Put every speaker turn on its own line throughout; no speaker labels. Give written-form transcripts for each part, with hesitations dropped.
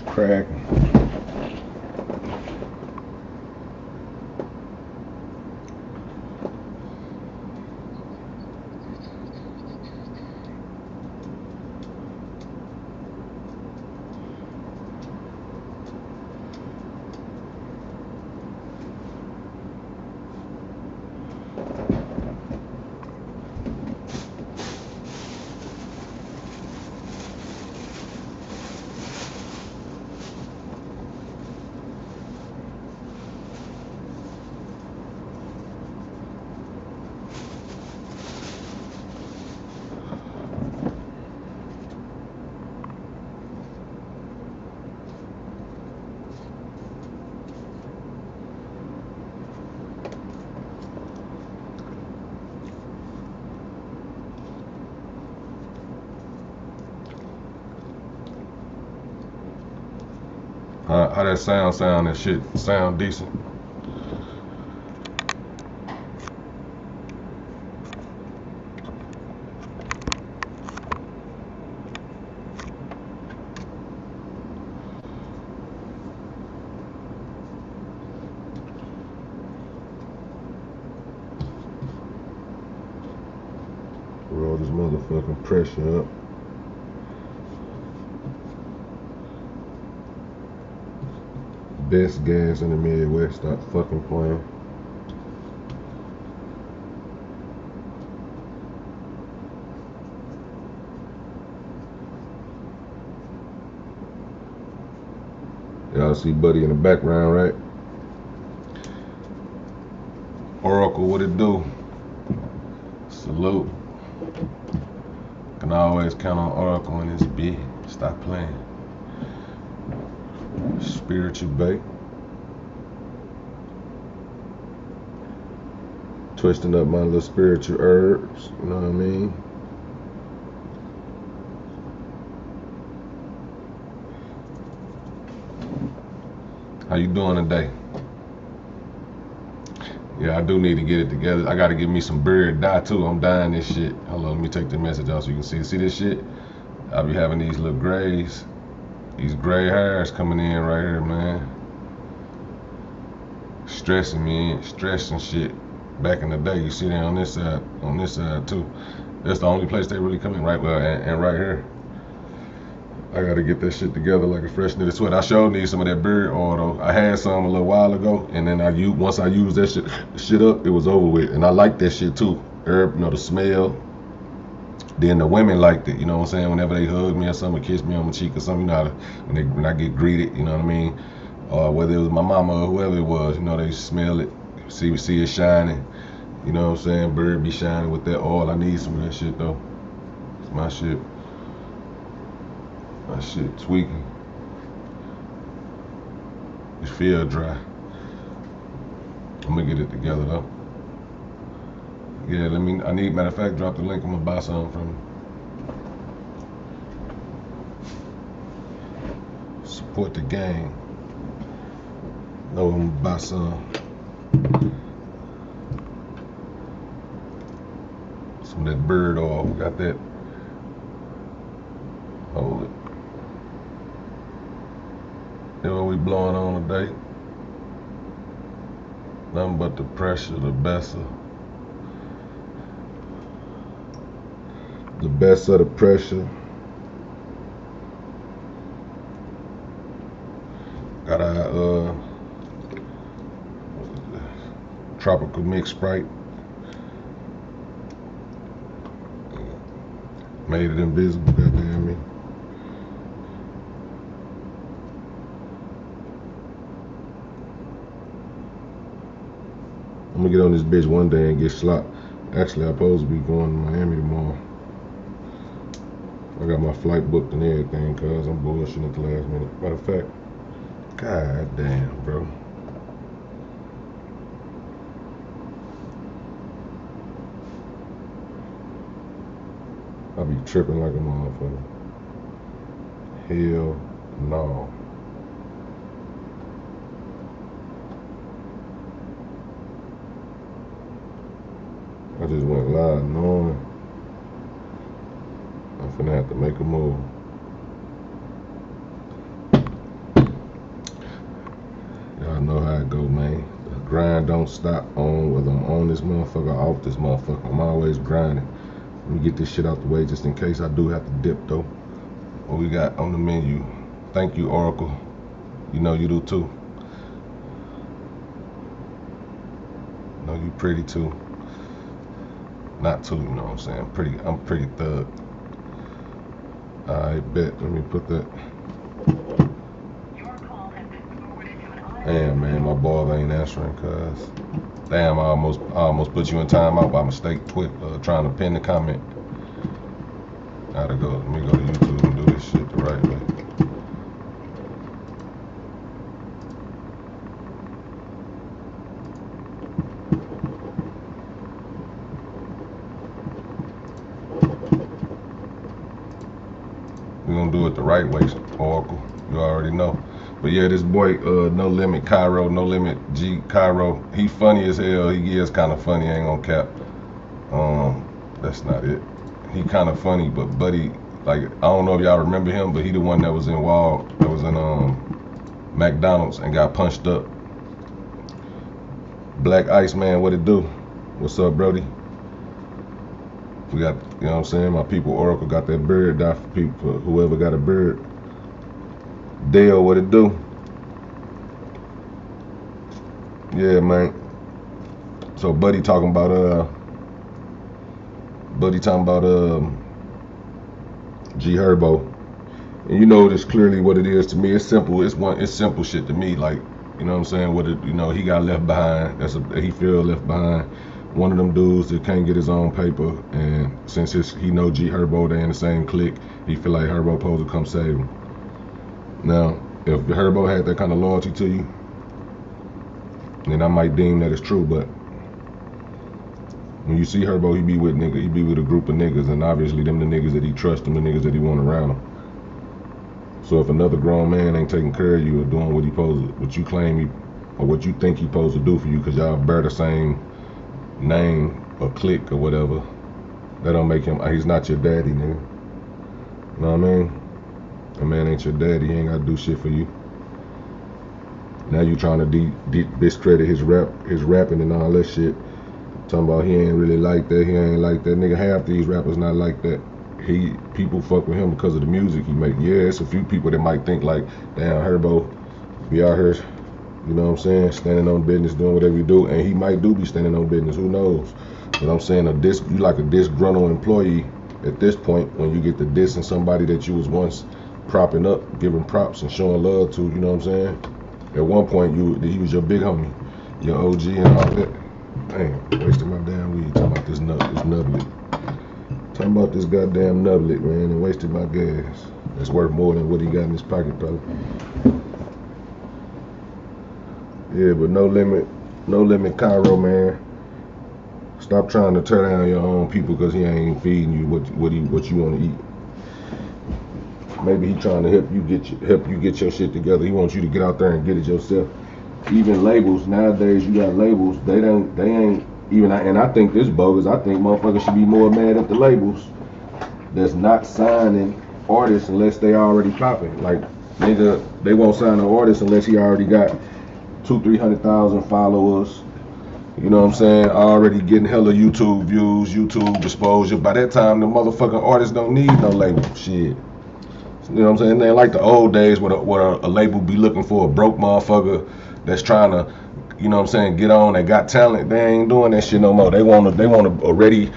Cracking. How that sound and shit sound decent? Roll this motherfucking pressure up. Best gas in the Midwest, stop fucking playing. Y'all see Buddy in the background, right? Oracle, what it do? Salute. Can always count on Oracle in this bitch. Stop playing. Spiritual bait. Twisting up my little spiritual herbs, you know what I mean? How you doing today? Yeah, I do need to get it together. I gotta give me some beard dye too. I'm dyeing this shit. Hold on, let me take the message out so you can see. See this shit? I be having these little grays. These gray hairs coming in right here, man. Stressing me, stressing shit. Back in the day, you see that on this side too. That's the only place they really come in, right? Well, and right here. I gotta get that shit together like a fresh knitted sweat. I sure need some of that beard oil though. I had some a little while ago, and then once I used that shit up, it was over with. And I like that shit too. Herb, you know, the smell. Then the women liked it, you know what I'm saying? Whenever they hug me or something, kiss me on my cheek or something, you know, when I get greeted, you know what I mean? Whether it was my mama or whoever it was, you know, they smell it, see it shining, you know what I'm saying? Bird be shining with that oil. I need some of that shit though. It's my shit. My shit tweaking. It feel dry. I'm gonna get it together though. Yeah, I need, matter of fact, drop the link. I'm gonna buy something from you. Support the gang. No, I'm gonna buy some. Some of that bird oil. We got that. Hold it. You know what we blowing on today? Nothing but the pressure, the best of. The best of the pressure. Got our tropical mix Sprite. Made it invisible, goddamn me. I'm gonna get on this bitch one day and get slopped. Actually, I'm supposed to be going to Miami tomorrow. I got my flight booked and everything, cause I'm bullshitting at the last minute. Matter of fact, god damn, bro. I be tripping like a motherfucker. Hell no. I just went live knowing I'm finna have to make a move. Y'all know how it go, man. The grind don't stop on whether I'm on this motherfucker or off this motherfucker. I'm always grinding. Let me get this shit out the way just in case I do have to dip though. What we got on the menu? Thank you, Oracle. You know you do too. Know you pretty too. Not too, you know what I'm saying? I'm pretty thug. I bet. Let me put that. Damn, man, my ball ain't answering, cuz. Damn, I almost put you in timeout by mistake, trying to pin the comment. Gotta go. Let me go to YouTube and do this shit the right way. We're gonna do it the right way, Oracle. You already know. But yeah, this boy, Nlmb Kyro, Nlmb Kyro, he funny as hell. He is kind of funny, ain't gonna cap. That's not it. He kind of funny, but buddy, like, I don't know if y'all remember him, but he the one that was in McDonald's and got punched up. Black Ice Man, what it do? What's up, Brody? We got, you know what I'm saying, my people, Oracle got that bird die for people, for whoever got a bird. Dale, what it do? Yeah, man. So Buddy talking about Gherbo. And you know this clearly what it is to me. It's simple. It's simple shit to me. Like, you know what I'm saying? What it, you know, he got left behind. He feel left behind. One of them dudes that can't get his own paper, and since he know Gherbo, they in the same clique, he feel like Gherbo supposed to come save him. Now, if Gherbo had that kind of loyalty to you, then I might deem that it's true. But when you see Gherbo, he be with a group of niggas, and obviously them the niggas that he trusts, them the niggas that he want around him. So if another grown man ain't taking care of you or doing what you claim or what you think he supposed to do for you, because y'all bear the same name or clique or whatever, that don't make him, he's not your daddy, nigga. You know what I mean? A man ain't your daddy, he ain't gotta do shit for you. Now you trying to discredit his rapping and all that shit. Talking about he ain't really like that, he ain't like that. Nigga, half these rappers not like that. People fuck with him because of the music he make. Yeah, it's a few people that might think like, damn, Gherbo be out here, you know what I'm saying, standing on business, doing whatever you do, and he might be standing on business, who knows? But I'm saying you like a disgruntled employee at this point when you get to dissing somebody that you was once propping up, giving props and showing love to, you know what I'm saying? At one point he was your big homie, your OG and all that. Damn, wasted my damn weed talking about this nublet. Talking about this goddamn nublet, man, and wasted my gas. It's worth more than what he got in his pocket, probably. Yeah, but Nlmb Kyro, man. Stop trying to tear down your own people because he ain't feeding you what you want to eat. Maybe he trying to help you get your shit together. He wants you to get out there and get it yourself. Even labels nowadays, you got labels. They ain't even. And I think this bogus. I think motherfuckers should be more mad at the labels that's not signing artists unless they already popping. Like, nigga, they won't sign an artist unless he already got 200,000-300,000 followers. You know what I'm saying? Already getting hella YouTube views, YouTube exposure. By that time, the motherfucking artist don't need no label. Shit. You know what I'm saying? They ain't like the old days where a label be looking for a broke motherfucker that's trying to, you know what I'm saying, get on and got talent. They ain't doing that shit no more. They want a ready-made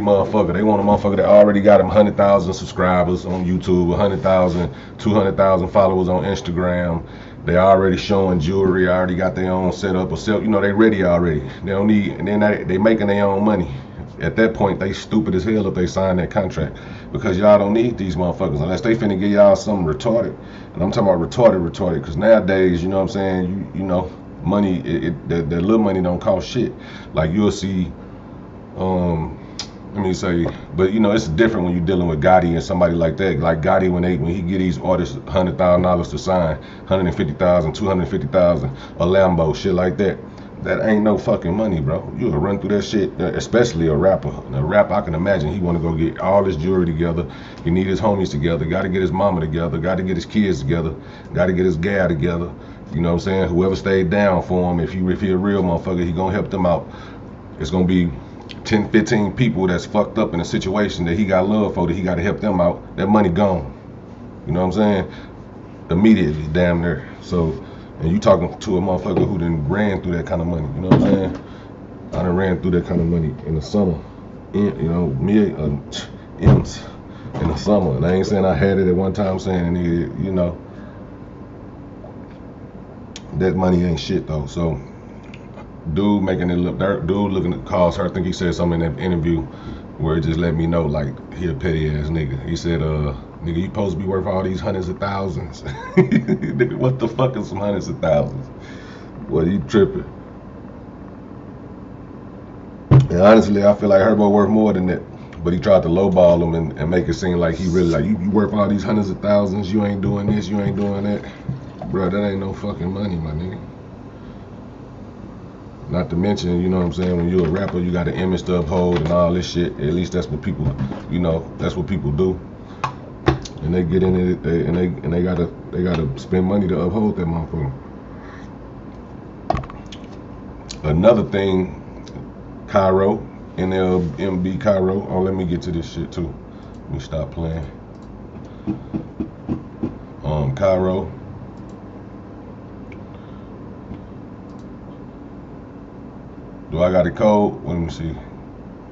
motherfucker. They want a motherfucker that already got them 100,000 subscribers on YouTube, 100,000, 200,000 followers on Instagram. They already showing jewelry, already got their own setup or you know, they ready already. They don't need, and then they making their own money. At that point, they stupid as hell if they sign that contract, because y'all don't need these motherfuckers unless they finna give y'all something retarded. And I'm talking about retarded, because nowadays, you know what I'm saying, you know, money, that little money don't cost shit. Like you'll see, let me say, but you know, it's different when you're dealing with Gotti and somebody like that. Like Gotti, when he get these artists $100,000 to sign, 150,000, 250,000, a Lambo, shit like that. That ain't no fucking money, bro. You'll run through that shit, especially a rapper. A rapper, I can imagine he want to go get all his jewelry together. He need his homies together. Got to get his mama together. Got to get his kids together. Got to get his gal together. You know what I'm saying? Whoever stayed down for him, if he a real motherfucker, he gonna help them out. It's gonna be 10, 15 people that's fucked up in a situation that he got love for, that he gotta help them out. That money gone. You know what I'm saying? Immediately, damn near. So, and you talking to a motherfucker who done ran through that kind of money. You know what I'm saying? I done ran through that kind of money in the summer. You know, M's in the summer. And I ain't saying I had it at one time, saying, nigga, you know, that money ain't shit though. So, dude making it look dirt. Dude looking at calls her. I think he said something in that interview where it just let me know, like, he a petty ass nigga. He said, nigga, you supposed to be worth all these hundreds of thousands. Nigga, what the fuck is some hundreds of thousands? Well, you tripping. And honestly, I feel like Gherbo worth more than that. But he tried to lowball him and make it seem like he really, like, you worth all these hundreds of thousands, you ain't doing this, you ain't doing that. Bro, that ain't no fucking money, my nigga. Not to mention, you know what I'm saying, when you're a rapper, you got an image to uphold and all this shit. At least that's what people, you know, that's what people do. And they get in it, and they gotta spend money to uphold that motherfucker. Another thing, Kyro, Nlmb Kyro. Oh, let me get to this shit too. Let me stop playing. Kyro. Do I got a code? Let me see.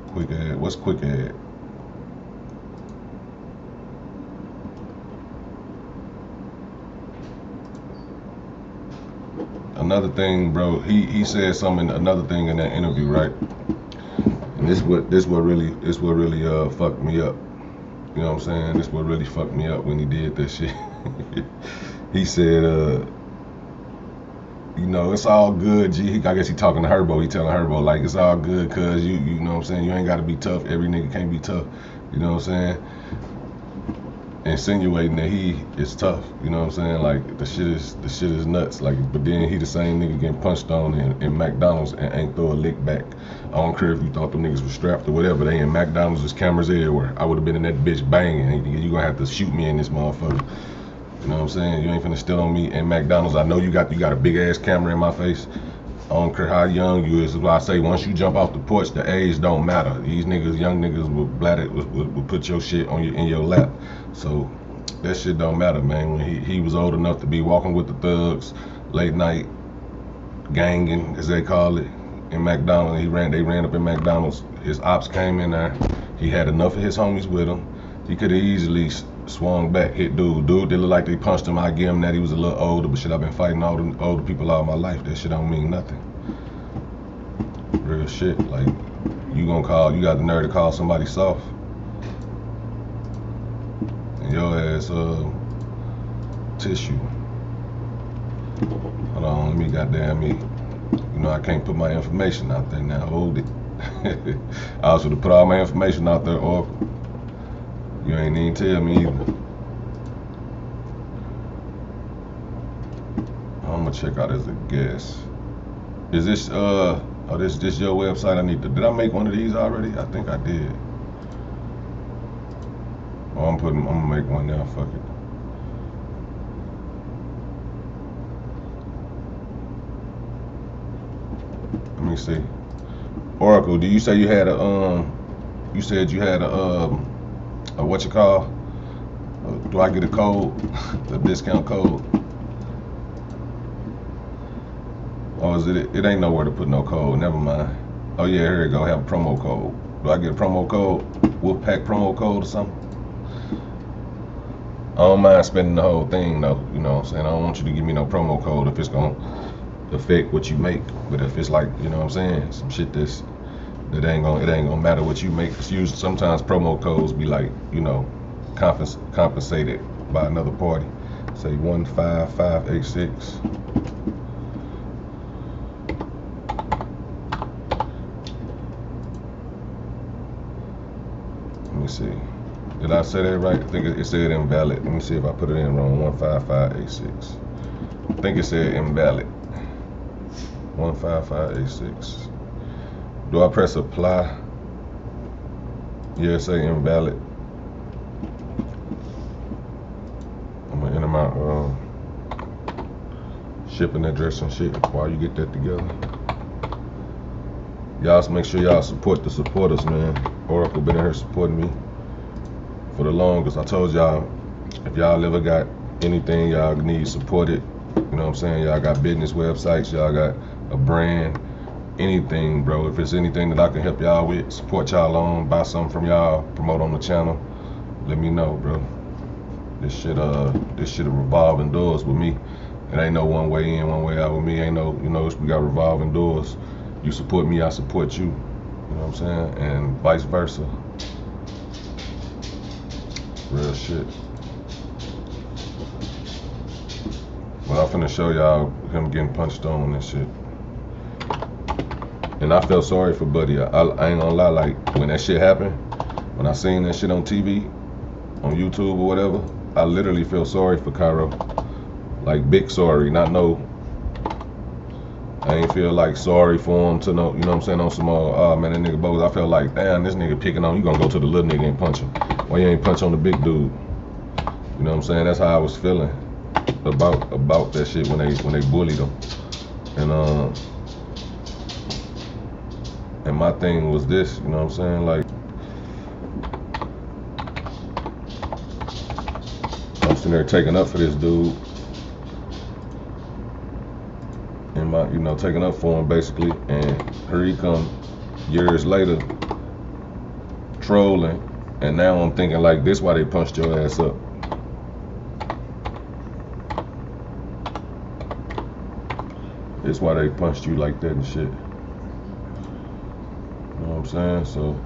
Quick ad. What's quick ad? Another thing, bro. He said something. Another thing in that interview, right? And this what really fucked me up. You know what I'm saying? This what really fucked me up when he did that shit. He said, you know, it's all good, G. I guess he talking to Gherbo. He telling Gherbo, like, it's all good, cuz you know what I'm saying? You ain't got to be tough. Every nigga can't be tough. You know what I'm saying? Insinuating that he is tough. You know what I'm saying? Like, the shit is nuts. Like, but then he the same nigga getting punched on in McDonald's and ain't throw a lick back. I don't care if you thought them niggas was strapped or whatever. They in McDonald's, there's cameras everywhere. I would have been in that bitch banging. You gonna have to shoot me in this motherfucker. You know what I'm saying? You ain't finna steal on me in McDonald's. I know you got a big ass camera in my face. I don't care how young you is. That's why I say, once you jump off the porch, the age don't matter. These niggas, young niggas, will put your shit on in your lap. So that shit don't matter, man. When he was old enough to be walking with the thugs, late night ganging, as they call it, in McDonald's. They ran up in McDonald's. His ops came in there. He had enough of his homies with him. He could have easily swung back, hit dude. Dude, they look like they punched him. I give him that. He was a little older, but shit, I've been fighting all the older people all my life. That shit don't mean nothing. Real shit. Like, you got the nerve to call somebody soft. And your ass, tissue. Hold on, let me goddamn me. You know, I can't put my information out there now. Hold it. I was gonna put all my information out there, or you ain't even tell me either. I'm gonna check out as a guest. Is this this your website? Did I make one of these already? I think I did. Oh, I'm gonna make one now, fuck it. Let me see. Oracle, do you say you had a you said you had a what you call? Do I get a code? A discount code? Oh, is it? It ain't nowhere to put no code. Never mind. Oh yeah, here you go. Have a promo code. Do I get a promo code? Wolfpack promo code or something? I don't mind spending the whole thing though. You know what I'm saying? I don't want you to give me no promo code if it's gonna affect what you make. But if it's like, you know what I'm saying, some shit it ain't gonna matter what you make. It's usually sometimes promo codes be like, you know, compensated by another party. Say 15586. Let me see. Did I say that right? I think it said invalid. Let me see if I put it in wrong. 15586. I think it said invalid. 15586. Do I press apply? Yeah, it say invalid. I'm gonna enter my shipping address and shit while you get that together. Y'all make sure y'all support the supporters, man. Oracle been in here supporting me for the longest. I told y'all, if y'all ever got anything y'all need supported, you know what I'm saying? Y'all got business websites, y'all got a brand, anything, bro. If it's anything that I can help y'all with, support y'all on, buy something from y'all, promote on the channel, let me know, bro. This shit revolving doors with me. It ain't no one way in, one way out with me. Ain't no, you know, we got revolving doors. You support me, I support you. You know what I'm saying? And vice versa. Real shit. But I'm finna show y'all him getting punched on and shit. And I felt sorry for Buddy. I ain't gonna lie, like when that shit happened, when I seen that shit on TV, on YouTube or whatever, I literally feel sorry for Kyro. Like big sorry, not no. I ain't feel like sorry for him to know, you know what I'm saying, on some oh man, that nigga bogus. I felt like, damn, this nigga picking on you, gonna go to the little nigga and punch him. Why you ain't punch on the big dude? You know what I'm saying? That's how I was feeling about that shit when they bullied him. And my thing was this, you know what I'm saying? Like, I'm sitting there taking up for this dude. And my, you know, taking up for him basically. And here he come years later trolling. And now I'm thinking like, this why they punched your ass up. This why they punched you like that and shit. You know what I'm saying? So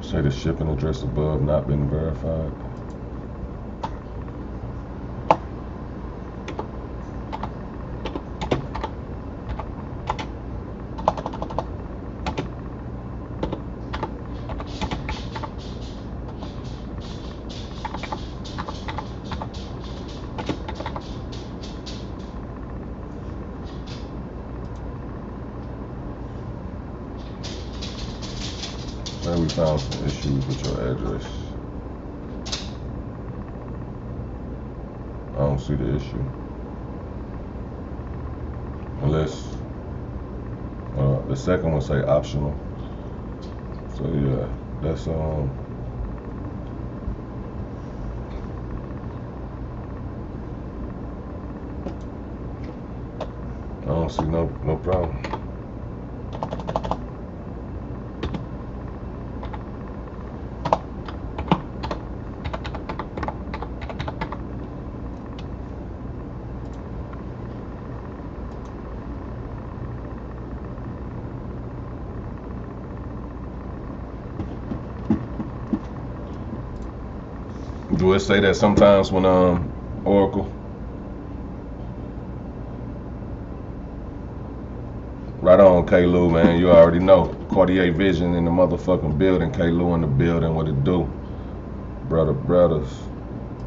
say the shipping address above not been verified. Maybe we found some issues with your address. I don't see the issue. Unless the second one say optional. So yeah, that's I don't see no problem. Do it say that sometimes when Oracle? Right on, K-Lou, man. You already know. Cartier Vision in the motherfucking building. K-Lou in the building. What it do? Brothers.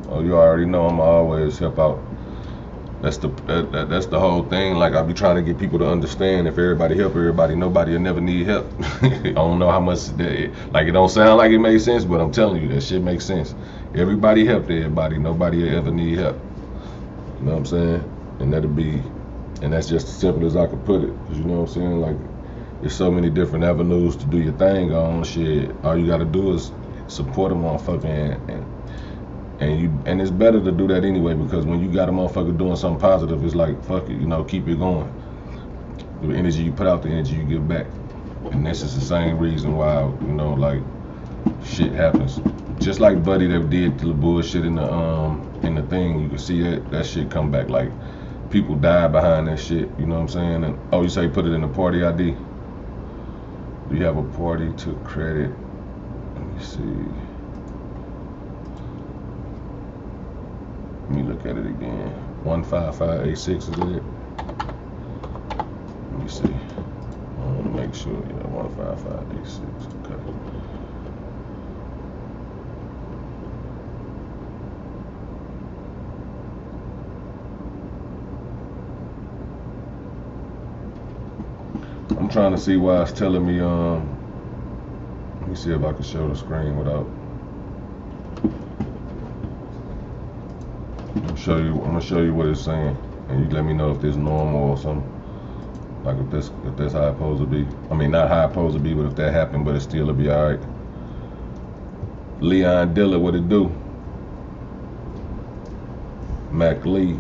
Oh, you already know I'ma always help out. That's the whole thing. Like, I be trying to get people to understand, if everybody help everybody, nobody will never need help. I don't know how much like, it don't sound like it makes sense, but I'm telling you, that shit makes sense. Everybody help everybody, nobody will ever need help. You know what I'm saying? And that's just as simple as I could put it. Cause you know what I'm saying? Like, there's so many different avenues to do your thing on. Shit, all you gotta do is support a motherfucker, and it's better to do that anyway, because when you got a motherfucker doing something positive, it's like, fuck it, you know, keep it going. The energy you put out, the energy you give back. And this is the same reason why, you know, like, shit happens. Just like Buddy that did the bullshit in the thing, you can see that shit come back. Like, people die behind that shit, you know what I'm saying? And oh, you say put it in the party ID? Do you have a party to credit? Let me see. Let me look at it again. 15586 is it? Let me see. I want to make sure. Yeah, 15586. Okay. I'm trying to see why it's telling me. Let me see if I can show the screen without. I'm gonna show you what it's saying, and you let me know if this normal or something. Like if that's how it's supposed to be. I mean, not how it's supposed to be, but if that happened, but it still'll be all right. Leon Dilla, what it do? Mac Lee.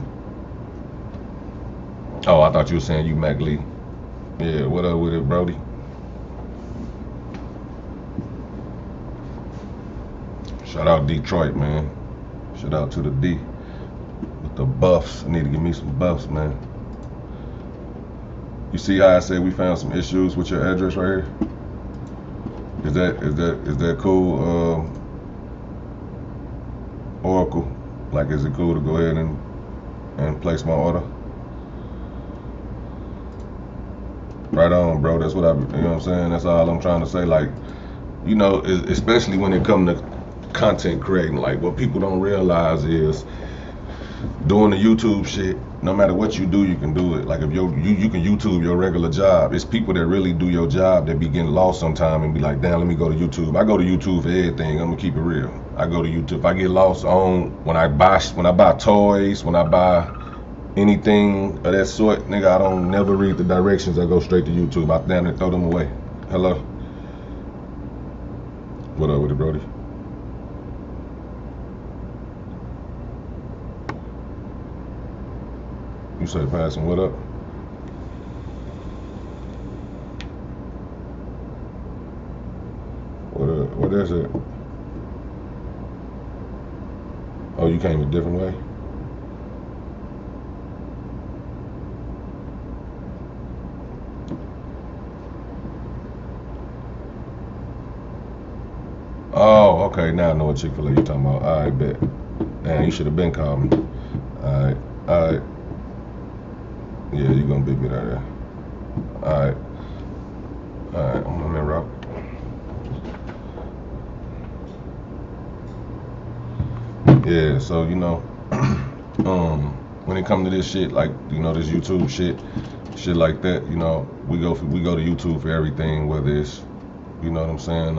Oh, I thought you were saying you Mac Lee. Yeah, what up with it, Brody? Shout out Detroit, man. Shout out to the D. With the buffs. I need to give me some buffs, man. You see how I said we found some issues with your address right here? Is that cool, Oracle? Like, is it cool to go ahead and place my order? Right on, bro. That's what you know what I'm saying? That's all I'm trying to say. Like, you know, especially when it comes to content creating, like what people don't realize is doing the YouTube shit, no matter what you do, you can do it. Like if you can YouTube your regular job. It's people that really do your job that be getting lost sometime and be like, damn, let me go to YouTube. I go to YouTube for everything. I'm gonna keep it real. I go to YouTube. If I get lost on when I buy toys, when I buy anything of that sort, nigga, I don't never read the directions. I go straight to YouTube. I damn it throw them away. Hello. What up with it, Brody? You say passing what up? What is it? Oh, you came a different way? Oh, okay, now I know what Chick-fil-A you talking about. All right, bet. Man, you should have been calling me. All right. Yeah, you gonna beat me right there. All right, I'm gonna rock. Yeah, so you know, when it comes to this shit, like you know, this YouTube shit like that, you know, we go to YouTube for everything, whether it's, you know what I'm saying,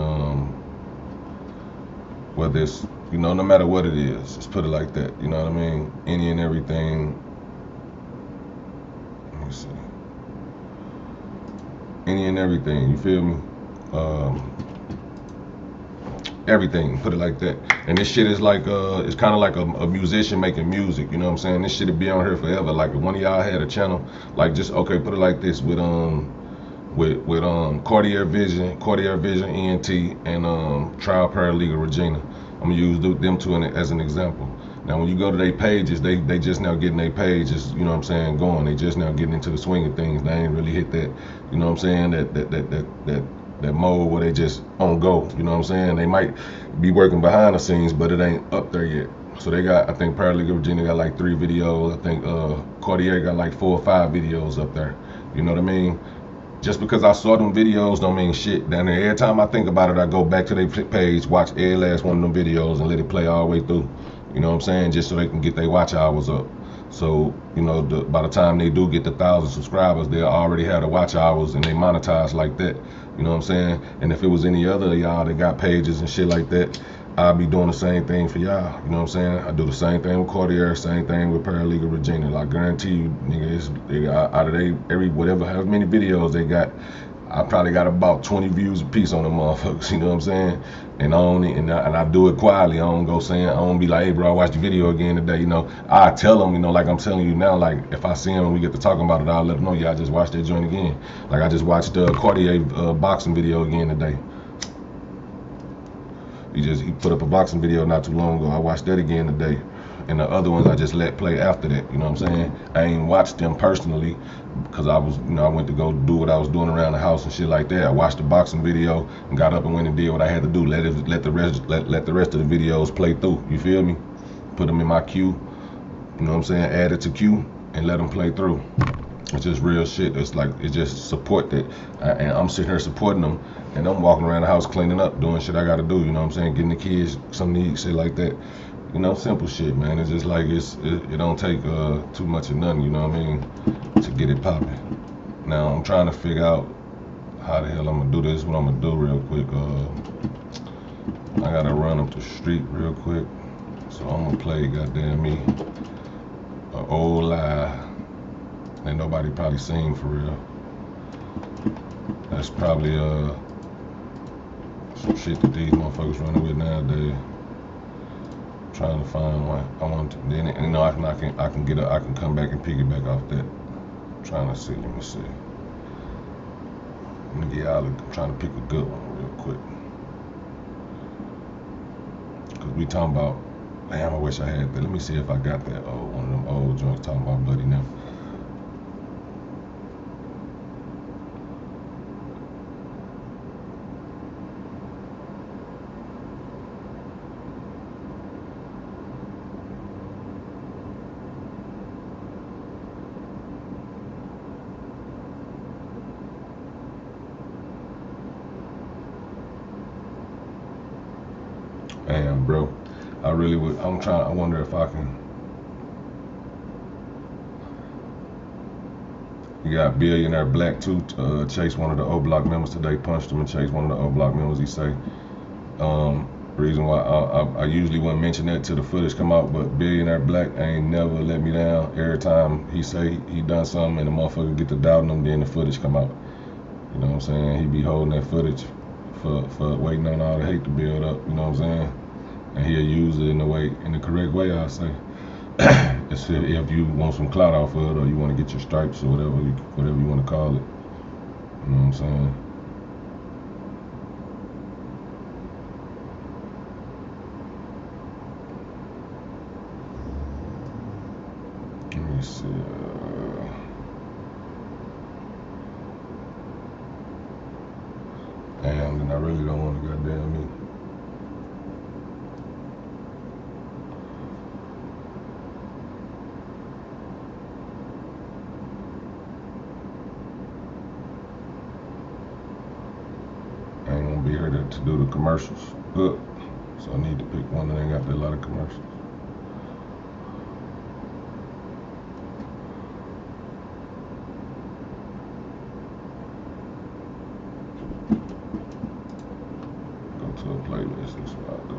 whether it's, you know, no matter what it is, just put it like that, you know what I mean, any and everything. Let me see. Any and everything, you feel me? Everything, put it like that. And this shit is like it's kind of like a musician making music, you know what I'm saying? This shit'll be on here forever. Like if one of y'all had a channel, like just okay, put it like this with Cartier Vision ENT and Trial Paralegal Regina. I'm gonna use them two as an example. Now when you go to their pages, they just now getting their pages, you know what I'm saying, going. They just now getting into the swing of things. They ain't really hit that, you know what I'm saying, that mode where they just on go, you know what I'm saying? They might be working behind the scenes, but it ain't up there yet. So they got, I think Paralegal Virginia got like 3 videos. I think Cartier got like 4 or 5 videos up there. You know what I mean? Just because I saw them videos don't mean shit. Down there, every time I think about it, I go back to their page, watch every last one of them videos and let it play all the way through. You know what I'm saying? Just so they can get their watch hours up. So, you know, by the time they do get the 1,000 subscribers, they'll already have the watch hours and they monetize like that. You know what I'm saying? And if it was any other of y'all that got pages and shit like that, I'll be doing the same thing for y'all. You know what I'm saying? I do the same thing with Cartier, same thing with Paralegal Regina. I guarantee you, nigga, out of however many videos they got, I probably got about 20 views a piece on them motherfuckers, you know what I'm saying? And I do it quietly. I don't go saying, I don't be like, hey bro, I watched the video again today, you know. I tell them, you know, like I'm telling you now, like if I see them and we get to talking about it, I'll let them know, yeah, I just watched that joint again. Like I just watched the Cartier boxing video again today. He put up a boxing video not too long ago. I watched that again today. And the other ones I just let play after that, you know what I'm saying? I ain't watched them personally because I was, you know, I went to go do what I was doing around the house and shit like that. I watched the boxing video and got up and went and did what I had to do. Let the rest of the videos play through. You feel me? Put them in my queue. You know what I'm saying? Add it to queue and let them play through. It's just real shit. It's like, it's just support that. And I'm sitting here supporting them and I'm walking around the house cleaning up, doing shit I gotta do, you know what I'm saying? Getting the kids some needs, shit like that. You know, simple shit, man. It's just like, it don't take too much of nothing, you know what I mean, to get it popping. Now, I'm trying to figure out how the hell I'm gonna do this? What I'm gonna do real quick? I gotta run up the street real quick, so I'm gonna play goddamn me an old lie that nobody probably seen for real. That's probably some shit that these motherfuckers running with nowadays. Trying to find one. I want to, then I can come back and piggyback off that. I'm trying to see. Let me see. Let me get out. I'm trying to pick a good one real quick. Cause we talking about. Damn, I wish I had that. Let me see if I got that old one of them old joints talking about Buddy now. Damn, bro. I really would. I wonder if I can. You got Billionaire Black too. Chase one of the Oblock members today. Punched him and chased one of the Oblock members. He say, reason why I usually wouldn't mention that till the footage come out, but Billionaire Black ain't never let me down. Every time he say he done something and the motherfucker get to doubting him, then the footage come out. You know what I'm saying? He be holding that footage for waiting on all the hate to build up. You know what I'm saying? And he'll use it in the correct way, I say. It's if you want some clout off of it, or you want to get your stripes, or whatever you want to call it. You know what I'm saying? Let me see. Damn, then I really don't want to goddamn me. Be here to do the commercials, so I need to pick one that ain't got a lot of commercials. Go to a playlist. That's what I do.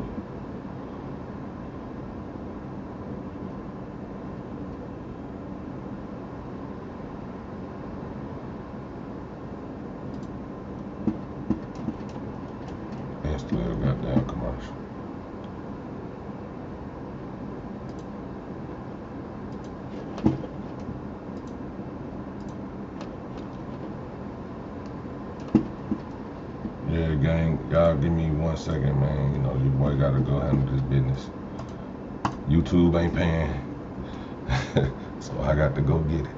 Still goddamn commercial. Yeah, gang, y'all give me 1 second, man. You know, your boy gotta go handle this business. YouTube ain't paying, so I got to go get it.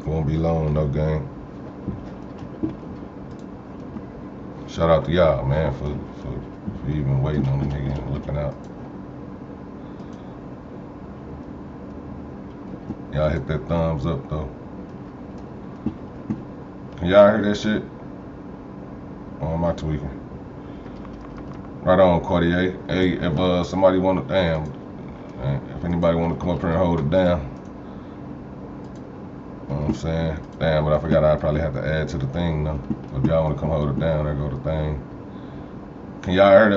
Won't be long though, gang. Shout out to y'all, man, for even waiting on the nigga and looking out. Y'all hit that thumbs up though. Can y'all hear that shit? Or am I tweaking? Right on, Cartier. Hey, if somebody want to, if anybody want to come up here and hold it down. You know what I'm saying? Damn, but I forgot I probably have to add to the thing though. If y'all want to come hold it down, there go the thing. Can y'all hear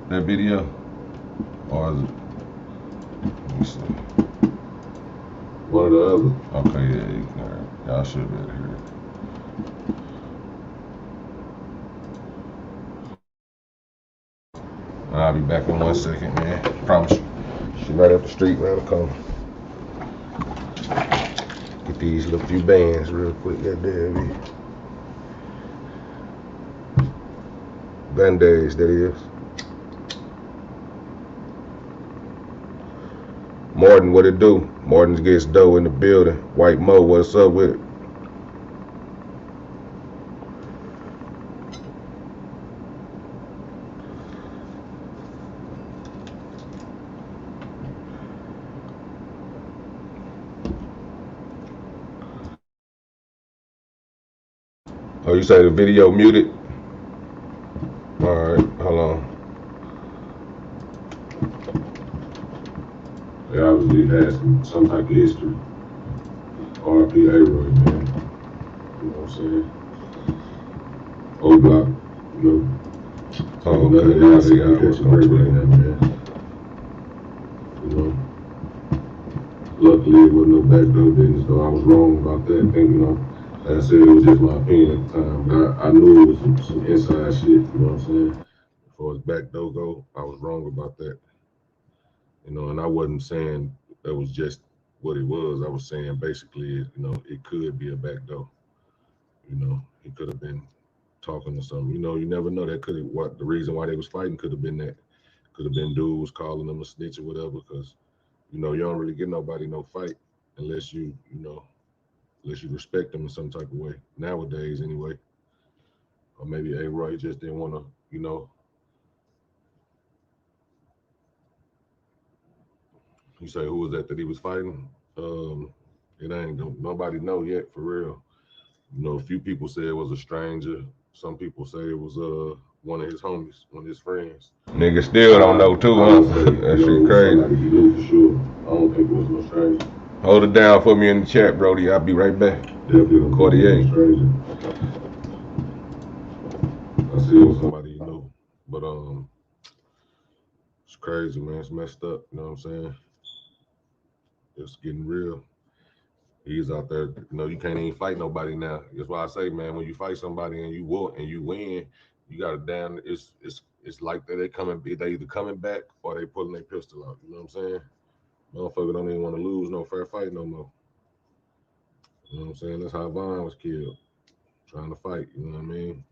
that video? Or is it? Let me see.
One or the other.
Okay, yeah, you can hear it. Y'all should be able to hear it. I'll be back in 1 second, man. Promise you. She right up the street, around the corner. Get these little few bands real quick. Goddamn. Band-aids, that is. Martin, what it do? Martin gets dough in the building. White Mo, what's up with it? Oh, you say the video muted? Alright, hold on.
They obviously had some type of history. R.P. A-Roy, man. You know what I'm saying? Oblock, you know.
Oh,
Nothing
okay.
now,
I
they
see
got
how
catch
it
a break
goes.
right now, man. You know. Luckily, it wasn't no backdoor business, though. I was wrong about that. I think, you know, like I said, it was just my opinion at the time, but I knew it was some inside shit, you know what I'm saying?
As far as backdoor go, I was wrong about that. You know, and I wasn't saying that was just what it was. I was saying basically, you know, it could be a backdoor. You know, he could have been talking to something. You know, you never know. That could have what the reason why they was fighting could have been that. Could have been dudes calling them a snitch or whatever. Because you know, you don't really get nobody no fight unless unless you respect them in some type of way. Nowadays, anyway. Or maybe A. Roy just didn't want to. You know, you say who was that he was fighting? It ain't nobody know yet for real. You know, a few people say it was a stranger. Some people say it was one of his homies, one of his friends. Niggas still don't know too,
I
huh?
would say,
That
you know,
shit
it was
crazy.
somebody he knew for sure. I don't think it was no stranger.
Hold it down for me in the chat, Brody. I'll be right back.
Definitely don't think it was
Cordier.
no stranger.
I see it was somebody you know. But it's crazy, man. It's messed up. You know what I'm saying? It's getting real. He's out there, you know, you can't even fight nobody now. That's why I say, man, when you fight somebody and you walk and you win, you got to damn. It's like that they coming, they either coming back or they pulling their pistol out. You know what I'm saying? Motherfucker don't even want to lose no fair fight no more. You know what I'm saying? That's how Vaughn was killed, trying to fight. You know what I mean?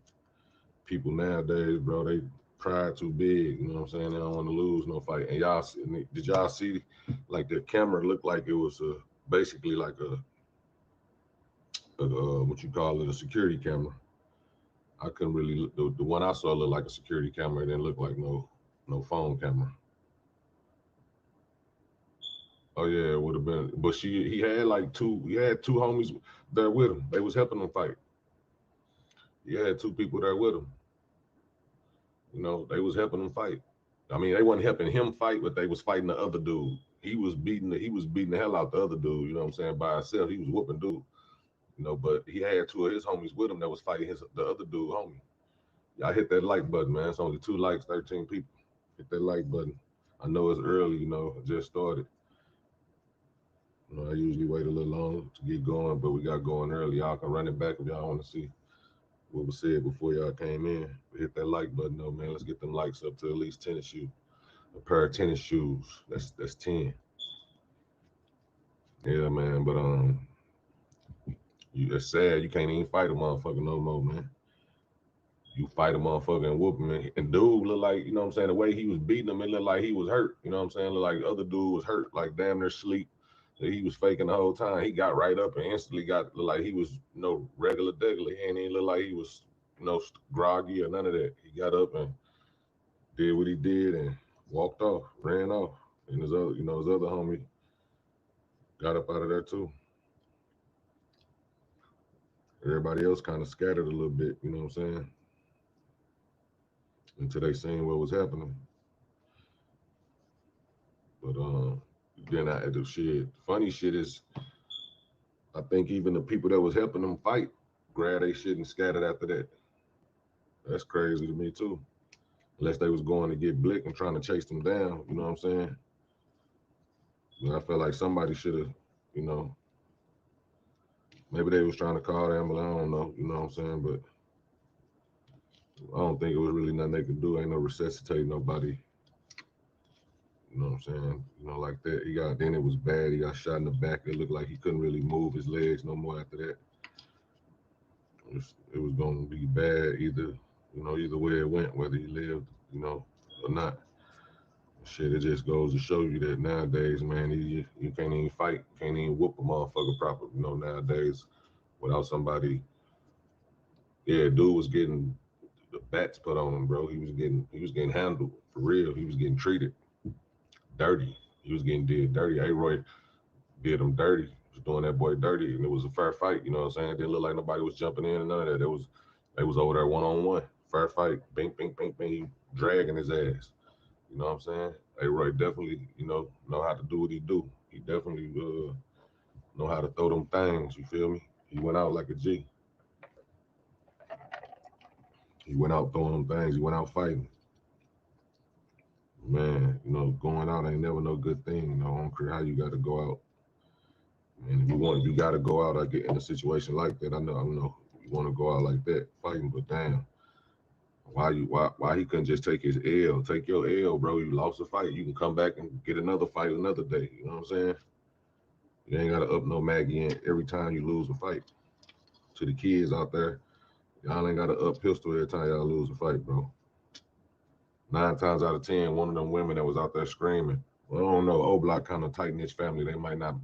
People nowadays, bro, they pride too big. You know what I'm saying? They don't want to lose no fight. And did y'all see, like the camera looked like it was basically like a what you call it, a security camera. I couldn't really look. The one I saw looked like a security camera. It didn't look like no phone camera. Oh yeah, it would have been. But he had like two. He had two homies there with him. They was helping him fight. He had two people there with him. You know, they was helping him fight. I mean, they wasn't helping him fight, but they was fighting the other dude. He was beating the hell out the other dude. You know what I'm saying? By himself, he was whooping dude. You know, but he had two of his homies with him that was fighting the other dude homie. Y'all hit that like button, man. It's only 2 likes, 13 people. Hit that like button. I know it's early, you know, it just started. You know, I usually wait a little long to get going, but we got going early. Y'all can run it back if y'all want to see what was said before y'all came in. Hit that like button though, man. Let's get them likes up to at least tennis shoes. A pair of tennis shoes. That's 10. Yeah, man. But it's sad you can't even fight a motherfucker no more, man. You fight a motherfucker and whoop him, and dude look like, you know what I'm saying, the way he was beating him, it looked like he was hurt. You know what I'm saying? Look like the other dude was hurt, like damn near sleep. That he was faking the whole time. He got right up and instantly looked like he was, you know, regular degular. He ain't even look like he was, you know, groggy or none of that. He got up and did what he did and walked off, ran off. And his other homie got up out of there too. Everybody else kind of scattered a little bit, you know what I'm saying? Until they seen what was happening. But then the shit, funny shit is, I think even the people that was helping them fight grabbed they shit and scattered after that. That's crazy to me too. Unless they was going to get Blick and trying to chase them down, you know what I'm saying? And I felt like somebody should have, you know, maybe they was trying to call the ambulance. I don't know, you know what I'm saying? But I don't think it was really nothing they could do. Ain't no resuscitate nobody. You know what I'm saying? You know, like that. Then it was bad. He got shot in the back. It looked like he couldn't really move his legs no more after that. It was going to be bad either way it went, whether he lived, you know, or not. Shit, it just goes to show you that nowadays, man, you can't even fight, can't even whoop a motherfucker proper, you know, nowadays without somebody. Yeah, dude was getting the bats put on him, bro. He was getting handled for real. He was getting treated dirty. He was getting did dirty. A-Roy did him dirty. He was doing that boy dirty, and it was a fair fight. You know what I'm saying? It didn't look like nobody was jumping in and none of that. They was over there 1-on-1, fair fight. Bing, bing, bing, bing. He dragging his ass. You know what I'm saying? A-Ray definitely, know how to do what he do. He definitely know how to throw them things, you feel me? He went out like a G. He went out throwing them things, he went out fighting. Man, going out ain't never no good thing, I don't care how you gotta go out. And if you gotta go out, I get in a situation like that. I know you wanna go out like that, fighting, but damn. Why he couldn't just take his L? Take your L, bro. You lost a fight. You can come back and get another fight another day. You know what I'm saying? You ain't gotta up no Maggie in every time you lose a fight. To the kids out there, y'all ain't gotta up pistol every time y'all lose a fight, bro. 9 times out of 10, one of them women that was out there screaming. Well, I don't know. Oblock kind of tight knit family. They might not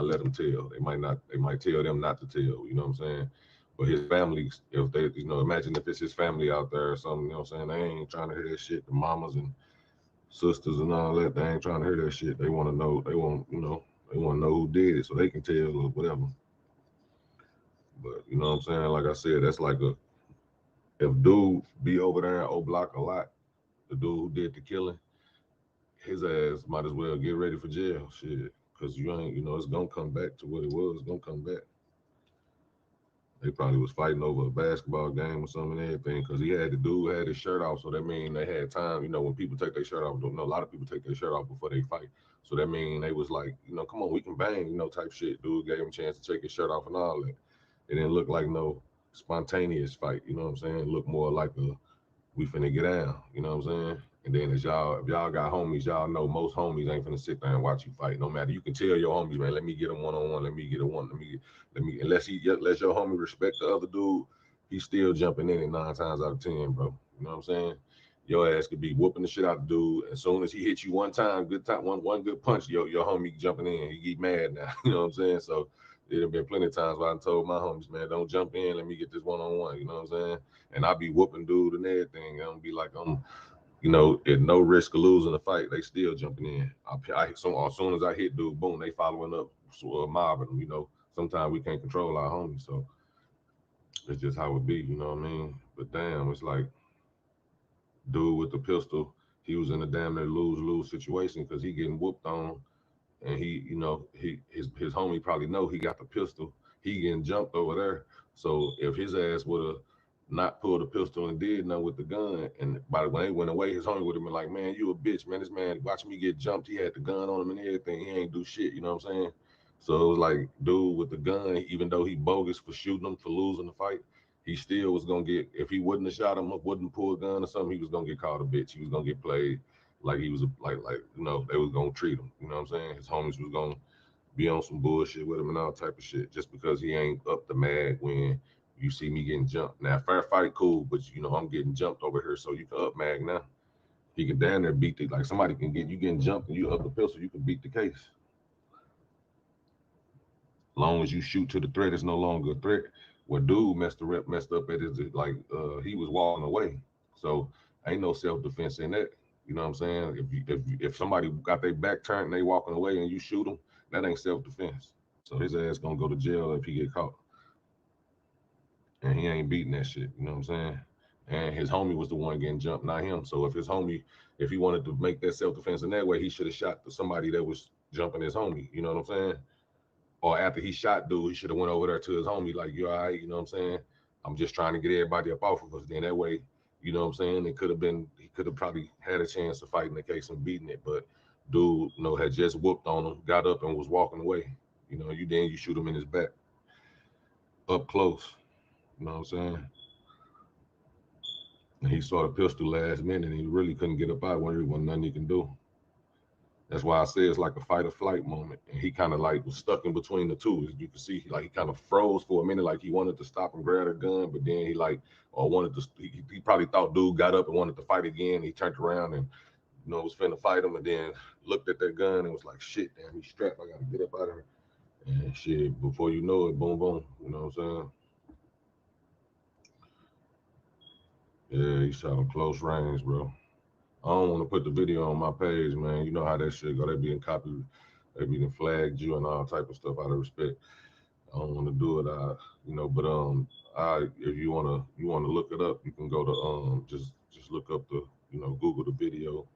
let them tell. They might tell them not to tell. You know what I'm saying? But his family, if they, imagine if it's his family out there or something. You know what I'm saying? They ain't trying to hear that shit. The mamas and sisters and all that. They ain't trying to hear that shit. They want to know. They want, they want to know who did it so they can tell or whatever. But you know what I'm saying? Like I said, that's like if dude be over there in Oblock a lot, the dude who did the killing, his ass might as well get ready for jail. Shit. Cause you ain't, it's gonna come back to what it was. It's gonna come back. They probably was fighting over a basketball game or something and everything. Cause the dude had his shirt off, so that mean they had time. When people take their shirt off, don't know a lot of people take their shirt off before they fight. So that mean they was like, come on, we can bang, type shit. Dude gave him a chance to take his shirt off and all that. It didn't look like no spontaneous fight. You know what I'm saying? It looked more like we finna get down. You know what I'm saying? And then if y'all got homies, y'all know most homies ain't finna sit there and watch you fight. No matter, you can tell your homies, man, let me get a one-on-one, let me get a one, unless your homie respect the other dude, he's still jumping in it 9 times out of 10, bro. You know what I'm saying? Your ass could be whooping the shit out of the dude. As soon as he hits you one time, one good punch, your homie jumping in. He get mad now. You know what I'm saying? So there have been plenty of times where I told my homies, man, don't jump in, let me get this one-on-one. You know what I'm saying? And I be whooping dude and everything. I don't be like I'm at no risk of losing the fight, they still jumping in. So as soon as I hit dude, boom, they following up, mobbing them. Sometimes we can't control our homies, so it's just how it be. You know what I mean? But damn, it's like dude with the pistol, he was in a damn near lose situation because he getting whooped on, and his homie probably know he got the pistol. He getting jumped over there. So if his ass would have not pulled the pistol and did nothing with the gun, and by the way, he went away, his homie would have been like, man, you a bitch, man. This man watch me get jumped. He had the gun on him and everything. He ain't do shit. You know what I'm saying? So it was like, dude with the gun, even though he bogus for shooting him for losing the fight, he still was gonna get. If he wouldn't have shot him, wouldn't pull a gun or something, he was gonna get called a bitch. He was gonna get played like he was they was gonna treat him. You know what I'm saying? His homies was gonna be on some bullshit with him and all type of shit just because he ain't up the mag when you see me getting jumped. Now fair fight, cool, but I'm getting jumped over here, so you can up mag now. He can down there beat the like somebody can get you getting jumped and you up the pistol, you can beat the case. Long as you shoot to the threat, it's no longer a threat. What dude messed up at is like he was walking away. So ain't no self-defense in that. You know what I'm saying? If somebody got their back turned and they walking away and you shoot them, that ain't self-defense. So his ass gonna go to jail if he get caught. And he ain't beating that shit. You know what I'm saying? And his homie was the one getting jumped, not him. So if he wanted to make that self-defense in that way, he should have shot somebody that was jumping his homie. You know what I'm saying? Or after he shot dude, he should have went over there to his homie, like, you all right, you know what I'm saying? I'm just trying to get everybody up off of us. Then that way, you know what I'm saying? He could have probably had a chance of fighting the case and beating it, but dude, had just whooped on him, got up and was walking away. You shoot him in his back, up close. You know what I'm saying? And he saw the pistol last minute and he really couldn't get up out when there wasn't nothing he can do. That's why I say it's like a fight or flight moment. And he kind of like was stuck in between the two. As you can see, like he kind of froze for a minute, like he wanted to stop and grab a gun, but then he probably thought dude got up and wanted to fight again. He turned around and, was finna fight him and then looked at that gun and was like, shit, damn, he's strapped. I got to get up out of here. And shit, before you know it, boom, boom. You know what I'm saying? Yeah, he shot him close range, bro. I don't want to put the video on my page, man. You know how that shit go. They be flagged you and all type of stuff out of respect. I don't want to do it. But if you wanna look it up, you can go to just look up Google the video.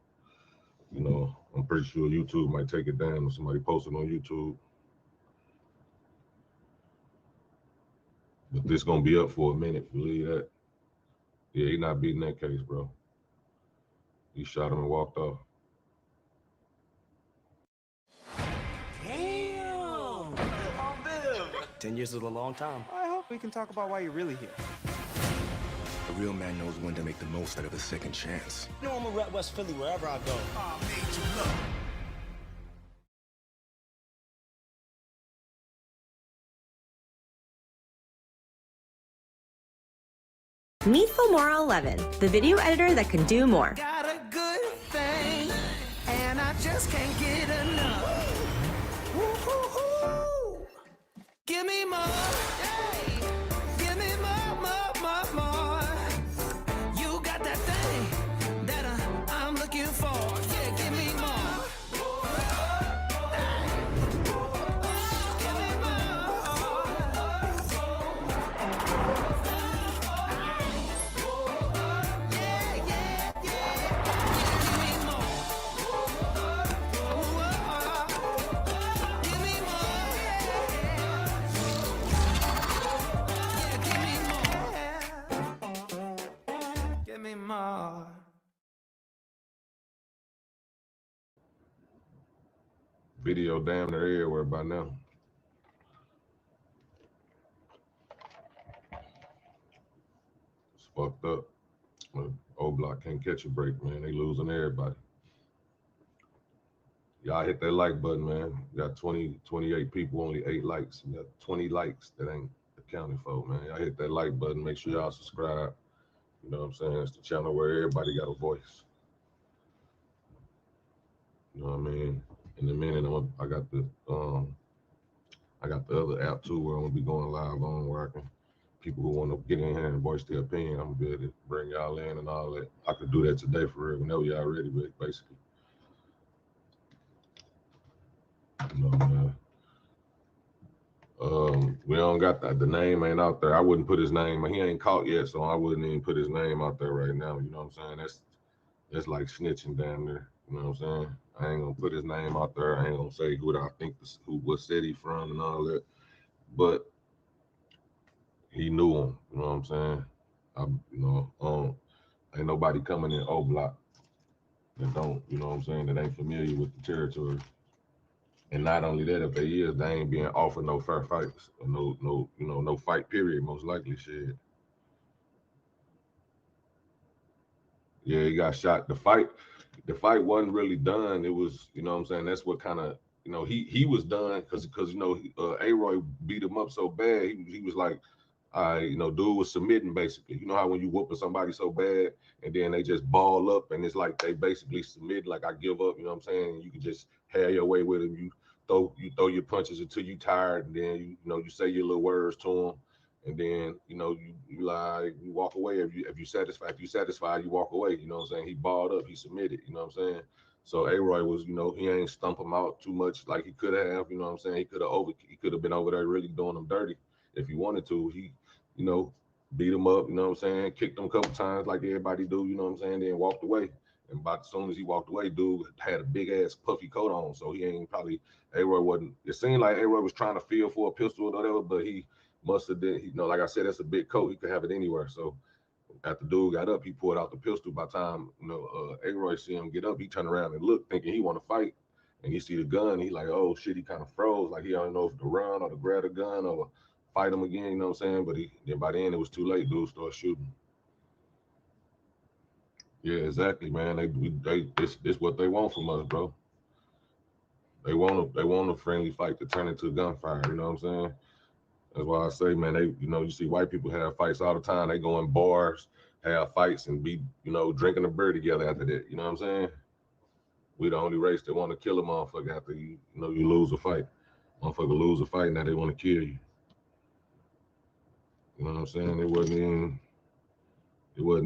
You know, I'm pretty sure YouTube might take it down if somebody posts it on YouTube. But this gonna be up for a minute. Believe that. Yeah, he not beating that case, bro. He shot him and walked off.
Damn! 10 years is a long time. I hope we can talk about why you're really here.
A real man knows when to make the most out of a second chance.
You know I'm gonna rep West Philly wherever I go. I made you look.
Meet Filmora 11, the video editor that can do more.
Got a good thing, and I just can't get enough. Woo-hoo-hoo. Give me more, hey. Give me more, more, more, more. You got that thing that I'm looking for. Yeah, give me more.
Video damn near everywhere by now. It's fucked up. Oblock can't catch a break, man. They losing everybody. Y'all hit that like button, man. You got 28 people, only 8 likes. You got 20 likes that ain't accounted for, man. Y'all hit that like button. Make sure y'all subscribe. You know what I'm saying? It's the channel where everybody got a voice. You know what I mean? In a minute, I got the other app too where I'm gonna be going live on where I can people who want to get in here and voice their opinion. I'm gonna be able to bring y'all in and all that. I could do that today for real. Whenever y'all ready, but basically. You know, man. We don't got the name ain't out there. I wouldn't put his name. He ain't caught yet, so I wouldn't even put his name out there right now. You know what I'm saying? That's like snitching down there. You know what I'm saying? I ain't gonna put his name out there. I ain't gonna say who I think what city from and all that. But he knew him. You know what I'm saying? Ain't nobody coming in Oblock that don't. You know what I'm saying? That ain't familiar with the territory. And not only that, if they is, they ain't being offered no fair fights or no fight period. Most likely, shit. Yeah, he got shot. The fight wasn't really done. It was, you know what I'm saying? That's what kind of, he was done because A-Roy beat him up so bad. He was like, dude was submitting basically. You know how when you whooping somebody so bad and then they just ball up and it's like they basically submit, like I give up, you know what I'm saying? You can just have your way with them. You throw your punches until you tired, and then you say your little words to them. And then you lie, you walk away. If you satisfied, you walk away. You know what I'm saying? He balled up, he submitted. You know what I'm saying? So A-Roy was, he ain't stump him out too much like he could have. You know what I'm saying? He could have been over there really doing him dirty if he wanted to. He, beat him up. You know what I'm saying? Kicked him a couple times like everybody do. You know what I'm saying? Then walked away. And about as soon as he walked away, dude had a big ass puffy coat on. So he ain't probably A-Roy wasn't. It seemed like A-Roy was trying to feel for a pistol or whatever, but he must have did. Like I said, that's a big coat. He could have it anywhere. So after dude got up, he pulled out the pistol. By the time A-Roy see him get up, he turned around and looked, thinking he want to fight. And he see the gun. He like, oh shit. He kind of froze. Like he don't know if to run or to grab the gun or fight him again. You know what I'm saying? But then by then it was too late. Dude started shooting. Yeah, exactly, man. This what they want from us, bro. They want a friendly fight to turn into a gunfire. You know what I'm saying? That's why I say, man, you see white people have fights all the time. They go in bars, have fights, and be, drinking a beer together after that. You know what I'm saying? We the only race that want to kill a motherfucker after you lose a fight. Motherfucker lose a fight, now they want to kill you. You know what I'm saying? It wasn't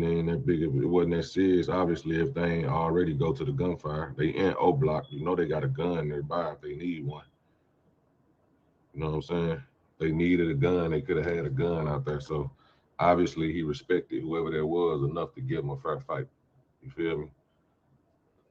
even that big. It wasn't that serious. Obviously, if they ain't already go to the gunfire, they in Oblock. They got a gun nearby if they need one. You know what I'm saying? They needed a gun. They could have had a gun out there. So obviously, he respected whoever there was enough to give him a fair fight. You feel me?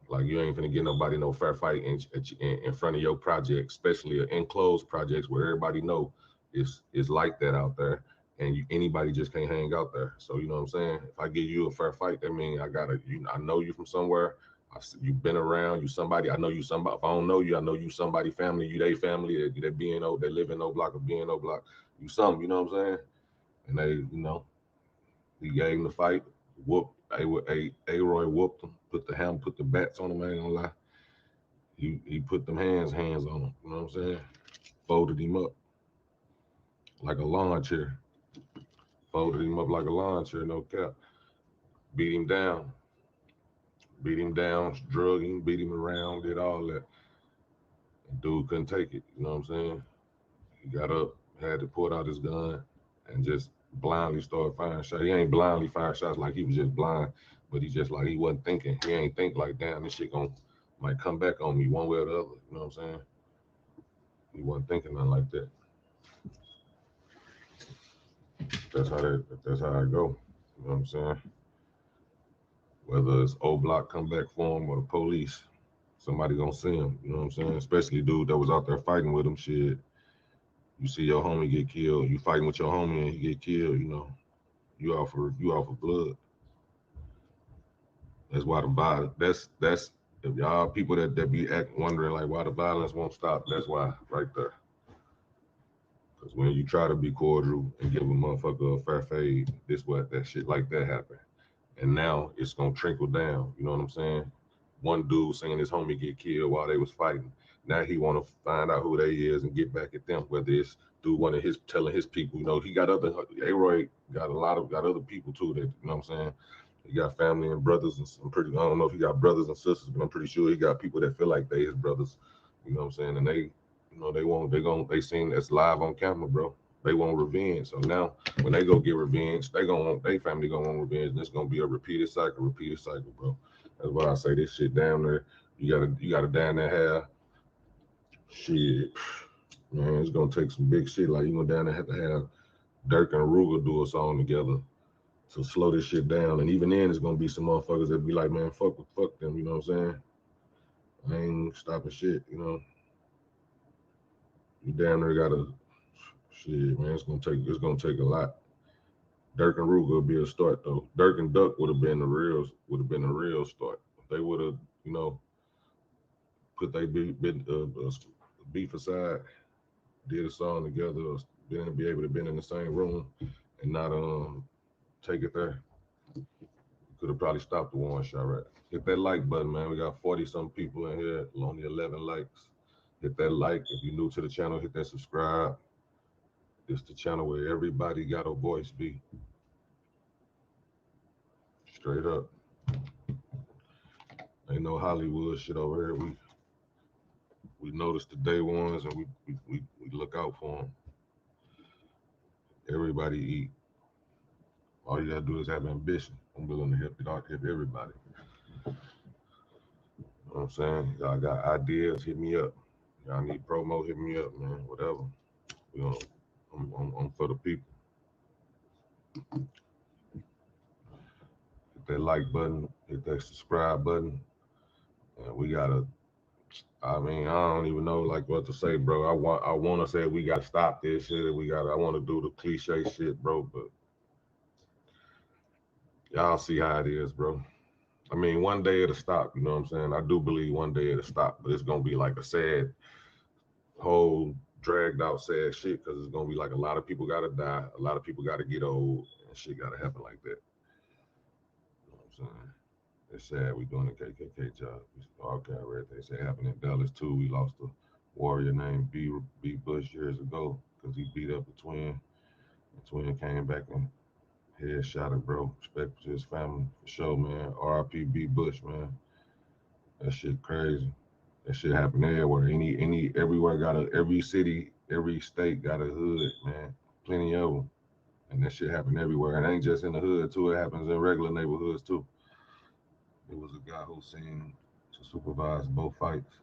Like you ain't finna get nobody no fair fight in front of your project, especially an enclosed projects where everybody know it's like that out there, and anybody just can't hang out there. So you know what I'm saying? If I give you a fair fight, that means I know you from somewhere. You've been around. You somebody. I know you somebody. If I don't know you, I know you somebody family. You they family. They they live in Oblock or be in Oblock. You something. You know what I'm saying? And they, you know, he gave him the fight. Whooped. A-Roy whooped him. Put the bats on him. I ain't gonna lie. He put them hands on him. You know what I'm saying? Folded him up like a lawn chair. Folded him up like a lawn chair. No cap. Beat him down. Drug him. Beat him around. Did all that. Dude couldn't take it. You know what I'm saying? He got up, had to pull out his gun, and just blindly started firing shots. He ain't blindly firing shots like he was just blind, but he just like he wasn't thinking. He ain't think like, damn, this shit might come back on me one way or the other. You know what I'm saying? He wasn't thinking nothing like that. That's how it go. You know what I'm saying? Whether it's Oblock come back for him or the police, somebody gonna see him. You know what I'm saying? Especially dude that was out there fighting with him. Shit. You see your homie get killed, you fighting with your homie and he get killed, you know, you out for blood. That's why the violence, that's if y'all people that be wondering like why the violence won't stop, that's why right there. Because when you try to be cordial and give a motherfucker a fair fade, that shit like that happen. And now it's gonna trickle down, you know what I'm saying? One dude saying his homie get killed while they was fighting. Now he want to find out who they is and get back at them. Whether it's through one of his telling his people, you know, he got A-Roy got other people too that, you know what I'm saying? He got family and brothers and I don't know if he got brothers and sisters, but I'm pretty sure he got people that feel like they his brothers, you know what I'm saying? And they, you know, they seen that's live on camera, bro. They want revenge. So now when they go get revenge, they family gonna want revenge, and it's gonna be a repeated cycle, bro. That's why I say this shit down there. You gotta down there have shit. Man, it's gonna take some big shit. Like you gonna down there have to have Durk and Ruger do a song together to slow this shit down. And even then, it's gonna be some motherfuckers that be like, man, fuck them. You know what I'm saying? I ain't stopping shit. You know, you down there gotta shit, man. It's gonna take a lot. Durk and Ruger would be a start though. Durk and Duck would have been the real start. If they would have, you know, put their beef aside, did a song together, then be able to be in the same room and not take it there. Could have probably stopped the one shot, right? Hit that like button, man. We got 40-some people in here, only 11 likes. Hit that like. If you're new to the channel, hit that subscribe. It's the channel where everybody got a voice be. Straight up. Ain't no Hollywood shit over here. We notice the day ones and we look out for them. Everybody eat. All you gotta do is have ambition. I'm willing to help everybody. You know what I'm saying? Y'all got ideas, hit me up. Y'all need promo, hit me up, man. Whatever. You know, I'm for the people. Hit that like button, hit that subscribe button. And we gotta, I mean, I don't even know like what to say, bro. I wanna say we gotta stop this shit. I wanna do the cliche shit, bro, but y'all see how it is, bro. I mean, one day it'll stop, you know what I'm saying? I do believe one day it'll stop, but it's gonna be like a sad, whole dragged out sad shit, because it's gonna be like a lot of people gotta die, a lot of people gotta get old, and shit gotta happen like that. You know what I'm saying? It's sad we doing the KKK job. Okay, I read they say happened in Dallas too. We lost a warrior named B Bush years ago because he beat up the twin. The twin came back and headshot it, bro. Respect to his family for sure, man. R.I.P. B Bush, man. That shit crazy. That shit happened everywhere. Everywhere every city, every state got a hood, man. Plenty of them. And that shit happened everywhere. And it ain't just in the hood too. It happens in regular neighborhoods too. There was a guy who seemed to supervise both fights.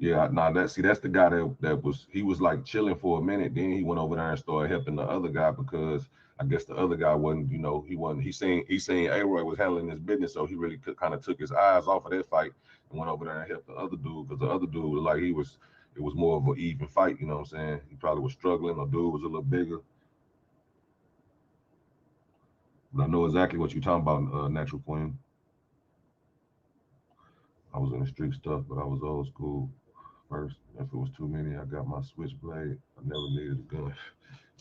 Yeah, nah, that's the guy that was like chilling for a minute. Then he went over there and started helping the other guy because I guess the other guy wasn't, you know, he seen A-Roy was handling his business, so he really kind of took his eyes off of that fight and went over there and helped the other dude, because the other dude was like, it was more of an even fight, you know what I'm saying? He probably was struggling, the dude was a little bigger. But I know exactly what you're talking about, Natural Queen. I was in the street stuff, but I was old school first. If it was too many, I got my switchblade. I never needed a gun.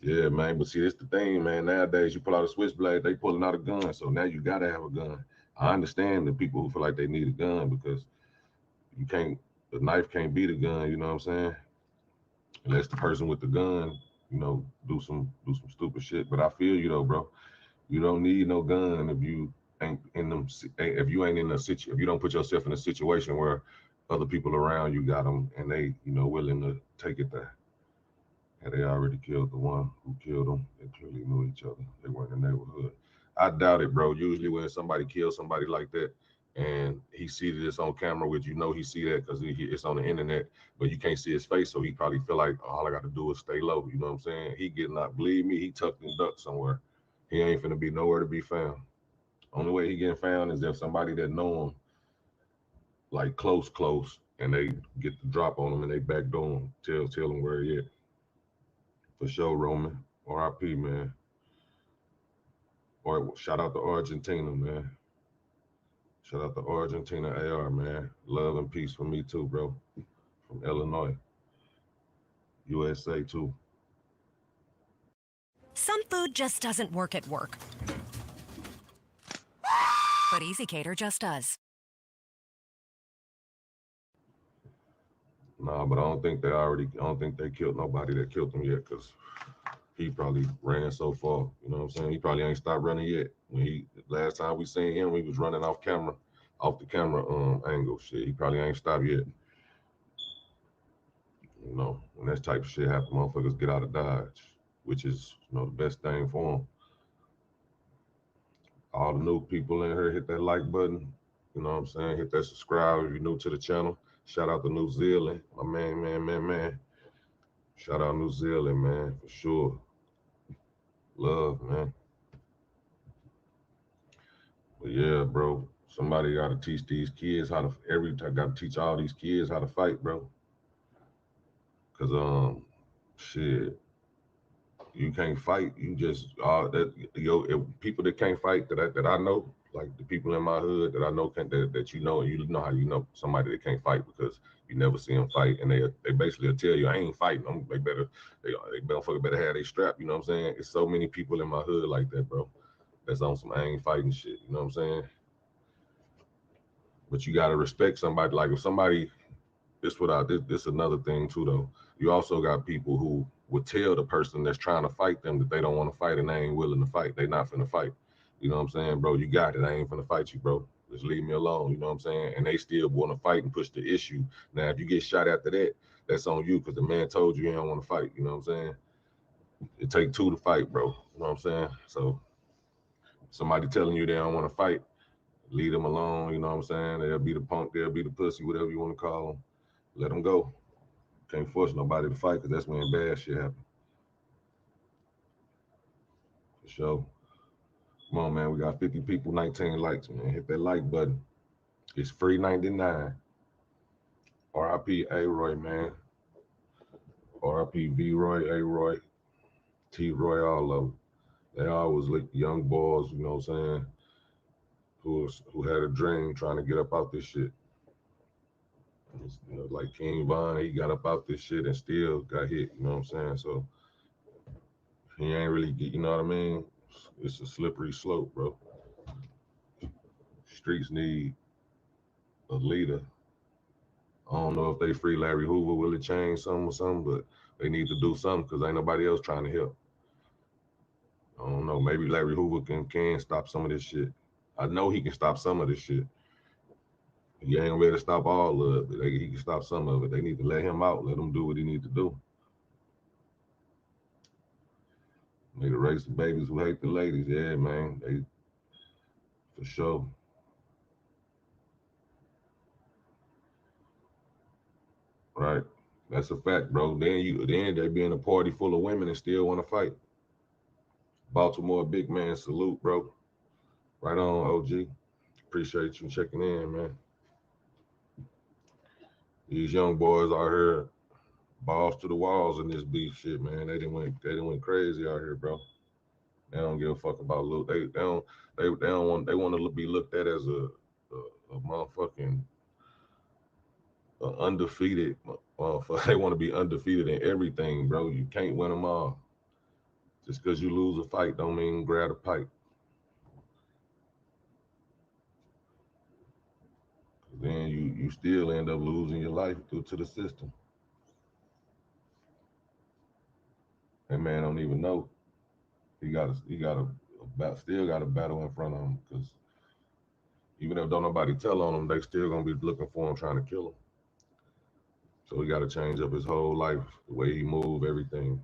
Yeah, man. But see, that's the thing, man. Nowadays, you pull out a switchblade, they pulling out a gun. So now you gotta have a gun. I understand the people who feel like they need a gun because the knife can't beat a gun. You know what I'm saying? Unless the person with the gun, you know, do some stupid shit. But I feel you though, bro. You don't need no gun if you ain't in them. If you ain't in a if you don't put yourself in a situation where other people around you got them and they, you know, willing to take it there. And they already killed the one who killed them. They clearly knew each other. They were in the neighborhood. I doubt it, bro. Usually when somebody kills somebody like that and he sees this on camera, which you know he see that because it's on the internet, but you can't see his face, so he probably feel like, oh, all I got to do is stay low. You know what I'm saying? He getting out. Believe me, he tucked and ducked somewhere. He ain't finna be nowhere to be found. Only way he getting found is if somebody that know him, like close, and they get the drop on him and they backdoor him, tell him where he at. For sure, Roman. R.I.P., man. Or shout out to Argentina, man. Shout out to Argentina AR, man. Love and peace for me too, bro. From Illinois. USA too.
Some food just doesn't work at work. But Easy Cater just does.
Nah, but I don't think they killed nobody that killed him yet, because he probably ran so far. You know what I'm saying? He probably ain't stopped running yet. Last time we seen him, he was running off the camera angle. Shit, he probably ain't stopped yet. You know, when that type of shit happen, motherfuckers get out of Dodge, which is, you know, the best thing for them. All the new people in here, hit that like button. You know what I'm saying? Hit that subscribe if you're new to the channel. Shout out to New Zealand. My man. Shout out New Zealand, man, for sure. Love, man. But yeah, bro, somebody got to teach these kids how to, got to teach all these kids how to fight, bro. Cause shit, you can't fight. You just people that can't fight that I know, like the people in my hood that I know that you know, and you know how you know somebody that can't fight because you never see them fight, and they basically will tell you, I ain't fighting them. They motherfucker better have they strap. You know what I'm saying? It's so many people in my hood like that, bro. That's on some I ain't fighting shit. You know what I'm saying? But you gotta respect somebody. Like if somebody, this another thing too though. You also got people who would tell the person that's trying to fight them that they don't want to fight and they ain't willing to fight. They not finna fight. You know what I'm saying, bro? You got it. I ain't finna fight you, bro. Just leave me alone. You know what I'm saying? And they still want to fight and push the issue. Now, if you get shot after that, that's on you because the man told you he don't want to fight. You know what I'm saying? It take two to fight, bro. You know what I'm saying? So somebody telling you they don't want to fight, leave them alone. You know what I'm saying? They'll be the punk. They'll be the pussy, whatever you want to call them. Let them go. Can't force nobody to fight because that's when bad shit happen. For sure. Come on, man. We got 50 people, 19 likes, man. Hit that like button. It's free 99. R.I.P. A-Roy, man. R.I.P. V-Roy, A-Roy, T-Roy, all of them. They all was like young boys, you know what I'm saying, who had a dream trying to get up out this shit. You know, like King Von, he got up out this shit and still got hit, you know what I'm saying? So he ain't really get, you know what I mean? It's a slippery slope, bro. Streets need a leader. I don't know if they free Larry Hoover, will it change something or something, but they need to do something because ain't nobody else trying to help. I don't know. Maybe Larry Hoover can stop some of this shit. I know he can stop some of this shit. He ain't ready to stop all of it. He can stop some of it. They need to let him out. Let him do what he need to do. Need to raise the babies who hate the ladies. Yeah, man. They for sure. Right. That's a fact, bro. Then they be in a party full of women and still want to fight. Baltimore big man, salute, bro. Right on, OG. Appreciate you checking in, man. These young boys out here, balls to the walls in this beef shit, man. They didn't went crazy out here, bro. They don't give a fuck about loot. They want to be looked at as a motherfucking undefeated. They want to be undefeated in everything, bro. You can't win them all. Just because you lose a fight don't mean grab a pipe. Then you still end up losing your life due to the system. That man don't even know. He still got a battle in front of him, because even if don't nobody tell on him, they still gonna be looking for him, trying to kill him. So he got to change up his whole life, the way he move, everything.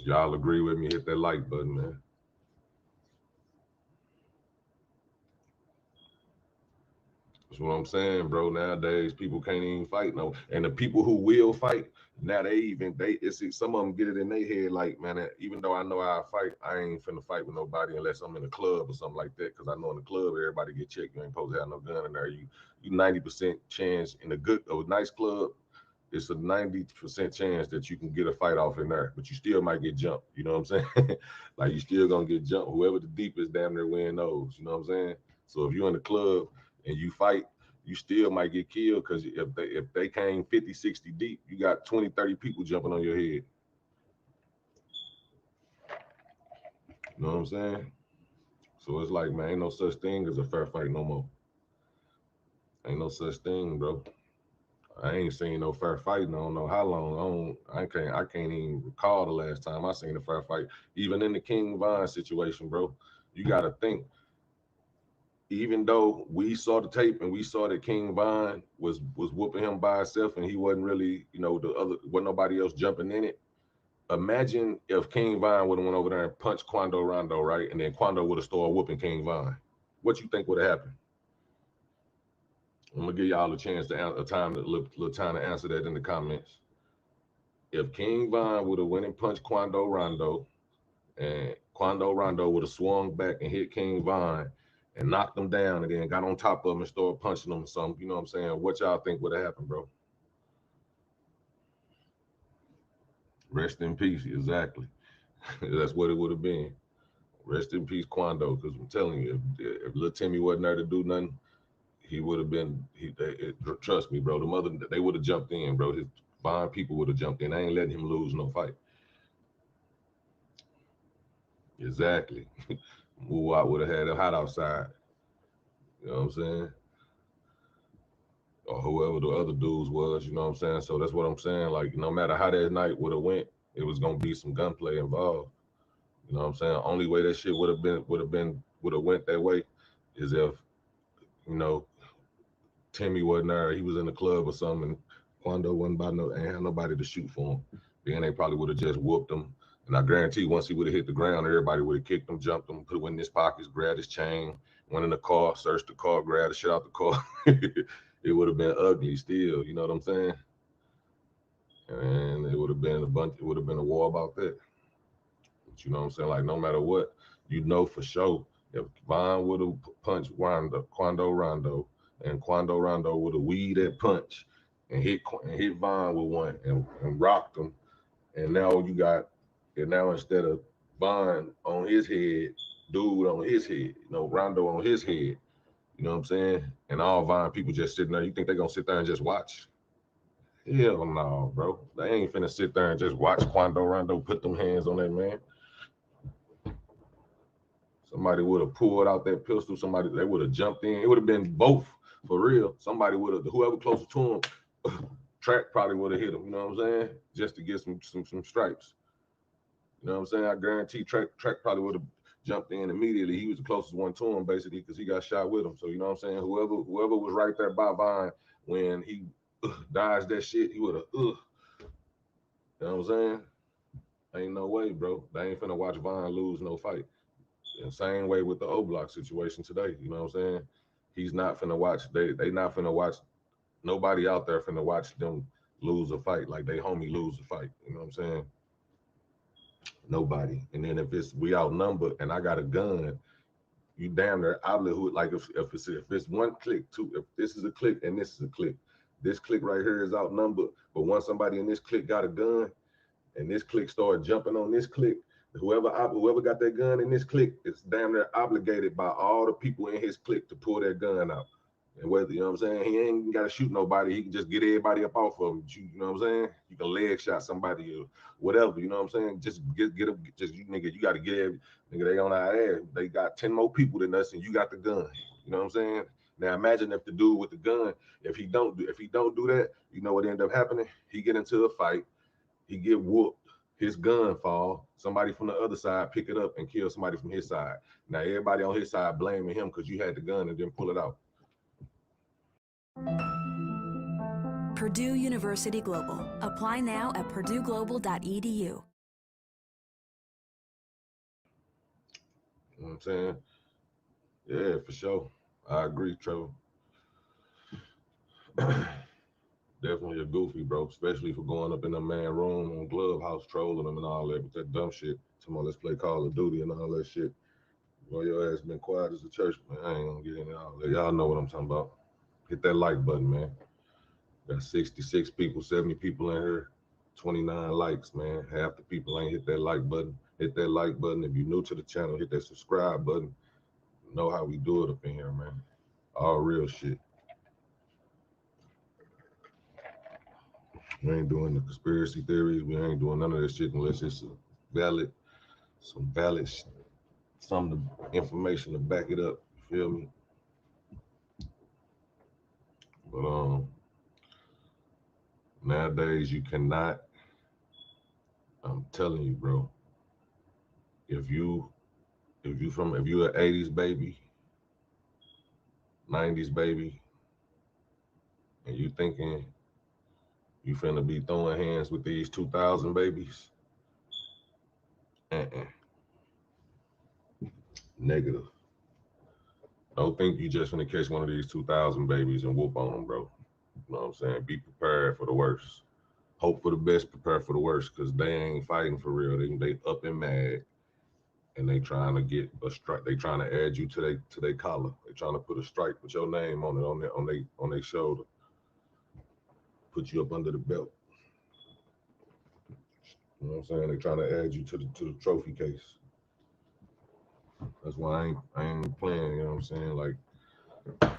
Y'all agree with me? Hit that like button, man. That's what I'm saying, bro. Nowadays, people can't even fight no. And the people who will fight, now some of them get it in their head like, man, even though I know I fight, I ain't finna fight with nobody unless I'm in a club or something like that. Because I know in the club, everybody get checked. You ain't supposed to have no gun in there. You 90% chance in a nice club, it's a 90% chance that you can get a fight off in there, but you still might get jumped. You know what I'm saying? Like, you still gonna get jumped. Whoever the deepest damn near win those. You know what I'm saying? So if you're in the club and you fight, you still might get killed, because if they came 50, 60 deep, you got 20, 30 people jumping on your head. You know what I'm saying? So it's like, man, ain't no such thing as a fair fight no more. Ain't no such thing, bro. I ain't seen no fair fight in I don't know how long. I can't even recall the last time I seen a fair fight. Even in the King Von situation, bro. You gotta think, even though we saw the tape and we saw that King Von was whooping him by himself and he wasn't really, wasn't nobody else jumping in it. Imagine if King Von would have went over there and punched Quando Rondo, right? And then Quando would have started whooping King Von. What you think would have happened? I'm gonna give y'all a chance to little time to answer that in the comments. If King Von would have went and punched Quando Rondo, and Quando Rondo would have swung back and hit King Von and knocked him down, and then got on top of him and started punching him or something, you know what I'm saying? What y'all think would have happened, bro? Rest in peace, exactly. That's what it would have been. Rest in peace, Quando, because I'm telling you, if little Timmy wasn't there to do nothing, he would have been. Trust me, bro. They would have jumped in, bro. His Von people would have jumped in. I ain't letting him lose no fight. Exactly. Move out would have had it hot outside. You know what I'm saying? Or whoever the other dudes was, you know what I'm saying? So that's what I'm saying. Like, no matter how that night would have went, it was gonna be some gunplay involved. You know what I'm saying? Only way that shit would have went that way is if, Timmy wasn't there. He was in the club or something, and Quando ain't had nobody to shoot for him. Then they probably would have just whooped him. And I guarantee once he would have hit the ground, everybody would have kicked him, jumped him, put it in his pockets, grabbed his chain, went in the car, searched the car, grabbed the shit out the car. It would have been ugly still, you know what I'm saying? And it would have been a war about that. But you know what I'm saying? Like, no matter what, for sure, if Von would have punched Quando Rondo, and Quando Rondo would have weaved that punch and hit Von with one and rocked him, and now instead of Von on his head, dude on his head, Rondo on his head, you know what I'm saying? And all Von people just sitting there. You think they're gonna sit there and just watch? Hell no, bro. They ain't finna sit there and just watch Quando Rondo put them hands on that man. Somebody would have pulled out that pistol. They would have jumped in. It would have been both, for real. Somebody would have, whoever closest to him, Track probably would have hit him, you know what I'm saying? Just to get some stripes. You know what I'm saying? I guarantee Track probably would have jumped in immediately. He was the closest one to him, basically, because he got shot with him. So, you know what I'm saying? Whoever was right there by Vine when he dodged that shit, he would have, you know what I'm saying? Ain't no way, bro. They ain't finna watch Vine lose no fight. And same way with the Oblock situation today. You know what I'm saying? He's not finna watch. They not finna watch. Nobody out there finna watch them lose a fight like they homie lose a fight. You know what I'm saying? Nobody. And then if we outnumbered and I got a gun, you damn near obligated. Like if it's one click, if this is a click and this is a click, this click right here is outnumbered. But once somebody in this click got a gun and this click started jumping on this click, whoever got that gun in this click is damn near obligated by all the people in his click to pull that gun out. And whether, you know what I'm saying, he ain't got to shoot nobody. He can just get everybody up off of him. You know what I'm saying? You can leg shot somebody or whatever. You know what I'm saying? Just get them. Just you nigga, you got to get every nigga. They on our ass. They got 10 more people than us, and you got the gun. You know what I'm saying? Now imagine if the dude with the gun, if he don't do that, you know what end up happening? He get into a fight. He get whooped. His gun fall. Somebody from the other side pick it up and kill somebody from his side. Now everybody on his side blaming him because you had the gun and didn't pull it out.
Purdue University Global. Apply now at purdueglobal.edu.
You know what I'm saying? Yeah, for sure. I agree, Trevor. Definitely a goofy, bro, especially for going up in the man room on Clubhouse trolling them and all that with that dumb shit. Tomorrow, let's play Call of Duty and all that shit. Well, your ass been quiet as a church, man. I ain't gonna get into all that. Y'all know what I'm talking about. Hit that like button, man. Got 66 people, 70 people in here, 29 likes, man. Half the people ain't hit that like button. Hit that like button. If you're new to the channel, hit that subscribe button. Know how we do it up in here, man. All real shit. We ain't doing the conspiracy theories. We ain't doing none of that shit unless it's some valid some information to back it up. You feel me? But nowadays you cannot. I'm telling you, bro. If you're an 80s baby, 90s baby, and you thinking you finna be throwing hands with these 2000 babies, negative. Don't think you just finna catch one of these 2000 babies and whoop on them, bro. You know what I'm saying? Be prepared for the worst. Hope for the best, prepare for the worst, because they ain't fighting for real. They up and mad, and they trying to get a strike. They trying to add you to their collar. They trying to put a stripe with your name on it on their shoulder. Put you up under the belt. You know what I'm saying? They trying to add you to the trophy case. That's why I ain't playing. You know what I'm saying? Like I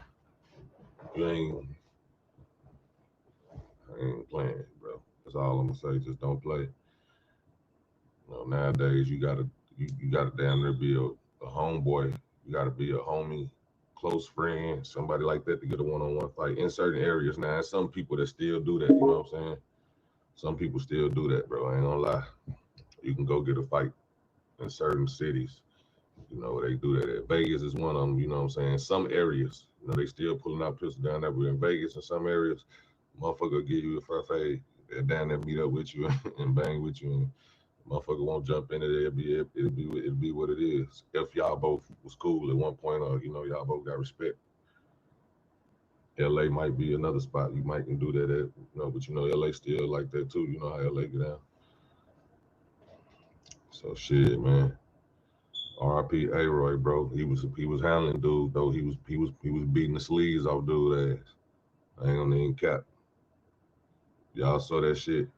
ain't playing, bro. That's all I'm gonna say. Just don't play. You know, nowadays you gotta damn near be a homeboy. You gotta be a homie, close friend, somebody like that to get a one-on-one fight in certain areas. Now, there's some people that still do that. You know what I'm saying? Some people still do that, bro. I ain't gonna lie. You can go get a fight in certain cities. You know, they do that. At Vegas is one of them. You know what I'm saying? Some areas, you know, they still pulling out pistols down there. But in Vegas, in some areas, motherfucker will give you a FFA. They're down there, meet up with you and bang with you, and motherfucker won't jump into there. It'll be what it is. If y'all both was cool at one point, or you know, y'all both got respect. LA might be another spot you might can do that at, you know, but you know, LA still like that too. You know how LA get down. So shit, man. R.I.P. A-Roy, bro. He was handling dude though. He was beating the sleeves off dude ass. I ain't gonna even cap. Y'all saw that shit.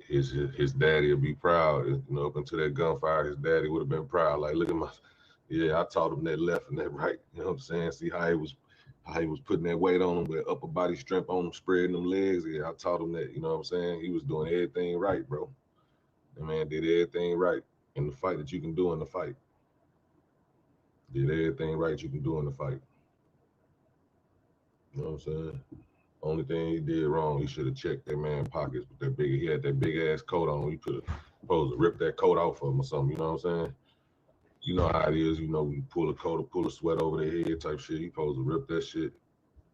His daddy would be proud. You know, up until that gunfire, his daddy would have been proud. Like, look at my, yeah, I taught him that left and that right. You know what I'm saying? See how he was putting that weight on him with upper body strength on him, spreading them legs. Yeah, I taught him that. You know what I'm saying? He was doing everything right, bro. The man did everything right in the fight that you can do in the fight. Did everything right you can do in the fight. You know what I'm saying? Only thing he did wrong, he should have checked that man's pockets with that big. He had that big ass coat on. He could have supposed to rip that coat off of him or something. You know what I'm saying? You know how it is. You know, you pull a coat or pull a sweat over their head type shit. He supposed to rip that shit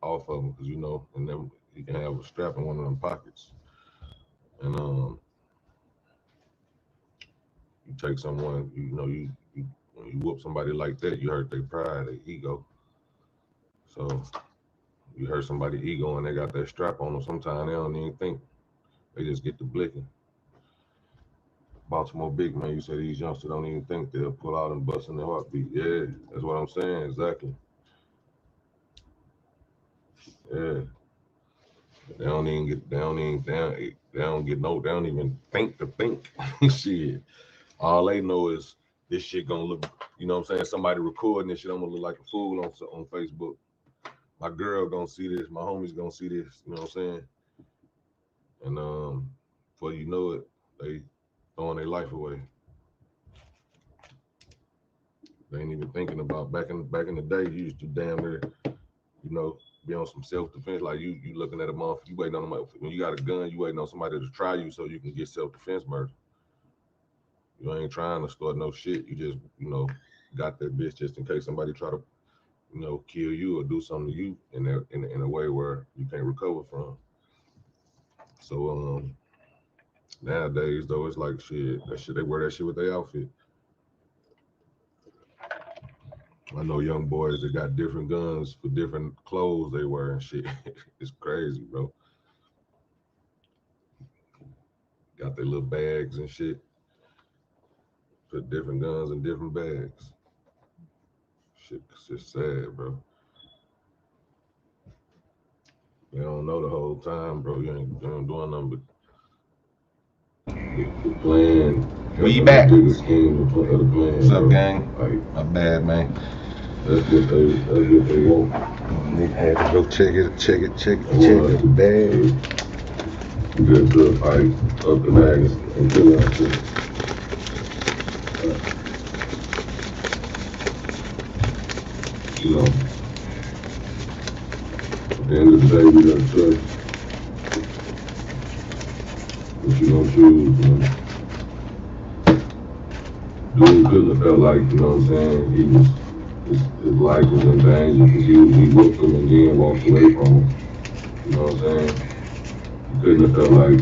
off of him because you know, and then he can have a strap in one of them pockets. And you take someone, you know, you when you whoop somebody like that, you hurt their pride, their ego. So you hurt somebody's ego and they got that strap on them. Sometimes they don't even think. They just get the blicking.
Baltimore big man, you say these youngsters don't even think they'll pull out and bust in their heartbeat. Yeah, that's what I'm saying, exactly. Yeah. They don't even think to think. Shit. All they know is this shit gonna look, you know what I'm saying? Somebody recording this shit, I'm gonna look like a fool on Facebook. My girl gonna see this, my homies gonna see this, you know what I'm saying? And before you know it, they throwing their life away. They ain't even thinking about back in the day, you used to damn near, you know, be on some self-defense. Like you looking at a motherfucker, you waiting on them. When you got a gun, you waiting on somebody to try you so you can get self-defense murder. You ain't trying to start no shit. You just, you know, got that bitch just in case somebody try to, you know, kill you or do something to you in a way where you can't recover from. So nowadays though, it's like shit. That shit, they wear that shit with their outfit. I know young boys that got different guns for different clothes they wear and shit. It's crazy, bro. Got their little bags and shit. Put different guns in different bags. Shit, it's just sad, bro. They don't know the whole time, bro. You ain't doing nothing but the plan.
We back.
The scheme of the plan.
What's up,
bro.
gang?
Like,
My bad, man.
that's what they want.
Nigga had to go check the bag.
Get to fight up the bags and kill that shit. You know, at the end of the day, we got a choice. What you gonna choose, man? Dude couldn't have felt like, you know what I'm saying, his life was in danger because he whooped him and then walked away from him. You know what I'm saying? He couldn't have felt like,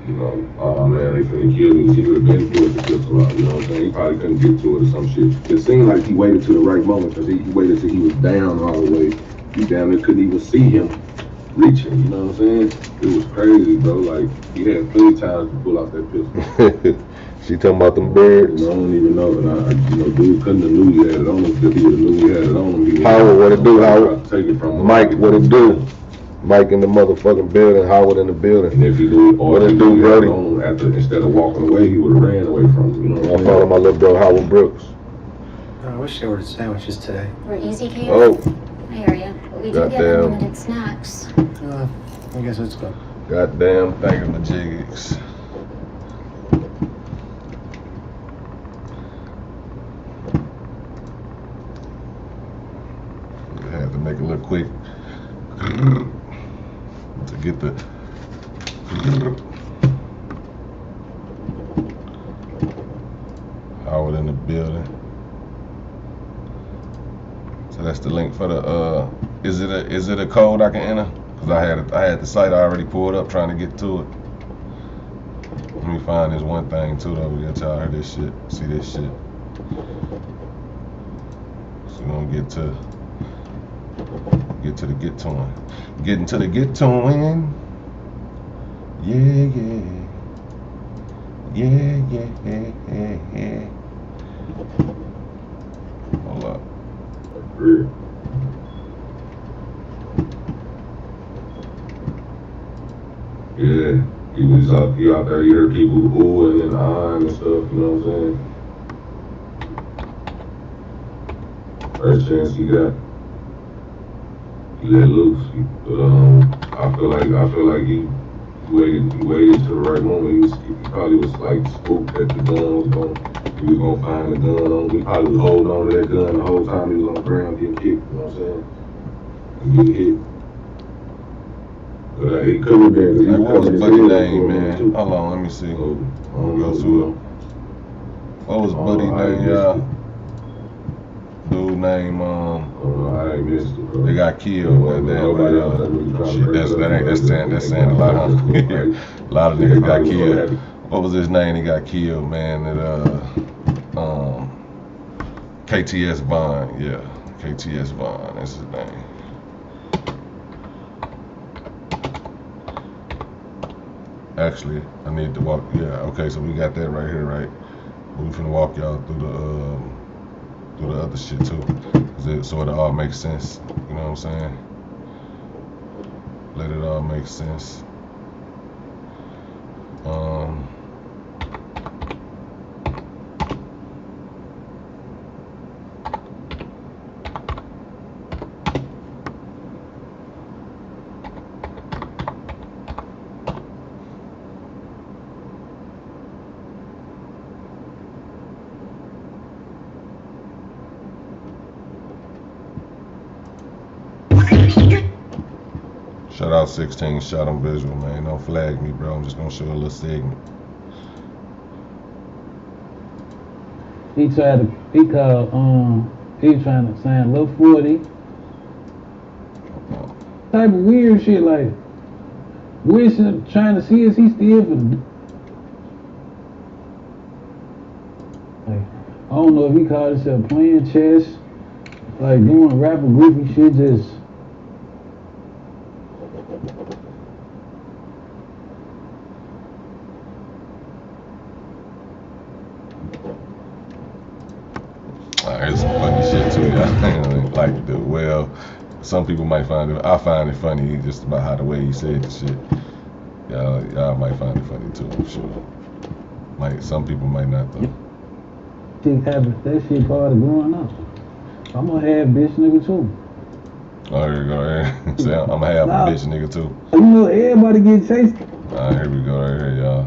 you know, oh man, they finna kill me. He could have been through it to pistol out, you know what I'm saying? He probably couldn't get to it or some shit. It seemed like he waited to the right moment because he waited till he was down all the way. He down there couldn't even see him reaching, you know what I'm saying? It was crazy, bro. Like, he had plenty of times to pull out that pistol.
She talking about them birds.
I don't even know, and you know, dude couldn't have knew he had it on him. If he would have knew he had it on him,
Howard, what it do, Howard?
Take it from him.
Mike, what it do? Mike in the motherfucking building, Howard in the building.
And if he knew, or
what
if
it
he
do,
knew
Brody?
on after, instead of walking away, he would have ran away from him. You know what
I follow my little bro, Howard Brooks.
I wish I ordered sandwiches today.
We're easy, Kyro.
Oh.
I hear ya. But we do get unlimited snacks.
I guess let's go.
Goddamn thingamajigs. I had to make a little quick to get the Howard in the building. So that's the link for the is it a code I can enter? Cause I had the site already pulled up trying to get to it. Let me find this one thing too though. We got y'all hear this shit, see this shit. So we're gonna get to the get to it. Getting to the get to it. Yeah. Hold up.
Yeah, he out there, you hear people oohing and eyeing and stuff, you know what I'm saying? First chance he got, he let loose. But I feel like he waited to the right moment. He probably was like spooked that the gun he was gonna find the gun on. He probably was holding on to that gun the whole time he was on the ground getting kicked, you know what I'm saying? And getting hit. But he could have been.
Hey, what was Buddy name, man? Hold on, let me see. Go through it. What was Buddy name, y'all? Dude name,
I ain't missed it, bro.
they got killed. That's saying a lot. A lot of niggas got killed. What was his name? He got killed, man. KTS Vaughn, yeah. KTS Vaughn, that's his name. Actually, I need to walk. Yeah, okay, so we got that right here, right? We finna walk y'all through the other shit too, so it all makes sense. You know what I'm saying? Let it all make sense. Shout out 16, shot on visual, man. Don't flag me, bro. I'm just gonna show a little segment.
He was trying to sign Lil 40. Type of weird shit like wishing, trying to see is he still for the. Like, I don't know if he called himself playing chess, like doing rapper goofy shit, just.
It's some funny shit too, y'all. Like well, some people might find it. I find it funny just about how the way he said the shit. Y'all might find it funny too. I'm sure. Some people might not though.
That shit part of growing up. I'm gonna have bitch nigga too.
Oh, here we go. Right. Say I'm gonna have a bitch nigga too.
You know everybody get chased.
Alright, here we go right here, y'all.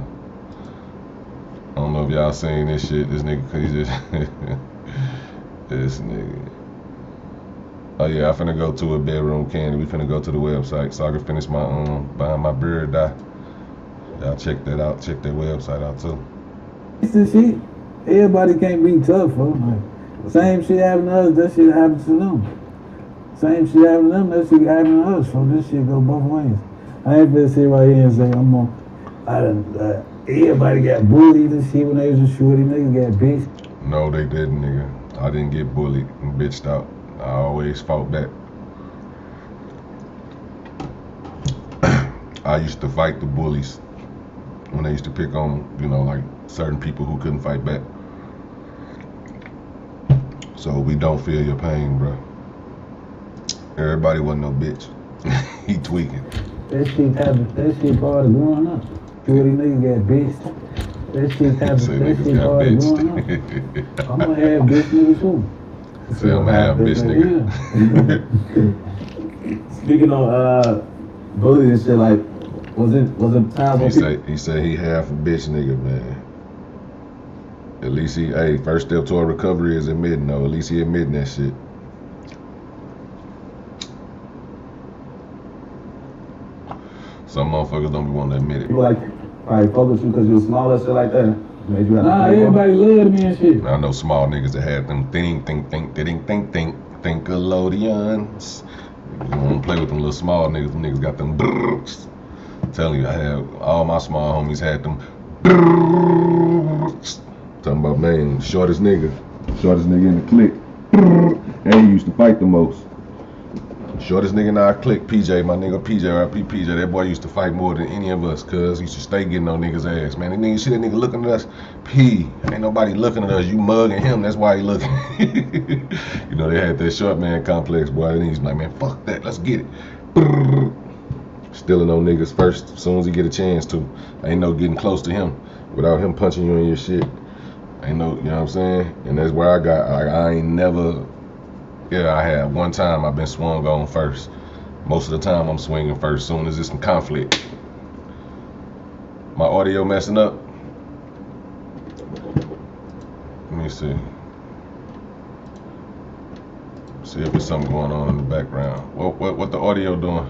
I don't know if y'all seen this shit. This nigga, he just this nigga. Oh yeah, I finna go to a bedroom candy. We finna go to the website so I can finish my behind my beard dye. Y'all check that out. Check that website out too.
This shit, everybody can't be tough, bro. Like, same shit happened to us, that shit happened to them. Same shit happened to them, that shit happened to us. So this shit go both ways. I ain't finna sit right here and say everybody got bullied and shit when they was a shorty. Niggas got bitched.
No, they didn't, nigga. I didn't get bullied and bitched out. I always fought back. I used to fight the bullies when they used to pick on, like certain people who couldn't fight back. So we don't feel your pain, bro. Everybody wasn't no bitch. He tweaking.
That shit happened. That shit part of growing up. Shorty niggas got bitched. That shit happened. That shit part of growing up. I'm gonna have bitch niggas too.
Say I'm gonna have bitch nigga.
Speaking of bullying and shit, like, was it time when
he said he half a bitch nigga, man. At least first step toward recovery is admitting though. At least he admitting that shit. Some motherfuckers don't be wanting to admit it.
People like probably fuck with you because you was small and shit like that.
Nah, everybody loved me and shit.
I know small niggas that had them Nickelodeons. You wanna play with them little small niggas, them niggas got them brrrrs. I'm telling you, I have all my small homies had them brrrrs. Talking about, man, shortest nigga in the clique. And he used to fight the most. Shortest nigga in our clique, PJ, my nigga PJ, RP PJ, that boy used to fight more than any of us, cuz he used to stay getting on niggas' ass, man. That nigga looking at us, ain't nobody looking at us, you mugging him, that's why he looking. They had that short man complex, boy, and he's like, man, fuck that, let's get it. Stealing on niggas first, as soon as he get a chance to. Ain't no getting close to him without him punching you in your shit. Ain't no, you know what I'm saying? And that's where I ain't never, I have one time I've been swung on first. Most of the time I'm swinging first, soon as there's some conflict. My audio messing up? Let me see. See if there's something going on in the background. What the audio doing?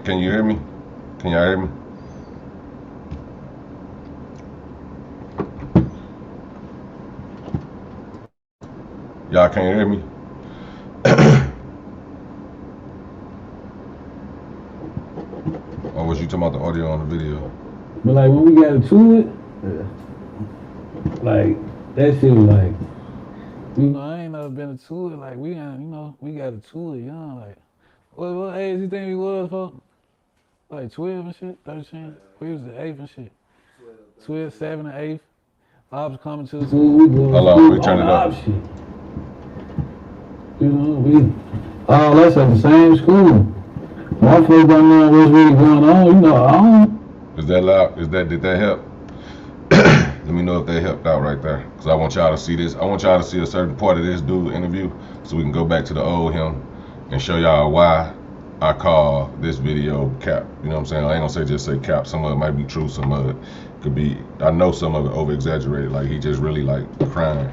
Can you hear me? Can y'all hear me? Y'all can't hear me? Or was you talking about the audio on the video?
But like when we got into it, Like, that shit was like, you know, I ain't never been to it. Like, we got, you know, we got a tour young. Like, what age you think we was for? Like 12 and shit, 13? We was the 8th and shit. 12, 7 and 8. Ops coming to the school, we go
Hold on, we turn it up.
Shit. You know, we all us at the same school. Motherfuckers don't know what's really going on, you know, I don't.
Is that loud? Did that help? Let me know if that helped out right there. Cause I want y'all to see this. I want y'all to see a certain part of this dude interview so we can go back to the old him and show y'all why I call this video cap. You know what I'm saying? I ain't gonna just say cap. Some of it might be true, some of it could be, I know some of it over exaggerated. Like he just really like crying.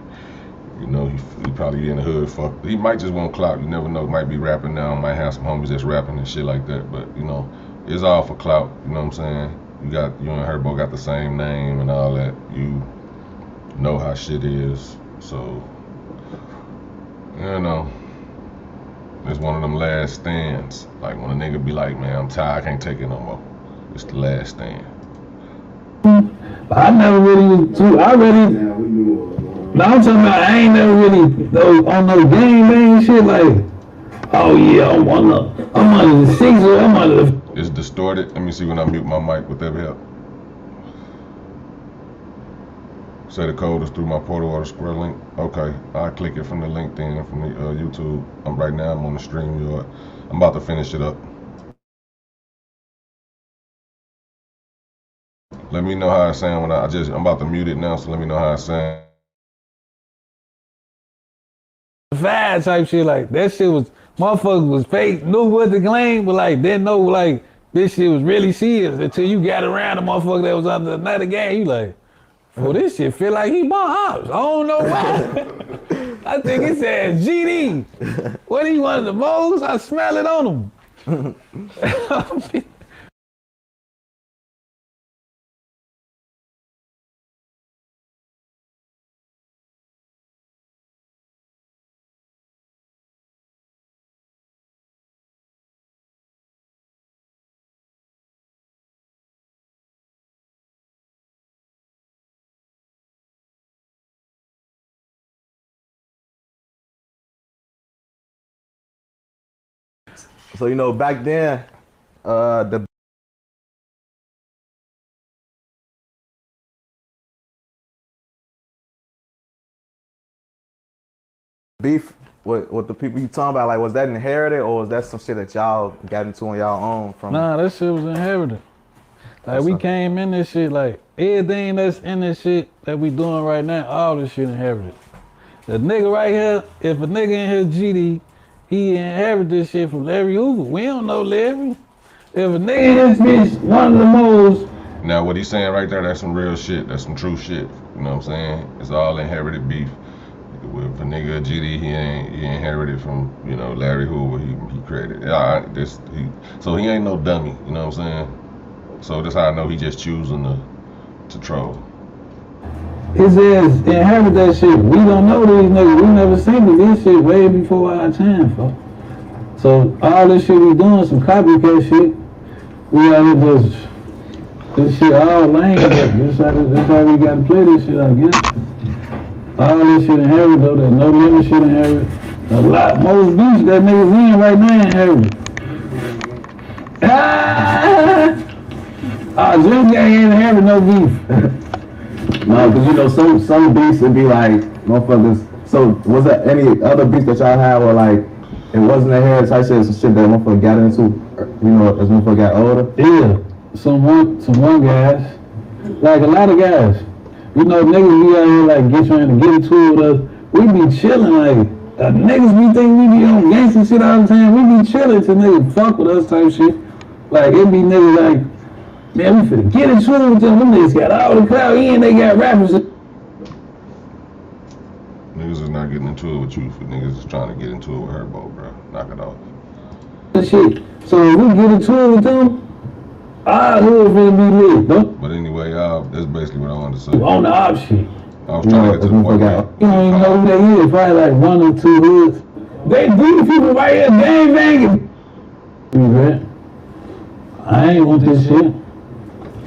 You know, he probably in the hood fuck. He might just want clout. You never know. Might be rapping now. Might have some homies that's rapping and shit like that. But you know, it's all for clout. You know what I'm saying? You and Gherbo got the same name and all that. You know how shit is. So, you know, it's one of them last stands. Like when a nigga be like, man, I'm tired. I can't take it no more. It's the last stand.
I never really was too. No, I'm talking about I ain't never really on no game shit like, oh yeah, I'm under the 6 or I'm under the.
It's distorted. Let me see when I mute my mic. Would that help? Say the code is through my portal or the square link. Okay, I'll click it from the link then from the YouTube. Right now I'm on the StreamYard. I'm about to finish it up. Let me know how it sound when I'm about to mute it now, so let me know how it sound.
Fad type shit, like that shit was, motherfuckers was fake, knew what to claim, but like didn't know like this shit was really serious until you got around the motherfucker that was under another game. You like, well, this shit feel like he bought house. I don't know why. I think it said GD. What he wanted the most? I smell it on him.
So you know, back then, the beef with the people you talking about, like, was that inherited or was that some shit that y'all got into on y'all own from?
Nah, that shit was inherited. Like we came in this shit, like everything that's in this shit that we doing right now, all this shit inherited. The nigga right here, if a nigga in his GD, he inherited this shit from Larry Hoover. We don't know Larry. If a nigga in his bitch, one of the most.
Now what he's saying right there, that's some real shit. That's some true shit. You know what I'm saying? It's all inherited beef. If a nigga GD, he inherited from, you know, Larry Hoover. He created. So he ain't no dummy. You know what I'm saying? So that's how I know he just choosing to troll.
His ass inherited that shit. We don't know these niggas. We never seen this shit way before our time, folks. So all this shit we doing, some copycat shit. We out here just, this shit all lame. That's how we gotta play this shit, I guess. All this shit inherited though, that no limit shit inherited. A lot, most beats that niggas in right now inherited. Jim Gang ain't inherited no beef.
No, because you know, some beats would be like, motherfuckers. So was there any other beats that y'all had where like, it wasn't a hair type shit, some shit that motherfucker got into, you know, as motherfucker got older?
Yeah, some one guys, like a lot of guys. You know, niggas be out here like trying to get into it with us. We be chilling like, niggas be thinking we be on gangster shit all the time. We be chilling till niggas fuck with us type shit. Like, it be niggas like, man, we finna get into it with them. Them niggas got all the crowd in, they got rappers.
Niggas is not getting into it with you. Niggas is trying to get into it with Gherbo, bro. Knock it off.
Shit. So if we get into it with them, our hood finna be lit, though.
But anyway, that's basically what I wanted to say.
On the op shit.
I was trying to get to the point.
You don't even know who they is. Probably like 1 or 2 hoods. They beat people right here, gang banging. I ain't want this shit.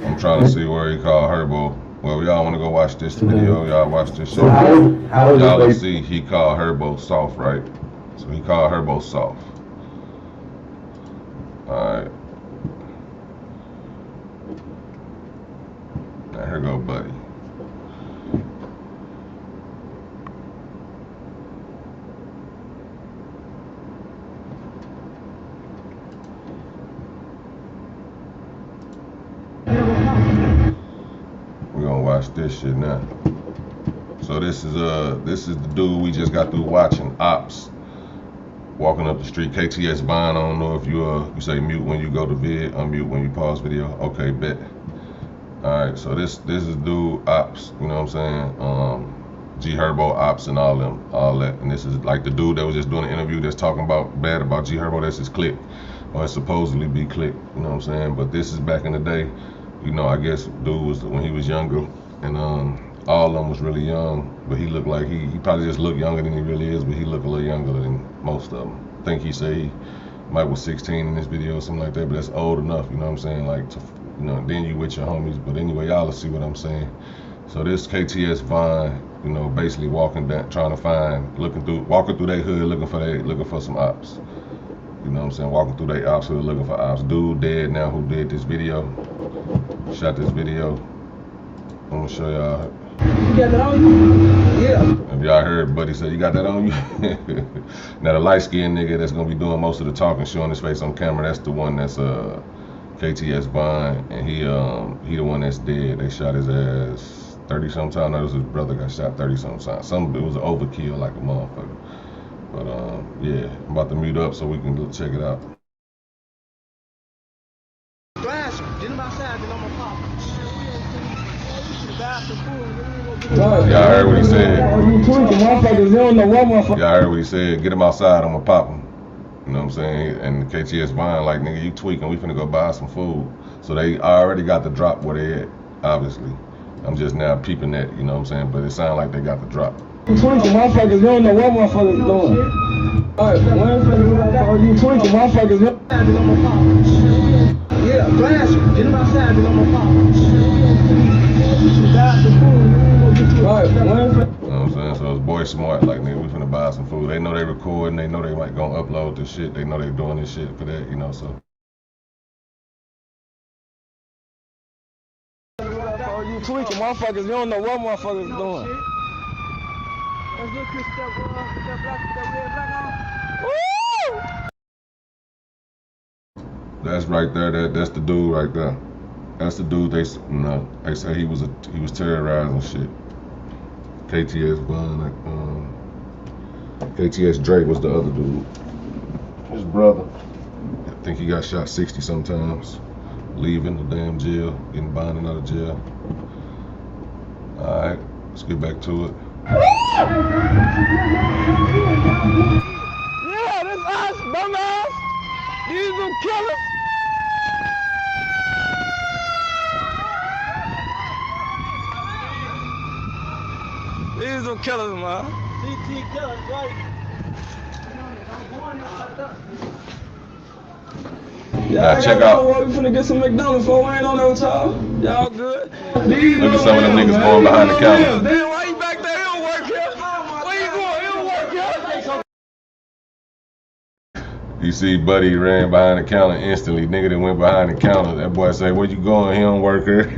I'm trying to see where he called Gherbo Well, y'all want to go watch this video, y'all watch this shit.
So how
y'all will
is
see he called Gherbo soft, right? So he called Gherbo soft. Alright. Now here go buddy. We're gonna watch this shit now. So this is the dude we just got through watching, Ops. Walking up the street, KTS Vine. I don't know if you say mute when you go to vid, unmute when you pause video. Okay, bet. Alright, so this is dude Ops, you know what I'm saying? Gherbo, Ops, and all that. And this is like the dude that was just doing an interview that's talking bad about Gherbo. That's his clique, or it's supposedly be clique, you know what I'm saying? But this is back in the day, you know. I guess dude was when he was younger, and all of them was really young, but he looked like he probably just looked younger than he really is, but he looked a little younger than most of them. I think he said he might was 16 in this video or something like that, but that's old enough, you know what I'm saying? Like, to, you know, then you with your homies. But anyway, y'all will see what I'm saying. So this KTS Vine, you know, basically walking down, trying to find, walking through their hood, looking for some ops. You know what I'm saying? Walking through their ops hood, looking for ops. Dude dead now who did this video, shot this video. I'm gonna show y'all.
You got that on you? Yeah.
If y'all heard Buddy say, you got that on you? Now the light-skinned nigga that's gonna be doing most of the talking, showing his face on camera, that's the one that's KTS Vine, and he the one that's dead. They shot his ass 30-something times. That was his brother got shot 30-something times. It was an overkill like a motherfucker. But yeah, I'm about to mute up so we can go check it out. Y'all heard what he said. Y'all heard what he said. Get him outside, I'm gonna pop him. You know what I'm saying? And KTS Vine like, nigga, you tweaking. We finna go buy some food. So they already got the drop where they at, obviously. I'm just now peeping that, you know what I'm saying? But it sounds like they got the drop.
You tweaking, motherfuckers, you don't know what motherfuckers doing. Alright, you tweaking, motherfuckers. Yeah, blast him. Get him outside, I'm gonna pop him. Alright,
you know what I'm saying? So his boy smart, like, nigga, we finna buy some food. They know they recording, they know they might gonna upload this shit, they know they doing this shit for that, you know, so.
You tweaking, motherfuckers, you don't know what motherfuckers doing.
That's right there, that's the dude right there. That's the dude they say he was terrorizing shit. KTS Vine, KTS Drake was the other dude. His brother. I think he got shot 60 sometimes. Leaving the damn jail, getting bonded out of jail. Alright, let's get back to it.
Yeah, this us, dumbass. These them killers. These them killers, man. CT killers, right?
Now check out.
We finna get some McDonald's before we ain't on no time. Y'all good?
Look at some of them niggas going behind the counter.
Damn, why you back there? It don't work here. Where you going? It don't work here.
You see Buddy ran behind the counter instantly. Nigga that went behind the counter. That boy say, where you going? He don't work here.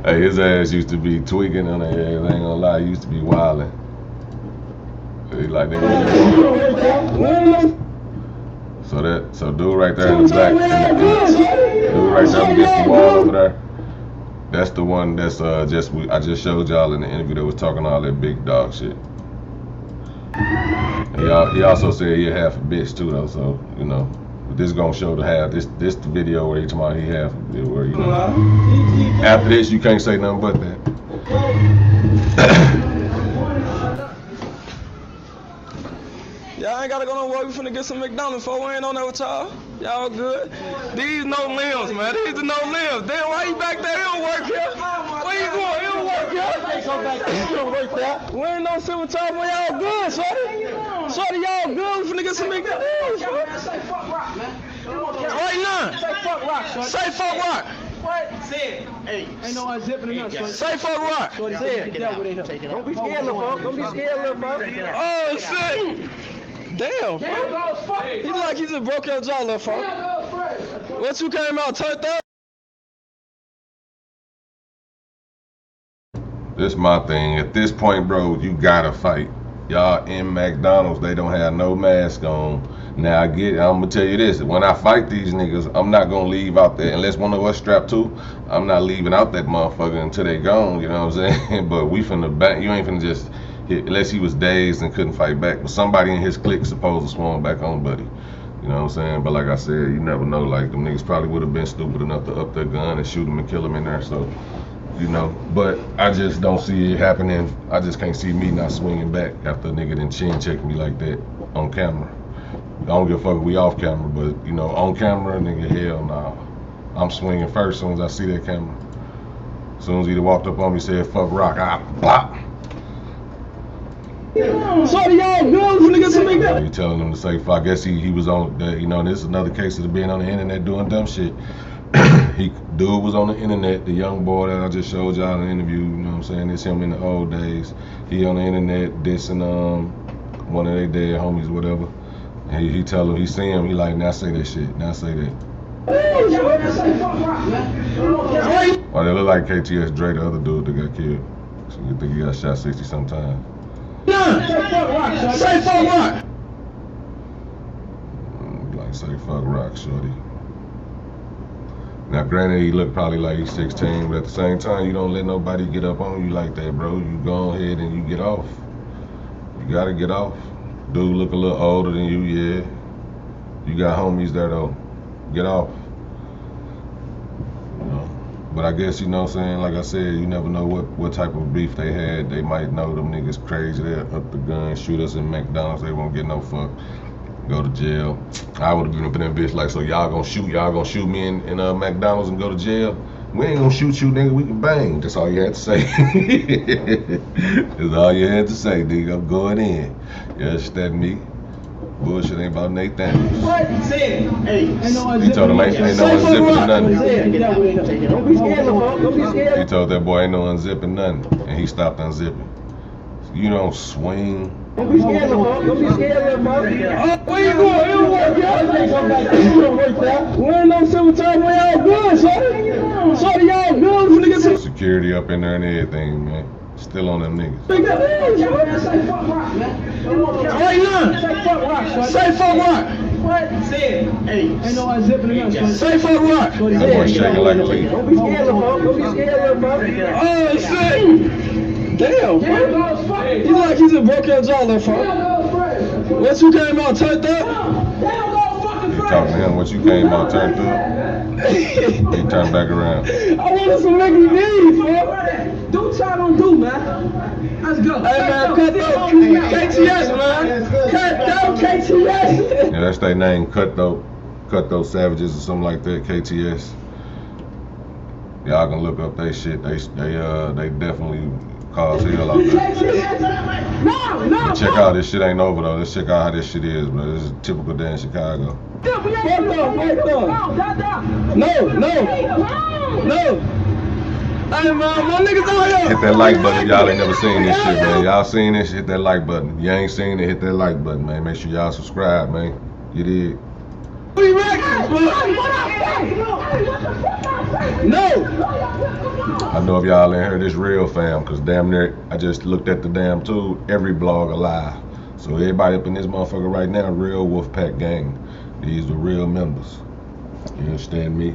Hey, his ass used to be tweaking on their ass. I ain't gonna lie, he used to be wildin'. He like, nigga, so dude right there in the back, dude right there against the wall over there, that's the one that's I just showed y'all in the interview that was talking all that big dog shit. And he also said he half a bitch too though, so you know. But this gonna show the half. This the video where he talking about he half a bitch, where you know. After this you can't say nothing but that.
Y'all ain't gotta go nowhere. We finna get some McDonald's before we ain't on there with y'all. Y'all good? These no limbs, man. These are no limbs. Damn, why you back there? It don't work here. Where you going? It don't work here. It don't work here. We ain't no silver top. Y'all good, shorty? Shorty, y'all good? We finna get some McDonald's. Say fuck rock, man. Right now. Say fuck rock, shorty. Say fuck rock. What? Say it. Hey. Ain't no unzipping enough. Say fuck rock. Say it. Don't be scared, little fuck. Don't be scared, little fuck. Oh, shit. Damn. He like he just broke your jaw, little fuck. What you came out turned up?
This my thing. At this point, bro, you gotta fight. Y'all in McDonald's, they don't have no mask on. Now I'm gonna tell you this, when I fight these niggas, I'm not gonna leave out there, unless one of us strapped to, I'm not leaving out that motherfucker until they gone, you know what I'm saying? But we finna back, you ain't finna just hit, unless he was dazed and couldn't fight back. But somebody in his clique supposed to swarm back on buddy. You know what I'm saying? But like I said, you never know, like them niggas probably would have been stupid enough to up their gun and shoot him and kill him in there, so. You know, but I just don't see it happening. I just can't see me not swinging back after a nigga done chin check me like that on camera. I don't give a fuck if we off camera, but you know, on camera, nigga, hell no. I'm swinging first as soon as I see that camera. As soon as he walked up on me and said, fuck rock, I pop.
Sorry, y'all, guns, niggas, something like that.
You telling him to say, fuck, I guess he was on, you know, this is another case of being on the internet doing dumb shit. Dude was on the internet, the young boy that I just showed y'all in the interview, you know what I'm saying? It's him in the old days. He on the internet dissing one of their dead homies, whatever. And he tell him, he see him, he like, now say that shit, now say that. Oh, they look like KTS Dre, the other dude that got killed. So you think he got shot 60 sometimes.
Say fuck rock.
Like, say fuck rock, shorty. Now, granted, he look probably like he's 16, but at the same time, you don't let nobody get up on you like that, bro. You go ahead and you get off. You gotta get off. Dude look a little older than you, yeah. You got homies there, though. Get off. You know? But I guess, you know what I'm saying, like I said, you never know what type of beef they had. They might know them niggas crazy. They'll up the gun, shoot us in McDonald's. They won't get no fuck. Go to jail. I would have been up in that bitch like, so y'all gonna shoot me in McDonald's and go to jail? We ain't gonna shoot you, nigga, we can bang. That's all you had to say. That's all you had to say, nigga. I'm going in. You understand me? Bullshit ain't about Nathan.
What? Say it. Hey, ain't no
he told him ain't no unzipping nothing.
Don't be scared, don't be scared.
He told that boy ain't no unzipping nothing. And he stopped unzipping. You don't swing.
Don't be scared, don't be scared, where you going? It don't work, y'all. We ain't no cemetery where y'all good, sorry, y'all good, niggas.
Security up in there and everything, man. Still on them niggas.
Say fuck rock, man. Say fuck rock. What? Say it. Hey, ain't no unzipping enough. Say fuck rock.
That boy shaking like a leaf.
Don't be scared, don't be scared, Oh, shit. Damn, he like he just broke your jaw, little fuck. What you came out turned up?
You talking to him, what you came out turned up? He turned back around.
I wanted some Mickey D's, man. Do what y'all don't do, man. Let's go. Hey, man, cut those KTS, man. Cut those KTS.
Yeah, that's their name, Cut Those Savages or something like that, KTS. Y'all can look up they shit. They definitely cause hell out there. But check out, this shit ain't over though. Let's check out how this shit is, bro. This is typical day in Chicago.
No. Hey man, my niggas out here.
Hit that like button if y'all ain't never seen this shit, man. Y'all seen this, hit that like button. If you ain't seen it, hit that like button, man. Make sure y'all subscribe, man. You did.
No.
I know if y'all ain't heard this real fam, cause damn near, I just looked at the damn tube, every blog alive. So everybody up in this motherfucker right now, real Wolfpack gang. These are real members. You understand me?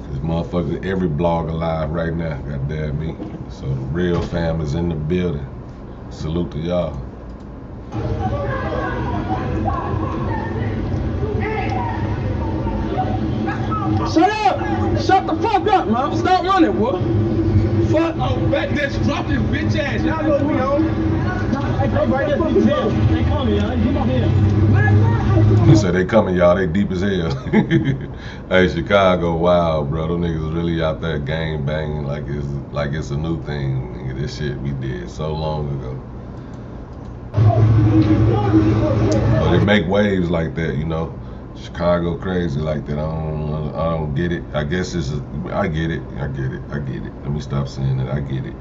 Cause motherfucker, every blog alive right now, goddamn me. So the real fam is in the building. Salute to y'all.
Shut up! Shut the fuck up, man. Stop running, boy. Fuck.
Oh, back there, drop this bitch ass. Y'all know we on. Hey, right there, deep as hell. They coming, y'all. Get up here.
He said they coming, y'all. They deep as hell. Hey, Chicago, wow, bro. Them niggas really out there gang banging like it's a new thing. Nigga, this shit we did so long ago. But they make waves like that, you know. Chicago crazy like that. I don't get it. I guess I get it. Let me stop saying that. I get it.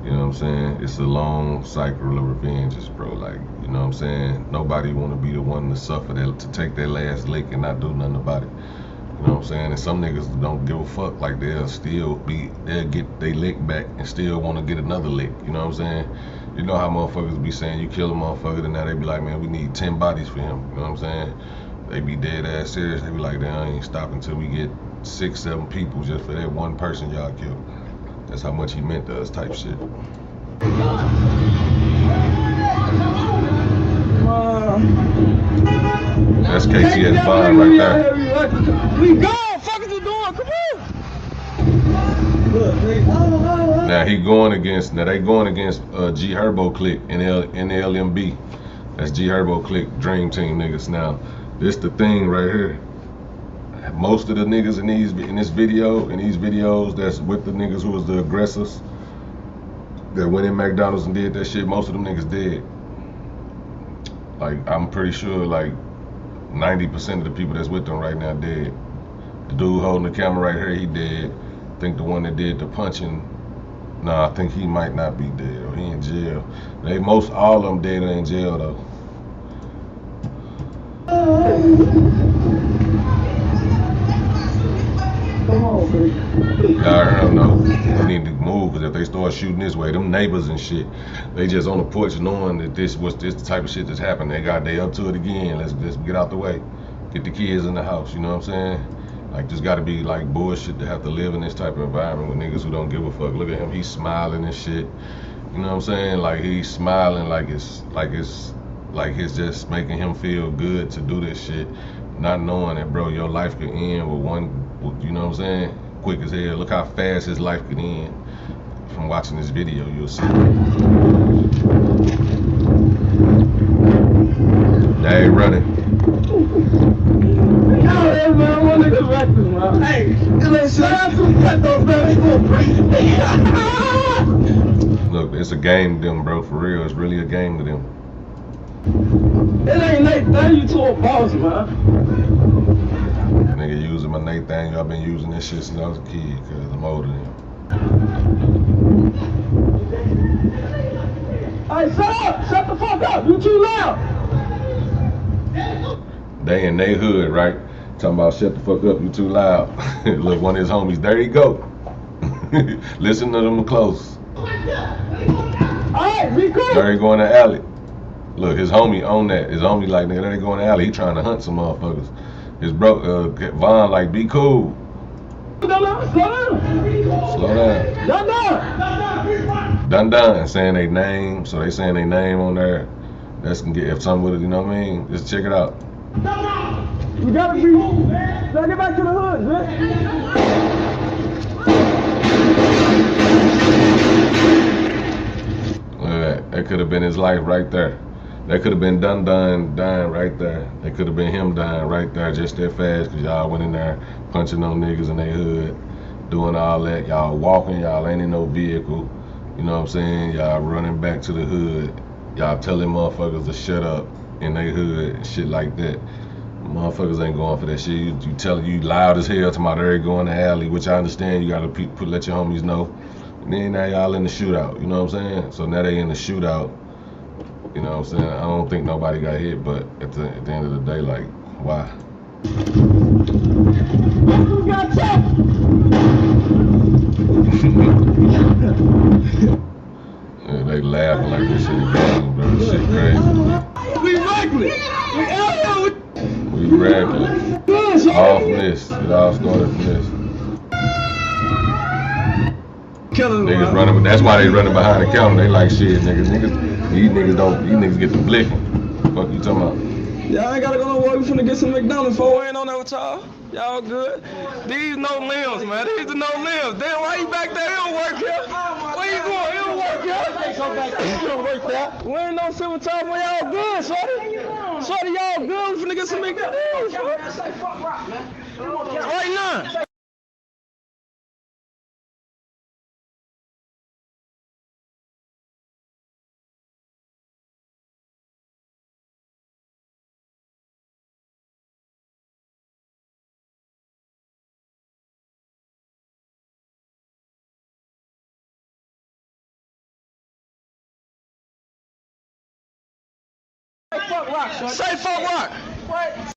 You know what I'm saying? It's a long cycle of revenges, bro. Like, you know what I'm saying? Nobody want to be the one to suffer that, to take their last lick and not do nothing about it. You know what I'm saying? And some niggas don't give a fuck. Like, they'll get their lick back and still want to get another lick. You know what I'm saying? You know how motherfuckers be saying you kill a motherfucker, and now they be like, man, we need 10 bodies for him. You know what I'm saying? They be dead ass serious. They be like, damn, I ain't stopping until we get 6, 7 people just for that one person y'all killed. That's how much he meant to us, type shit. That's KTS Bond right there.
We gone. Fuck is you doing? Come on.
Now they going against G Gherbo clique and Nlmb. That's G Gherbo clique Dream Team niggas. Now this the thing right here. Most of the niggas in these videos that's with the niggas who was the aggressors that went in McDonald's and did that shit, most of them niggas dead. Like, I'm pretty sure like 90% of the people that's with them right now dead. The dude holding the camera right here, he dead. I think the one that did the punching, nah, I think he might not be dead, or he in jail. All of them dead or in jail though. I don't know. We need to move, because if they start shooting this way, them neighbors and shit, they just on the porch knowing that this the type of shit that's happening. They up to it again. Let's get out the way. Get the kids in the house, you know what I'm saying? Like, there's gotta be like bullshit to have to live in this type of environment with niggas who don't give a fuck. Look at him, he's smiling and shit. You know what I'm saying? Like, he's smiling like it's just making him feel good to do this shit. Not knowing that, bro, your life could end with one, you know what I'm saying? Quick as hell. Look how fast his life could end. From watching this video, you'll see. They running. Look, it's a game to them, bro, for real. It's really a game to them.
It ain't Nathan, you to a boss, man.
Nigga using my Nathan, I've been using this shit since I was a kid, cause I'm older than him.
Hey, shut up! Shut the fuck up! You too loud!
They in they hood, right? Talking about shut the fuck up, you too loud. Look, one of his homies, there he go. Listen to them close.
Alright, be cool!
There he go in the alley. Look, his homie on that. His homie like, nigga, there they go in the alley. He trying to hunt some motherfuckers. His bro, Von like, be cool.
Slow down.
Dun, saying they name. So they saying they name on there. That's gonna get, if something with it, you know what I mean? Just check it out.
We gotta be, now get back to the hood, man.
Look at that. That could have been his life right there. That could have been done dying right there. That could have been him dying right there just that fast, because y'all went in there punching on niggas in their hood, doing all that. Y'all walking, y'all ain't in no vehicle. You know what I'm saying? Y'all running back to the hood. Y'all telling motherfuckers to shut up in their hood and shit like that. Motherfuckers ain't going for that shit. You loud as hell to my there go in the alley, which I understand. You gotta let your homies know. And then now y'all in the shootout. You know what I'm saying? So now they in the shootout. You know what I'm saying? I don't think nobody got hit, but at the end of the day, like, why? Yeah, they laughing like this shit again, bro. This shit crazy.
We reckless.
We reckless. All from this. It all started from this. Niggas running, that's why they running behind the counter. They like shit, niggas. These niggas get the blicking. Fuck you talking about?
Y'all ain't gotta go nowhere. We finna get some McDonald's for we ain't on there with y'all. Y'all good? These no limbs, man. These are no limbs. Damn, why you back there? It don't work here. Where you going? It don't work here. It don't work there. We ain't no silver time when y'all good, shorty. Shorty, y'all good. We finna get some McDonald's. Right now.
fuck rock, son.
Say fuck rock.
What?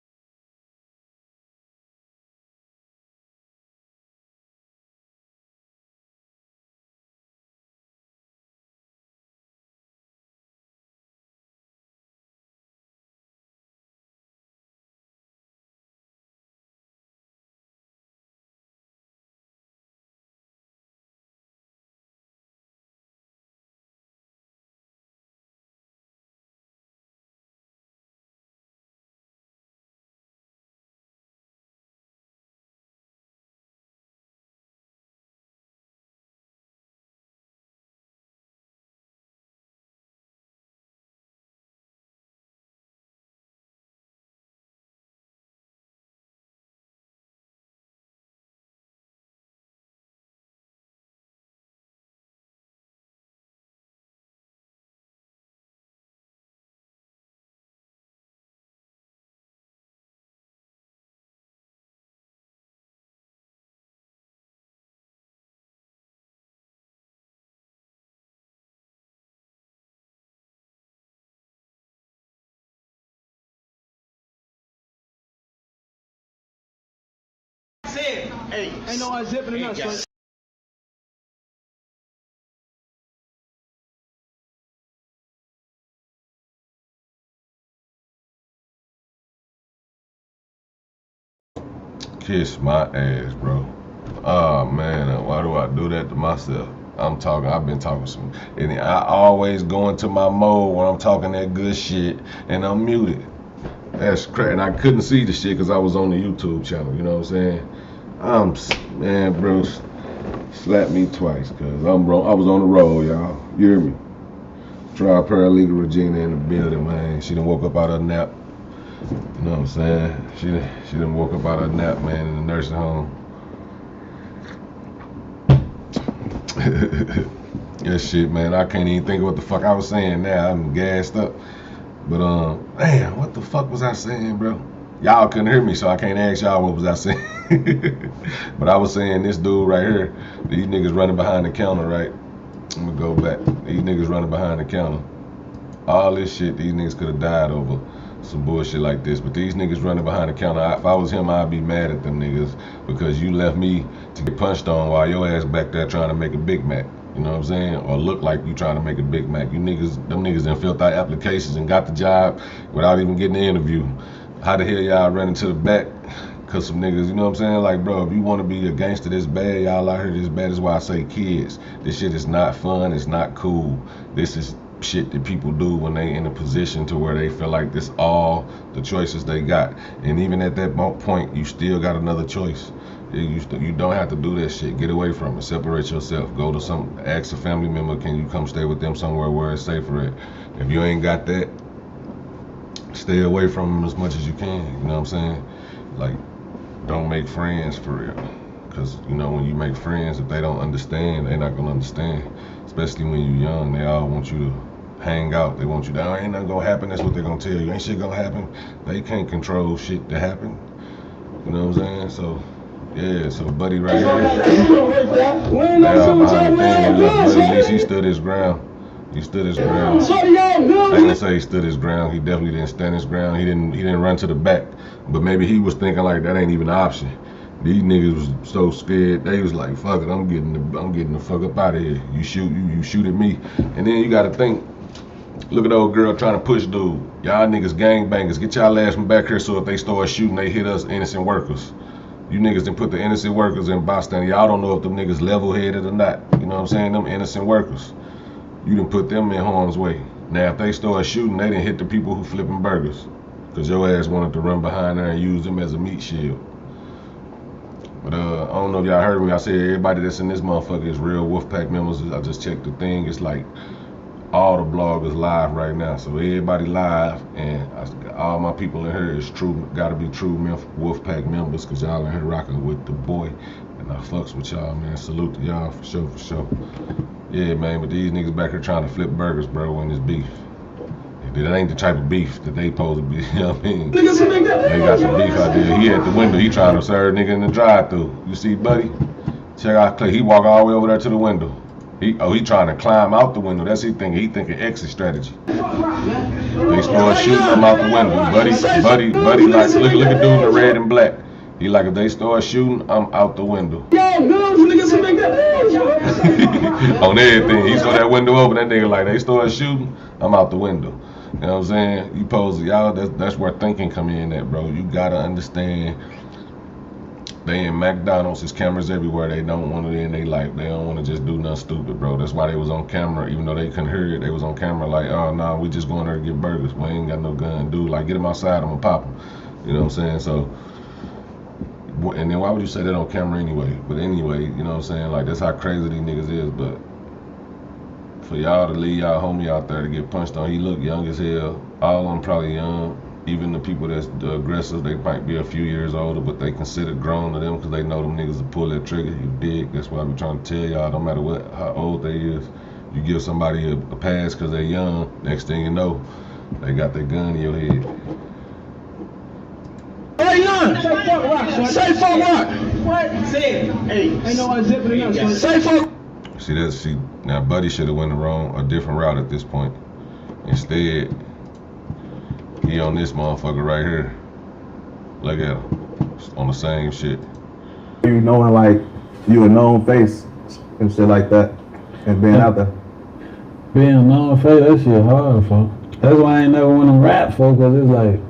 Hey, ain't no unzipping enough, son.
Kiss my ass, bro. Oh man, why do I do that to myself? I've been talking some, and I always go into my mode when I'm talking that good shit, and I'm muted. That's crazy, and I couldn't see the shit because I was on the YouTube channel, you know what I'm saying? Man, bro, slap me twice, cause I was on the road, y'all. You hear me? Trial paralegal Regina in the building, man. She done woke up out of a nap. You know what I'm saying? She done woke up out of a nap, man, in the nursing home. That shit, man, I can't even think of what the fuck I was saying now. I'm gassed up. But man, what the fuck was I saying, bro? Y'all couldn't hear me, so I can't ask y'all what was I saying. But I was saying this dude right here, these niggas running behind the counter, right? I'm gonna go back. These niggas running behind the counter. All this shit, these niggas could have died over some bullshit like this. But these niggas running behind the counter, if I was him, I'd be mad at them niggas because you left me to get punched on while your ass back there trying to make a Big Mac. You know what I'm saying? Or look like you trying to make a Big Mac. You niggas, them niggas done filled out applications and got the job without even getting the interview. How the hell y'all running to the back? Cause some niggas, you know what I'm saying? Like, bro, if you want to be a gangster this bad, y'all out here this bad, is why I say kids. This shit is not fun. It's not cool. This is shit that people do when they in a position to where they feel like this all the choices they got. And even at that point, you still got another choice. You don't have to do that shit. Get away from it. Separate yourself. Go to ask a family member, can you come stay with them somewhere where it's safer at? If you ain't got that, stay away from them as much as you can. You know what I'm saying? Like, don't make friends for real. Because, you know, when you make friends, if they don't understand, they're not going to understand. Especially when you're young, they all want you to hang out. They want you to, ain't nothing going to happen. That's what they're going to tell you. Ain't shit going to happen. They can't control shit to happen. You know what I'm saying? So, yeah, so buddy right here. Now behind the thing, at least he stood his ground. He stood his ground. I ain't gonna say he stood his ground. He definitely didn't stand his ground. He didn't run to the back. But maybe he was thinking like that ain't even an option. These niggas was so scared. They was like, fuck it, I'm getting the fuck up out of here. You shoot at me. And then you gotta think, look at the old girl trying to push dude. Y'all niggas gangbangers. Get y'all ass from back here so if they start shooting, they hit us innocent workers. You niggas done put the innocent workers in bystander. Y'all don't know if them niggas level-headed or not. You know what I'm saying? Them innocent workers. You done put them in harm's way. Now, if they start shooting, they didn't hit the people who flipping burgers. Because your ass wanted to run behind there and use them as a meat shield. But I don't know if y'all heard me. I said everybody that's in this motherfucker is real Wolfpack members. I just checked the thing. It's like all the bloggers live right now. So everybody live. And all my people in here is true. Got to be true Wolfpack members. Because y'all in here rocking with the boy. And I fucks with y'all, man. Salute to y'all for sure, for sure. Yeah, man, but these niggas back here trying to flip burgers, bro, when it's beef. That ain't the type of beef that they supposed to be, you know what I mean? They got some beef out there. He at the window, he trying to serve nigga in the drive-thru. You see, buddy? Check out Clay, he walk all the way over there to the window. He trying to climb out the window. That's he thinking. He thinking exit strategy. They start shooting him out the window. Buddy, like look at dude in the red and black. He like if they start shooting, I'm out the window. On everything. He saw that window open. That nigga like they start shooting, I'm out the window. You know what I'm saying? You pose y'all. That's where thinking come in at, bro. You gotta understand. They in McDonald's, there's cameras everywhere. They don't want it in their life. They don't want to just do nothing stupid, bro. That's why they was on camera, even though they couldn't hear it. They was on camera like, oh, no, we just going there to get burgers. We ain't got no gun. Dude, like, get them outside, I'm going to pop them. You know what I'm saying? So, and then why would you say that on camera anyway? But anyway, you know what I'm saying? Like, that's how crazy these niggas is. But for y'all to leave y'all homie out there to get punched on, he look young as hell. All of them probably young. Even the people that's the aggressors, they might be a few years older, but they consider grown to them because they know them niggas to pull that trigger. You dig? That's why I be trying to tell y'all, no matter how old they is, you give somebody a pass because they young, next thing you know, they got their gun in your head.
Hey, young! Say fuck rock! What? Say it. Hey, ain't no one zipping it up. Say fuck.
See, now Buddy should have went a different route at this point. Instead, he on this motherfucker right here. Look at him. On the same shit.
You knowing like you a known face and shit like that and being out there.
Being a known face, that shit hard, folks. That's why I ain't never want to rap, folks, because it's like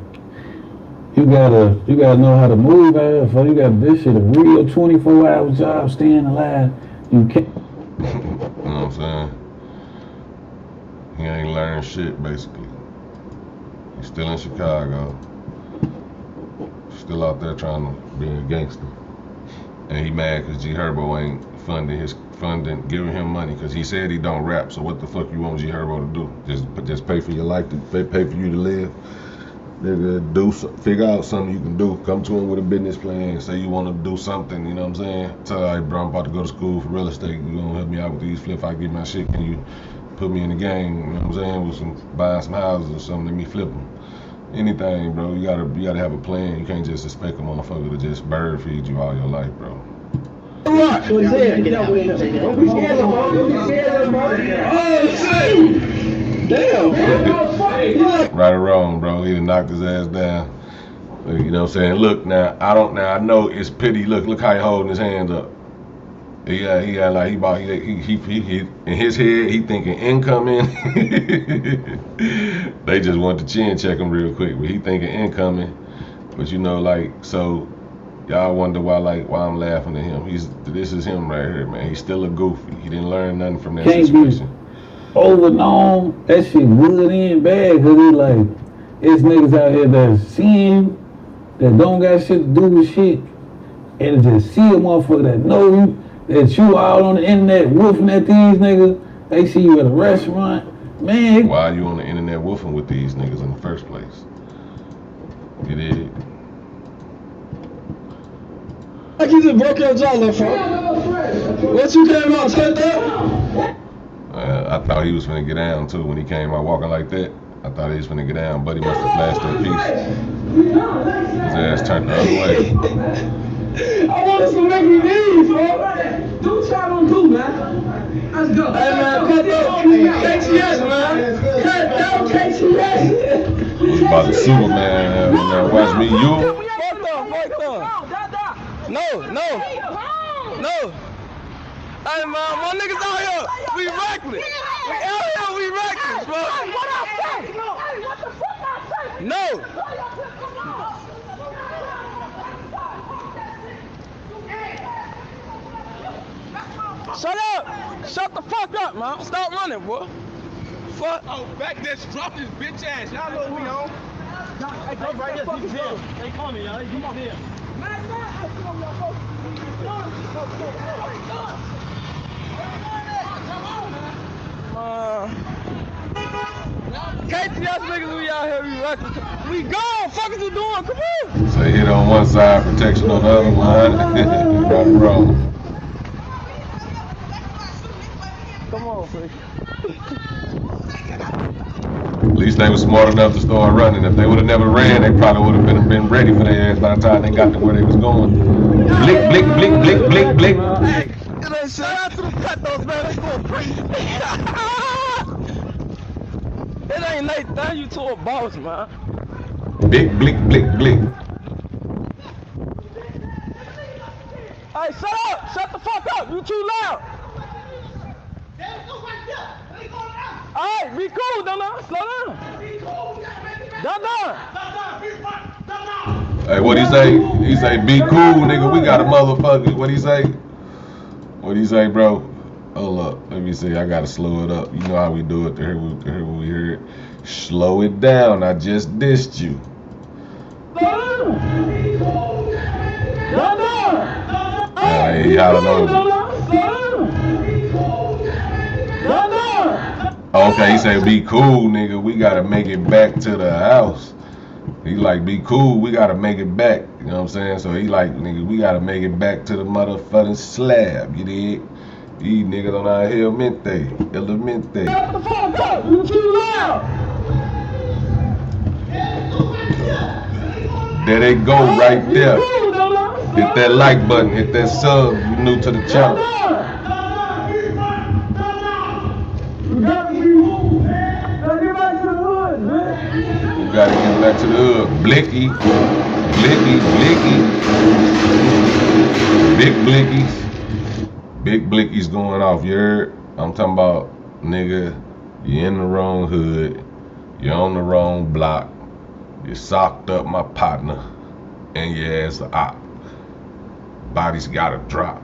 you gotta know how to move out here, folks. You got this shit a real 24-hour job, staying alive. You can't.
You know what I'm saying? He ain't learned shit basically. He's still in Chicago, still out there trying to be a gangster. And he mad because Gherbo ain't giving him money because he said he don't rap. So what the fuck you want Gherbo to do? Just pay for your life, pay for you to live? Nigga, figure out something you can do. Come to him with a business plan. Say you want to do something, you know what I'm saying? Tell her, hey bro, I'm about to go to school for real estate. You gonna help me out with these flips? I get my shit. Can you put me in the game, you know what I'm saying, with buying some houses or something, let me flip them. Anything, bro, you gotta have a plan. You can't just expect a motherfucker to just bird feed you all your life, bro.
Don't be scared of him, bro. Oh, shit! Damn.
Right or wrong, bro, he done knocked his ass down. You know what I'm saying? Look, now, I know it's pity. Look how he holding his hand up. He like he in his head he thinking incoming. They just want to chin check him real quick, but he thinking incoming. But you know, like, so y'all wonder why I'm laughing at him. This is him right here, man. He's still a goofy. He didn't learn nothing from that situation.
Overknown, that shit would end bad because it's like it's niggas out here that's seeing that don't got shit to do with shit and just see a motherfucker that know you. That you all on the internet woofing at these niggas, they see you at a restaurant, man.
Why are you on the internet woofing with these niggas in the first place? You did.
Like you just broke your jaw, little fuck. What you came out, stand up?
I thought he was finna get down too when he came out walking like that. I thought he was finna get down, but he must have flashed that piece. His ass turned the other way.
I want us to make me leave, bro. Do what y'all gonna do, man. Let's go. Hey, man, cut down KTS, man. Cut down KTS.
Who's about to Superman? Watch me, you.
Fuck them. No. Hey, man, my niggas out here. We reckless. We out here, we reckless, bro.
What I say? Hey, what the fuck I say?
No. Shut up! Shut the fuck up, man! Stop running, boy! Fuck!
Oh, back there, drop this bitch ass. Y'all know we on. Hey, go right there, CPL. They call me, y'all. You here.
KTS niggas, we out here, we reckless. We gone! Fuck is you doing? Come on!
So hit on one side, protection on the other one. Right or wrong.
Come on, freak.
At least they were smart enough to start running. If they would have never ran, they probably would have been ready for their ass by the time they got to where they was going. Blick, blick, blick, blick, blick, blick.
It ain't shit. Shout out to the Cutthroats, man. They going crazy. It ain't Nathan. You to a boss, man.
Big blick, blick, blick.
Hey, shut up! Shut the fuck up! You too loud! Alright, be cool, don't slow down. Down.
Hey, what he say? He say, be cool, nigga. We got a motherfucker. What he say? What he say, bro? Hold up. Let me see. I gotta slow it up. You know how we do it. Here we hear it. Slow it down. I just dissed you. Hey, I don't know. Okay, he say, be cool, nigga. We gotta make it back to the house. He like, be cool. We gotta make it back. You know what I'm saying? So he like, nigga, we gotta make it back to the motherfucking slab. You dig? These niggas on our Elemente.
Shut the fuck up! You too loud!
There they go right there. Hit that like button. Hit that sub. You new to the channel.
You gotta get back to the hood, man.
We gotta get back to the hood. Blicky. Big blickies. Big blickies going off. You heard? I'm talking about, nigga, you in the wrong hood. You're on the wrong block. You socked up my partner. And your ass a op. Bodies gotta drop.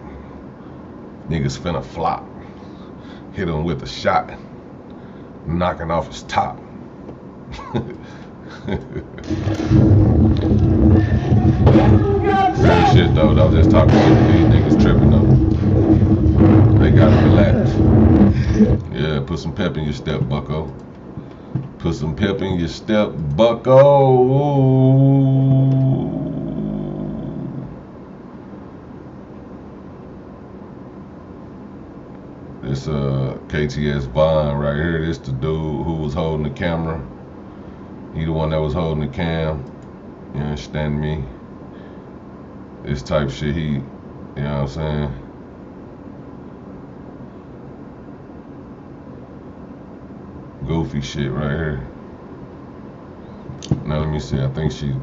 Niggas finna flop. Hit him with a shot. Knocking off his top. Real shit though, I was just talking about these niggas tripping though. They gotta relax. Yeah, put some pep in your step, bucko. Put some pep in your step, bucko. This KTS Vaughn right here. This the dude who was holding the camera. He the one that was holding the cam. You understand me? This type shit, you know what I'm saying? Goofy shit right here. Now let me see. I think he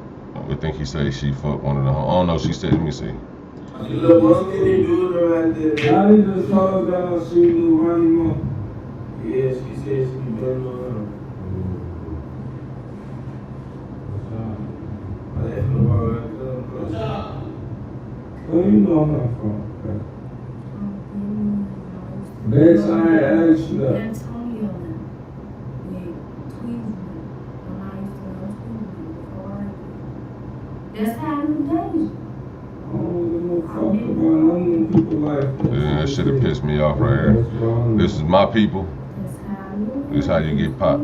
said she fucked one of the. Oh no, she said. Let me see.
How you just told down she do running more? Yeah, she said she be burning around. Where you know her from? Bitch, I ain't asked you that.
That's how I'm dating.
Yeah, that shit have pissed me off right here. This is my people. This is how you get popped.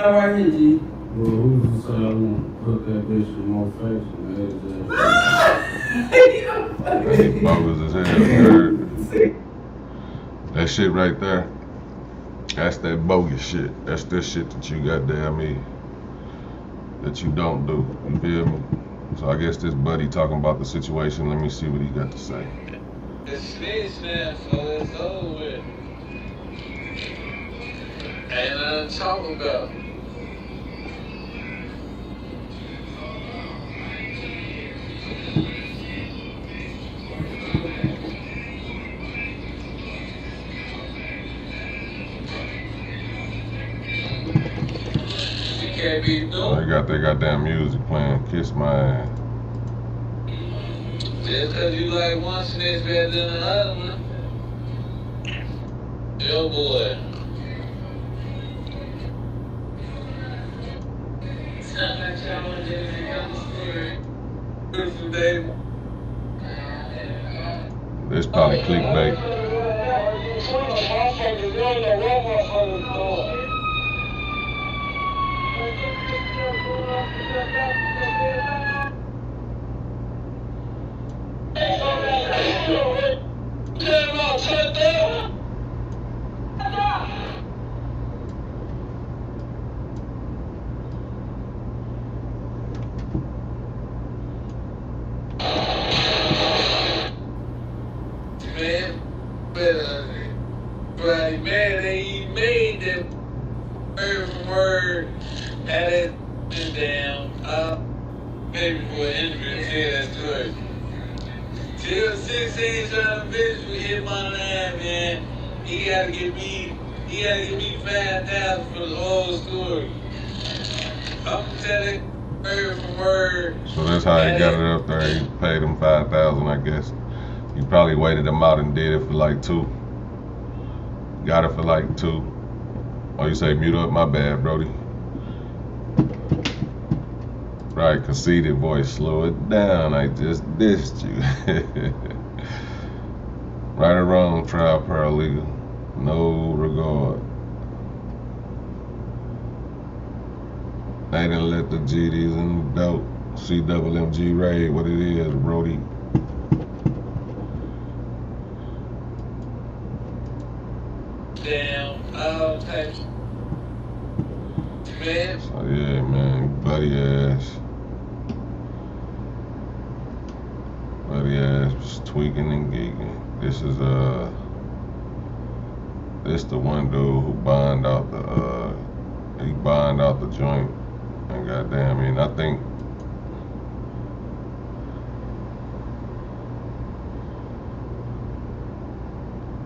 Right here, G. Well, who's to say I won't put that bitch in my face and
Bogus as hell, you heard? That shit right there, that's that bogus shit. That's the shit that you that you don't do. You feel me? So I guess this buddy talking about the situation. Let me see what he got to say.
It's spaceman, so it's over with. Ain't nothing to talk about.
Oh, they got that goddamn music playing. Kiss my ass.
Just cause you like one snitch better than the other one. Yo, boy.
This probably clickbait.
ass down. Maybe for an interview, tell that story. Till 16 trying to bitch we hit my line, man. He gotta give me 5,000 for the whole story. I'm telling word for word.
So that's how he got it up there. He paid him 5,000, I guess. He probably waited him out and did it for like 2. Got it for like 2. Oh, you say mute up? My bad, Brody. Right, conceited voice. Slow it down. I just dissed you. Right or wrong, trial paralegal. No regard. They didn't let the GDs in the dope. CWMG raid, what it is, Brody.
Damn, all types. Man.
So yeah, man, buddy ass was tweaking and geeking. This is this the one dude who bond out the joint. And goddamn, I mean, I think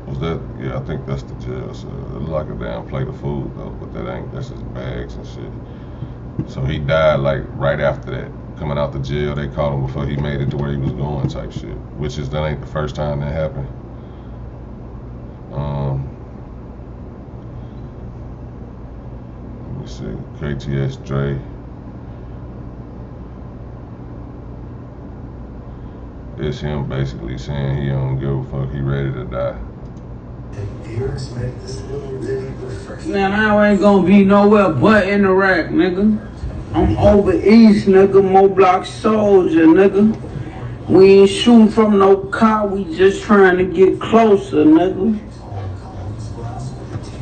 was that, yeah, I think that's the jail. So it looked like a damn plate of food though, but that ain't, that's his bags and shit. So he died like right after that. Coming out the jail, they caught him before he made it to where he was going type shit. Which is, that ain't the first time that happened. Let me see, KTS Dre. It's him basically saying he don't give a fuck, he ready to die.
Man, I ain't gonna be nowhere but in Iraq, nigga. I'm over east, nigga, Oblock soldier, nigga. We ain't shooting from no car, we just trying to get closer, nigga.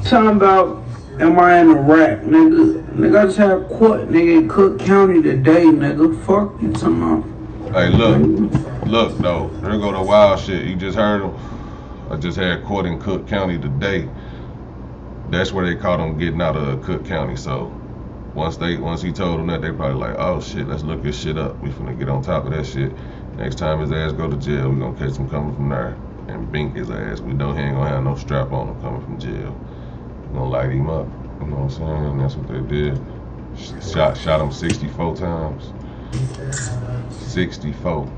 Talking about, am I in Iraq, nigga? Nigga, I just had court, nigga, in Cook County today, nigga. Fuck you talking about.
Hey, look though, there go the wild shit. You just heard him. I just had court in Cook County today. That's where they caught him getting out of Cook County. So once he told them that, they probably like, oh shit, let's look this shit up. We finna get on top of that shit. Next time his ass go to jail, we gonna catch him coming from there and bink his ass. We know he ain't gonna have no strap on him coming from jail. We gonna light him up. You know what I'm saying? And that's what they did. Shot him 64 times. 64.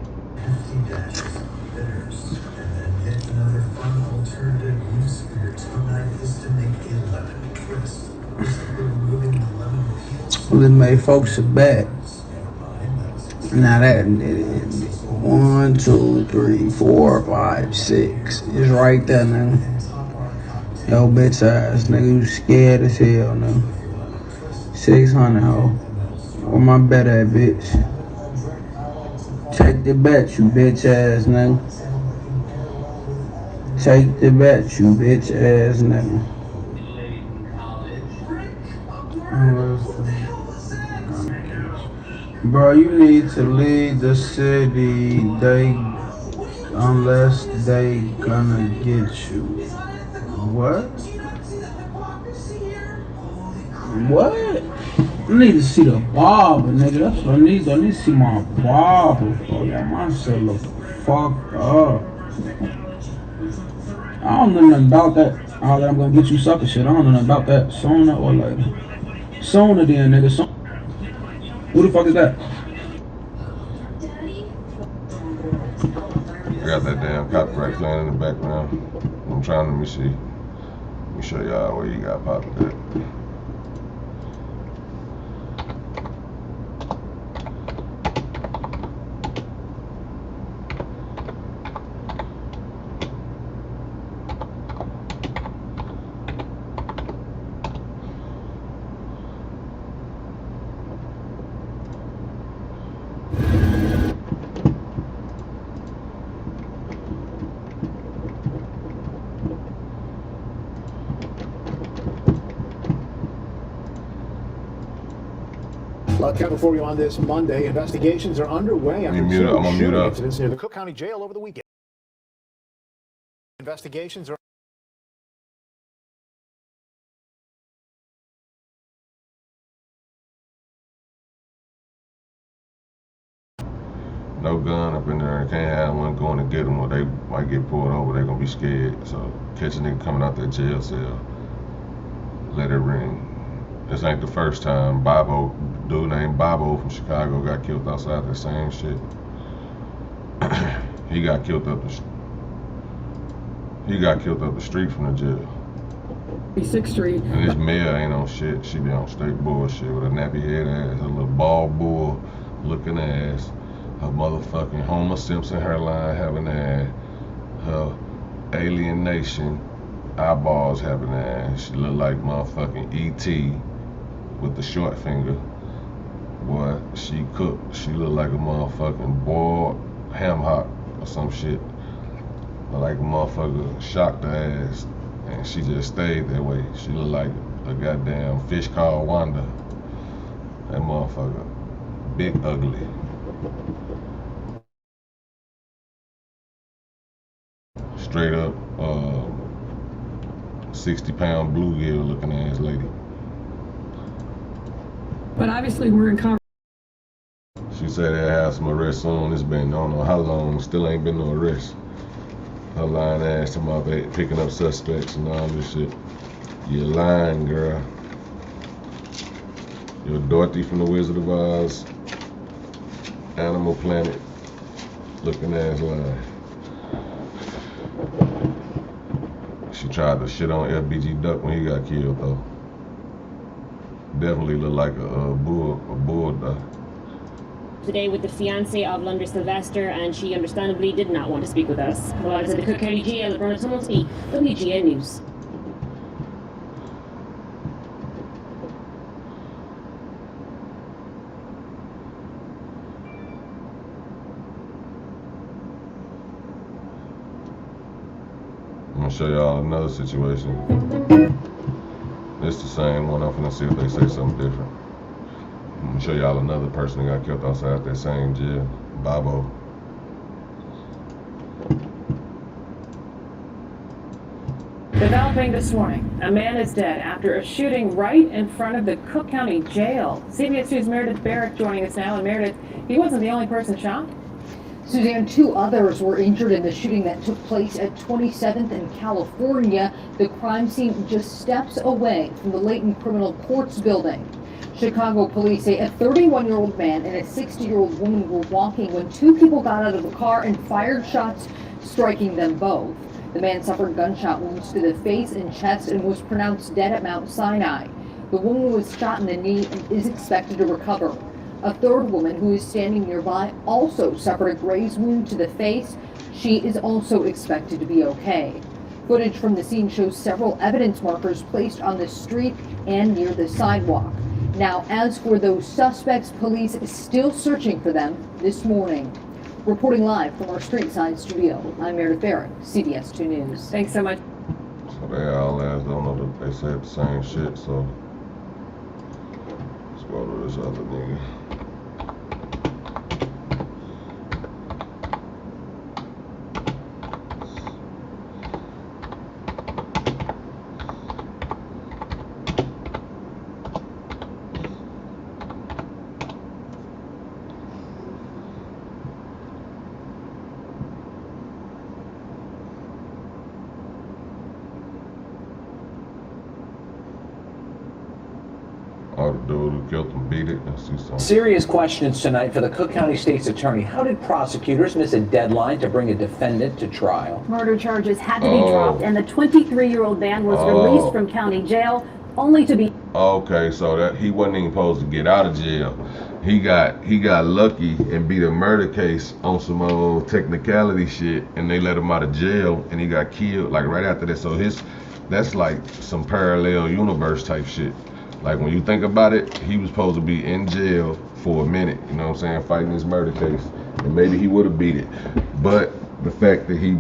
Well, it made folks a bet. Now that 1, 2, 3, 4, 5, 6 is right there now. Yo, bitch ass nigga, you scared as hell now. 600, ho. Where my bet at, bitch? Take the bet, you bitch ass nigga. Take the bet, you bitch ass nigga. Bro, you need to leave the city, unless they gonna get you. What? What? I need to see the barber, nigga. That's what I need. I need to see my barber. Oh, yeah, my shit look fucked up. I don't know nothing about that. All that I'm gonna get you sucker shit. I don't know nothing about that. Sooner or later. Sooner then, nigga. Who the fuck is that?
I got that damn copyright playing in the background. I'm trying to, let me see. Let me show y'all where you got popped at.
Kevin, for you on this Monday, investigations are underway after two shooting incidents near the Cook County Jail over the weekend. Investigations are
No gun up in there. Can't have one going to get them, or they might get pulled over. They gonna be scared. So catch a nigga coming out that jail cell, let it ring. This ain't the first time. Dude named Bobbo from Chicago got killed outside the same shit. He got killed up the street from the jail.
6th Street.
And this mayor ain't on shit. She be on straight bullshit with a nappy head ass, her little bald bull looking ass, her motherfucking Homer Simpson hairline having ass, her Alien Nation eyeballs having ass. She look like motherfucking E.T. with the short finger. Boy, she cooked. She look like a motherfucking boiled ham hock or some shit. Like a motherfucker shocked her ass, and she just stayed that way. She look like a goddamn fish called Wanda. That motherfucker, big ugly. Straight up 60-pound bluegill looking ass lady.
But obviously we're in conversation.
She said they'll have some arrests soon. It's been, I don't know how long, still ain't been no arrests. Her lying ass talking about picking up suspects and all this shit. You're lying, girl. You're Dorothy from the Wizard of Oz. Animal Planet looking ass lying. She tried to shit on LBG Duck when he got killed though. Definitely look like a bull duck.
Today with the fiancé of Londra Sylvester, and she understandably did not want to speak with us. Well, I was at the Cook County Jail, Bernard Tumulty, WGN News.
I'm gonna show y'all another situation. It's the same one. I'm finna see if they say something different. I'm gonna show y'all another person that got killed outside that same jail, Bobbo.
Developing this morning, a man is dead after a shooting right in front of the Cook County Jail. CBS 2's Meredith Barrett joining us now. And Meredith, he wasn't the only person shot.
Suzanne, 2 others were injured in the shooting that took place at 27th and California, the crime scene just steps away from the Layton Criminal Courts building. Chicago police say a 31-year-old man and a 60-year-old woman were walking when 2 people got out of the car and fired shots, striking them both. The man suffered gunshot wounds to the face and chest and was pronounced dead at Mount Sinai. The woman was shot in the knee and is expected to recover. A 3rd woman who is standing nearby also suffered a graze wound to the face. She is also expected to be okay. Footage from the scene shows several evidence markers placed on the street and near the sidewalk. Now, as for those suspects, police is still searching for them this morning. Reporting live from our Streetside studio, I'm Meredith Barrett, CBS 2 News.
Thanks so much.
So they all ass don't know that they said the same shit, so let's go to this other nigga. Oh, the dude who killed him beat it. Let's see something.
Serious questions tonight for the Cook County State's Attorney. How did prosecutors miss a deadline to bring a defendant to trial?
Murder charges had to be dropped, and the 23-year-old man was released from county jail, only to be...
Okay, so that he wasn't even supposed to get out of jail. He got lucky and beat a murder case on some old technicality shit, and they let him out of jail, and he got killed like right after that. So that's like some parallel universe type shit. Like when you think about it, he was supposed to be in jail for a minute, you know what I'm saying, fighting this murder case, and maybe he would have beat it. But the fact that he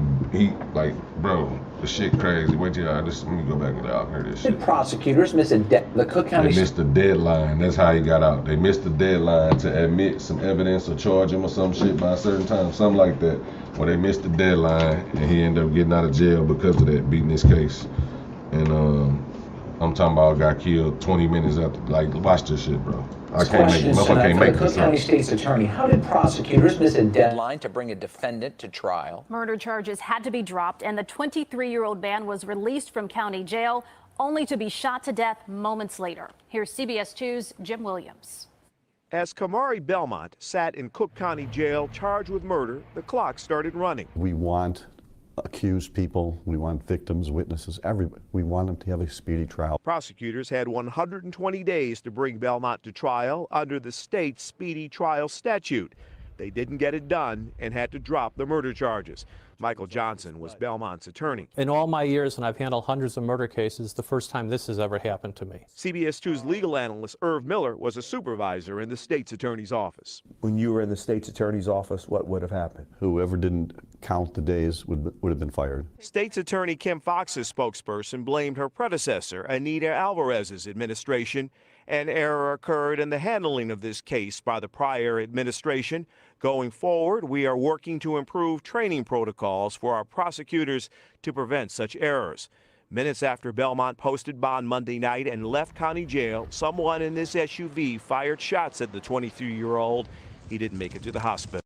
like, bro, the shit crazy. Wait till let me go back and I'll hear this shit.
Did prosecutors miss the Cook County?
They missed the deadline. That's how he got out. They missed the deadline to admit some evidence or charge him or some shit by a certain time, something like that. Or they missed the deadline and he ended up getting out of jail because of that, beating this case. And I'm talking about got killed 20 minutes after. Like, watch this shit, bro. I can't make it. Motherfucker can't make
the Cook
this
County
up.
State's Attorney, how did prosecutors miss a deadline to bring a defendant to trial?
Murder charges had to be dropped, and the 23-year-old man was released from county jail, only to be shot to death moments later. Here's CBS 2's Jim Williams.
As Kamari Belmont sat in Cook County Jail charged with murder, the clock started running.
We want accused people, we want victims, witnesses, everybody. We want them to have a speedy trial.
Prosecutors had 120 days to bring Belmont to trial under the state's speedy trial statute. They didn't get it done and had to drop the murder charges. Michael Johnson was Belmont's attorney.
In all my years, and I've handled hundreds of murder cases, the first time this has ever happened to me.
CBS 2's legal analyst Irv Miller was a supervisor in the state's attorney's office.
When you were in the state's attorney's office, what would have happened?
Whoever didn't count the days would have been fired.
State's attorney Kim Fox's spokesperson blamed her predecessor, Anita Alvarez's administration. An error occurred in the handling of this case by the prior administration. Going forward, we are working to improve training protocols for our prosecutors to prevent such errors. Minutes after Belmont posted bond Monday night and left county jail, someone in this SUV fired shots at the 23-year-old. He didn't make it to the hospital.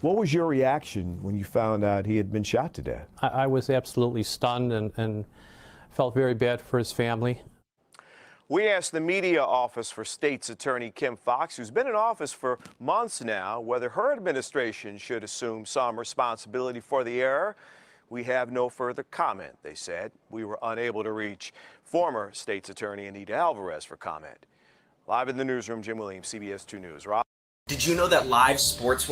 What was your reaction when you found out he had been shot to death?
I was absolutely stunned and felt very bad for his family.
We asked the media office for State's Attorney Kim Fox, who's been in office for months now, whether her administration should assume some responsibility for the error. We have no further comment, they said. We were unable to reach former State's Attorney Anita Alvarez for comment. Live in the newsroom, Jim Williams, CBS 2 News. Rob?
Did you know that live sports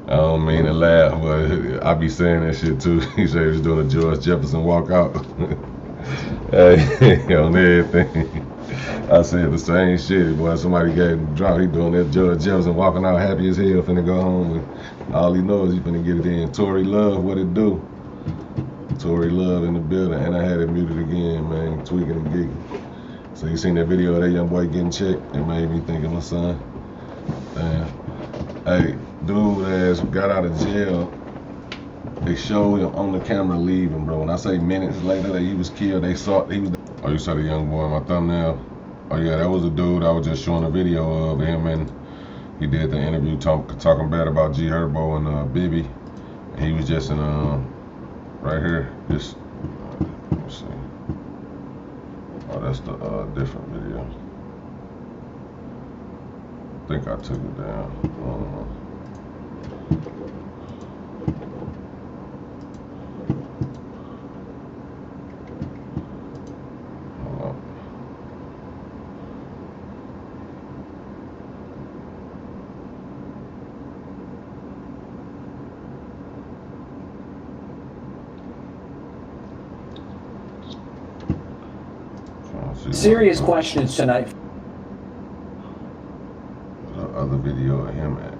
I don't mean to laugh, but I be saying that shit too. He said he was doing a George Jefferson walkout. Hey, on everything. I said the same shit, boy. Somebody gave him a drop. He doing that George Jefferson, walking out happy as hell, finna go home. And all he knows he finna get it in. Tory Love, what it do? Tory Love in the building, and I had it muted again, man, tweaking and geeking. So you seen that video of that young boy getting checked? It made me think of my son. Damn. Hey, dude ass got out of jail. They showed him on the camera leaving, bro. When I say minutes later that he was killed, they saw he was. Oh, you saw the young boy in my thumbnail? Oh yeah, that was a dude I was just showing a video of him, and he did the interview talking bad about Gherbo and Bibby. And he was just in right here, just let me see. Oh, that's the different video. I think I took it down. I don't know.
Serious questions tonight.
The other video of him at.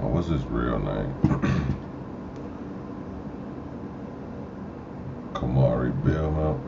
Oh, what's his real name? Kamari Bellmount.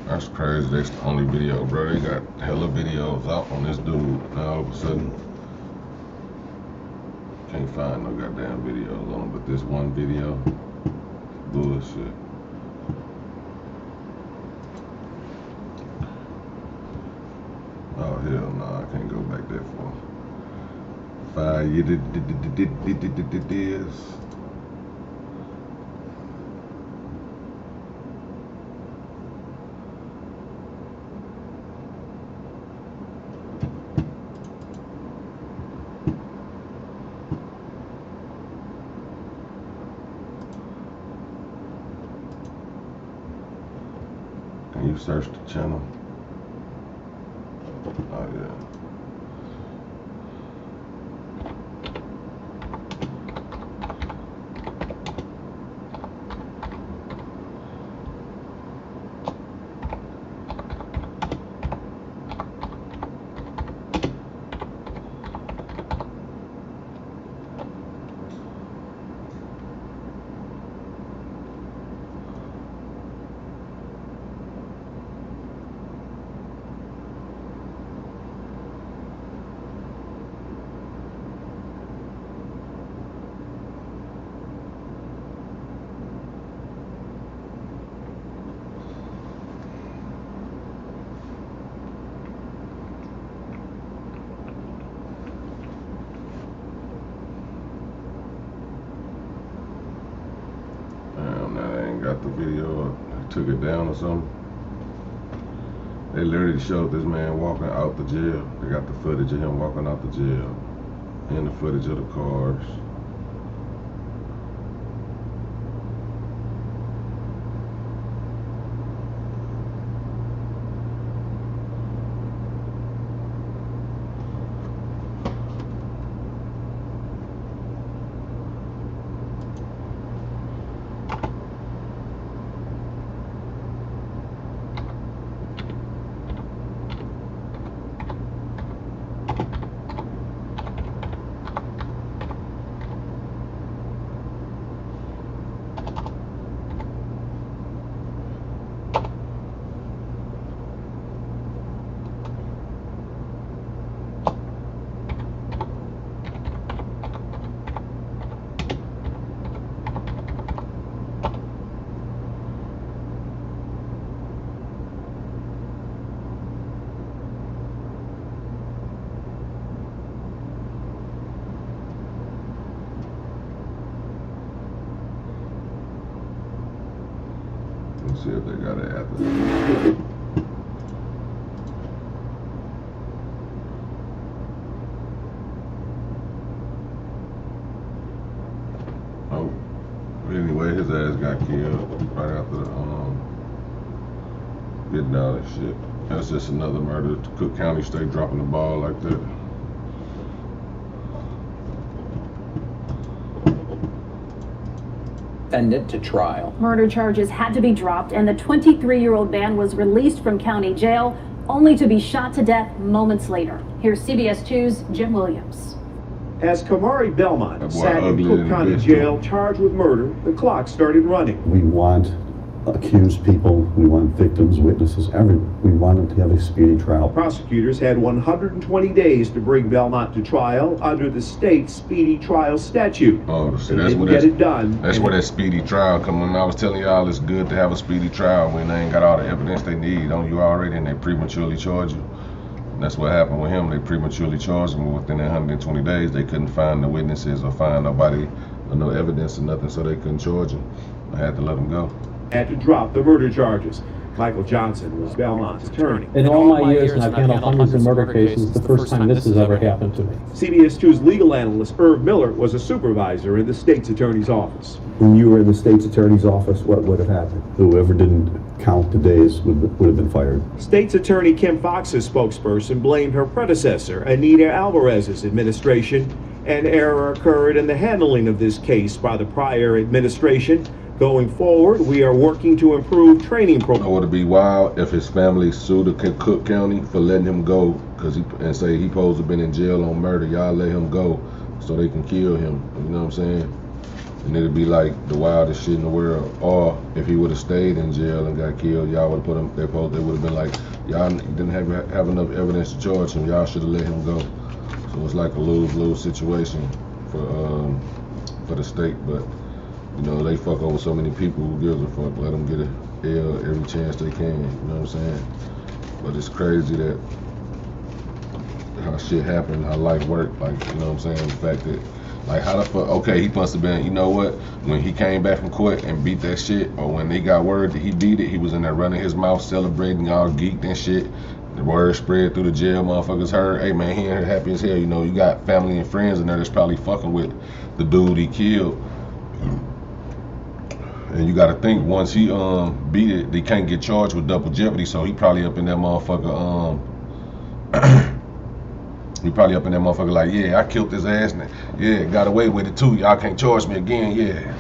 That's crazy. That's the only video, bro. They got hella videos out on this dude. Now all of a sudden, can't find no goddamn videos on him. But this one video, bullshit. Oh hell no, I can't go back that far. 5 years. Can you search the channel? Oh yeah. Got the video, took it down or something. They literally showed this man walking out the jail. They got the footage of him walking out the jail and the footage of the cars. Let's see if they got it after. Oh, anyway, his ass got killed right after the getting out and shit. That's just another murder. Cook County State dropping the ball like that.
Defendant to trial.
Murder charges had to be dropped, and the 23-year-old man was released from county jail, only to be shot to death moments later. Here's CBS 2's Jim Williams.
As Kamari Belmont sat in Cook County Jail charged with murder, the clock started running.
We want accused people, we want victims, witnesses, everyone. We want them to have a speedy trial.
Prosecutors had 120 days to bring Belmont to trial under the state's speedy trial statute.
Oh, so
they
that's
didn't
what
get it done.
That's where that speedy trial come in. I was telling y'all it's good to have a speedy trial when they ain't got all the evidence they need on you already and they prematurely charge you. And that's what happened with him. They prematurely charged him. Within 120 days, they couldn't find the witnesses or find nobody or no evidence or nothing, so they couldn't charge him. I had to let him go.
Had to drop the murder charges. Michael Johnson was Belmont's attorney.
In all my years, and I've handled hundreds of murder cases, the first time this has ever happened to me.
CBS 2's legal analyst Irv Miller was a supervisor in the state's attorney's office.
When you were in the state's attorney's office, what would have happened? Whoever didn't count the days would have been fired.
State's attorney Kim Fox's spokesperson blamed her predecessor, Anita Alvarez's administration. An error occurred in the handling of this case by the prior administration. Going forward, we are working to improve training programs.
It would be wild if his family sued the Cook County for letting him go and say he supposed to have been in jail on murder. Y'all let him go so they can kill him. You know what I'm saying? And it'd be like the wildest shit in the world. Or if he would have stayed in jail and got killed, y'all would have put him. They would have been like, y'all didn't have enough evidence to charge him. Y'all should have let him go. So it's like a lose-lose situation for the state, but. You know, they fuck over so many people, who gives a fuck? Let them get a L every chance they can, you know what I'm saying? But it's crazy that how shit happened, how life worked, like, you know what I'm saying? The fact that, like, how the fuck, okay, he must have been, you know what? When he came back from court and beat that shit, or when they got word that he beat it, he was in there running his mouth, celebrating, all geeked and shit. The word spread through the jail, motherfuckers heard, hey man, he in here happy as hell, you know, you got family and friends in there that's probably fucking with the dude he killed. And you gotta think, once he beat it, they can't get charged with double jeopardy, so he probably up in that motherfucker, he probably up in that motherfucker like, yeah, I killed his ass, and yeah, got away with it too, y'all can't charge me again, yeah.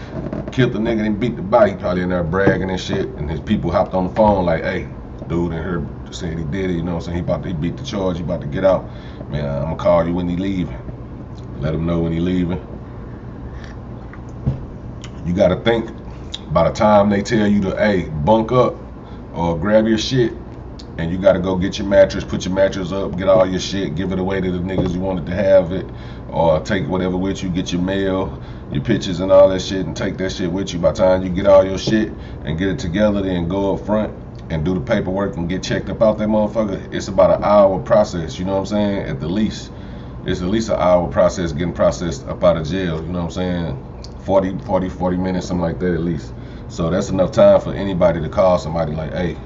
Killed the nigga and beat the body, he probably in there bragging and shit, and his people hopped on the phone like, hey, dude in here saying he did it, you know what I'm saying, he beat the charge, he about to get out. Man, I'm gonna call you when he leaving. Let him know when he leaving. You gotta think, by the time they tell you to, hey, bunk up or grab your shit, and you gotta go get your mattress, put your mattress up, get all your shit, give it away to the niggas you wanted to have it, or take whatever with you, get your mail, your pictures and all that shit, and take that shit with you. By the time you get all your shit and get it together, then go up front and do the paperwork and get checked up out that motherfucker, it's about an hour process, you know what I'm saying, at the least. It's at least an hour process getting processed up out of jail, you know what I'm saying? 40 minutes, something like that at least. So that's enough time for anybody to call somebody like, hey,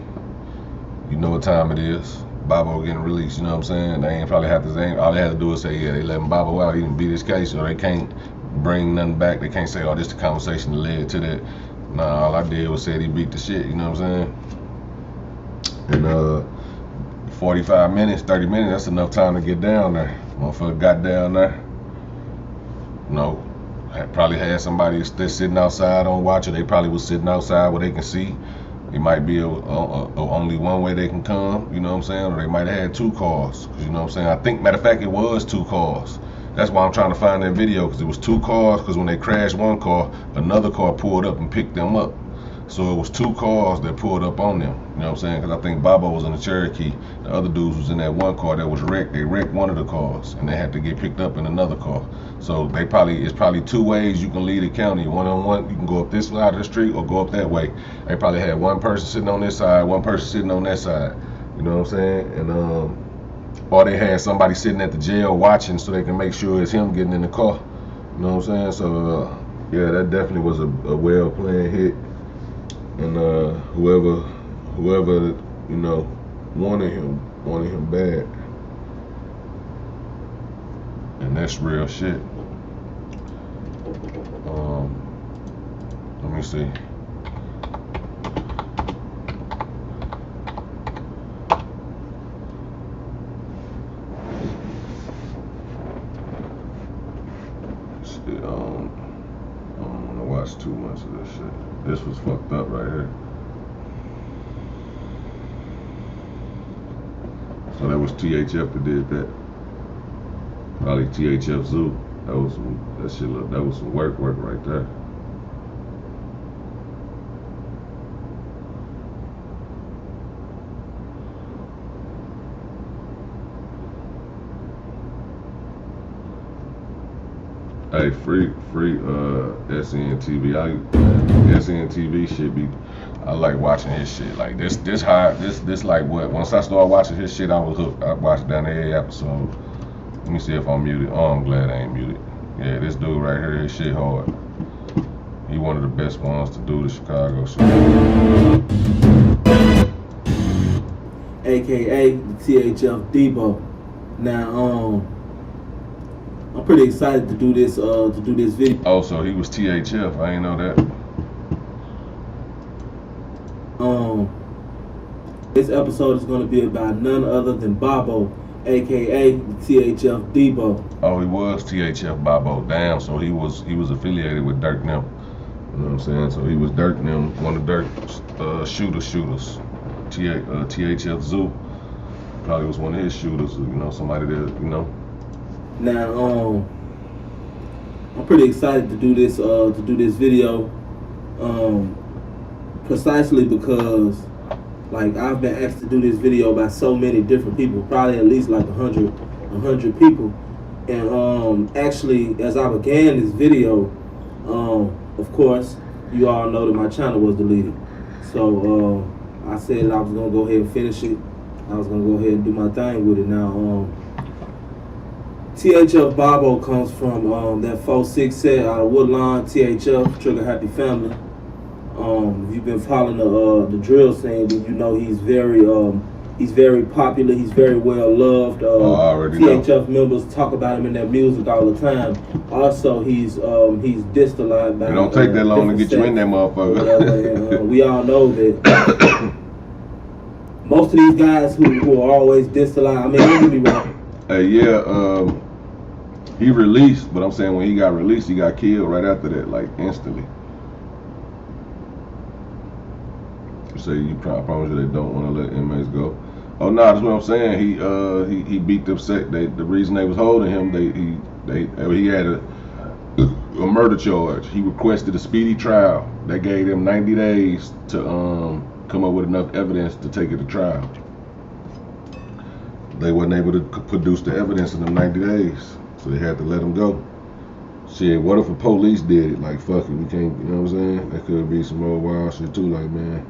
you know what time it is. Bobo getting released, you know what I'm saying? They ain't probably have to, all they had to do is say, yeah, they let Bobo out, he didn't beat his case, or they can't bring nothing back. They can't say, oh, this the conversation that led to that. Nah, all I did was say he beat the shit, you know what I'm saying? And 45 minutes, 30 minutes, that's enough time to get down there. Motherfucker got down there. No. Probably had somebody that's sitting outside on watch, or they probably was sitting outside where they can see. It might be only one way they can come, you know what I'm saying? Or they might have had two cars, you know what I'm saying? I think, matter of fact, it was two cars. That's why I'm trying to find that video, because it was two cars, because when they crashed one car, another car pulled up and picked them up. So it was two cars that pulled up on them, you know what I'm saying? Because I think Bobo was in the Cherokee. The other dudes was in that one car that was wrecked. They wrecked one of the cars, and they had to get picked up in another car. So it's probably two ways you can leave the county. One-on-one, you can go up this side of the street or go up that way. They probably had one person sitting on this side, one person sitting on that side. You know what I'm saying? And or they had somebody sitting at the jail watching so they can make sure it's him getting in the car. You know what I'm saying? So yeah, that definitely was a well-planned hit. and whoever you know wanted him bad, and that's real shit. Let me see. I don't want to watch too much of this shit. This was fucked up right here. So that was THF that did that. Probably THF Zoo. That was some work right there. Hey, free SNTV. SNTV should be. I like watching his shit. Like this like what? Once I started watching his shit, I was hooked. I watched down every episode. Let me see if I'm muted. Oh, I'm glad I ain't muted. Yeah, this dude right here, his shit hard. He one of the best ones to do the Chicago shit.
AKA THF Debo. Now, I'm pretty excited to do this video.
Oh, so he was THF. I ain't know that.
This episode is going to be about none other than Babbo, aka THF Debo.
Oh, he was THF Babbo. Damn, so he was affiliated with Durk them. You know what I'm saying? So he was Durk them, one of Durk's shooters. THF Zoo probably was one of his shooters. You know, somebody that
Now, I'm pretty excited to do this video, precisely because, like, I've been asked to do this video by so many different people, probably at least like 100 people, and actually, as I began this video, of course, you all know that my channel was deleted, so I said I was gonna go ahead and finish it. I was gonna go ahead and do my thing with it. Now, THF Babbo comes from that 4-6 set out of Woodlawn. THF, Trigger Happy Family. If you've been following the drill scene, then you know he's very popular. He's very well loved. THF members talk about him in their music all the time. Also, he's dissed a lot by.
It don't take that long to get you in that motherfucker.
We all know that most of these guys who are always dissed a lot. I mean, don't get me wrong.
He released, but I'm saying when he got released, he got killed right after that, like instantly. So you promise you they don't want to let inmates go. Oh no, that's what I'm saying. He beat them. The reason they was holding him, he had a murder charge. He requested a speedy trial. They gave him 90 days to come up with enough evidence to take it to trial. They wasn't able to produce the evidence in them 90 days. So they had to let him go. Shit, what if the police did it? Like, fuck it, we can't, you know what I'm saying? That could be some old wild shit too, like, man.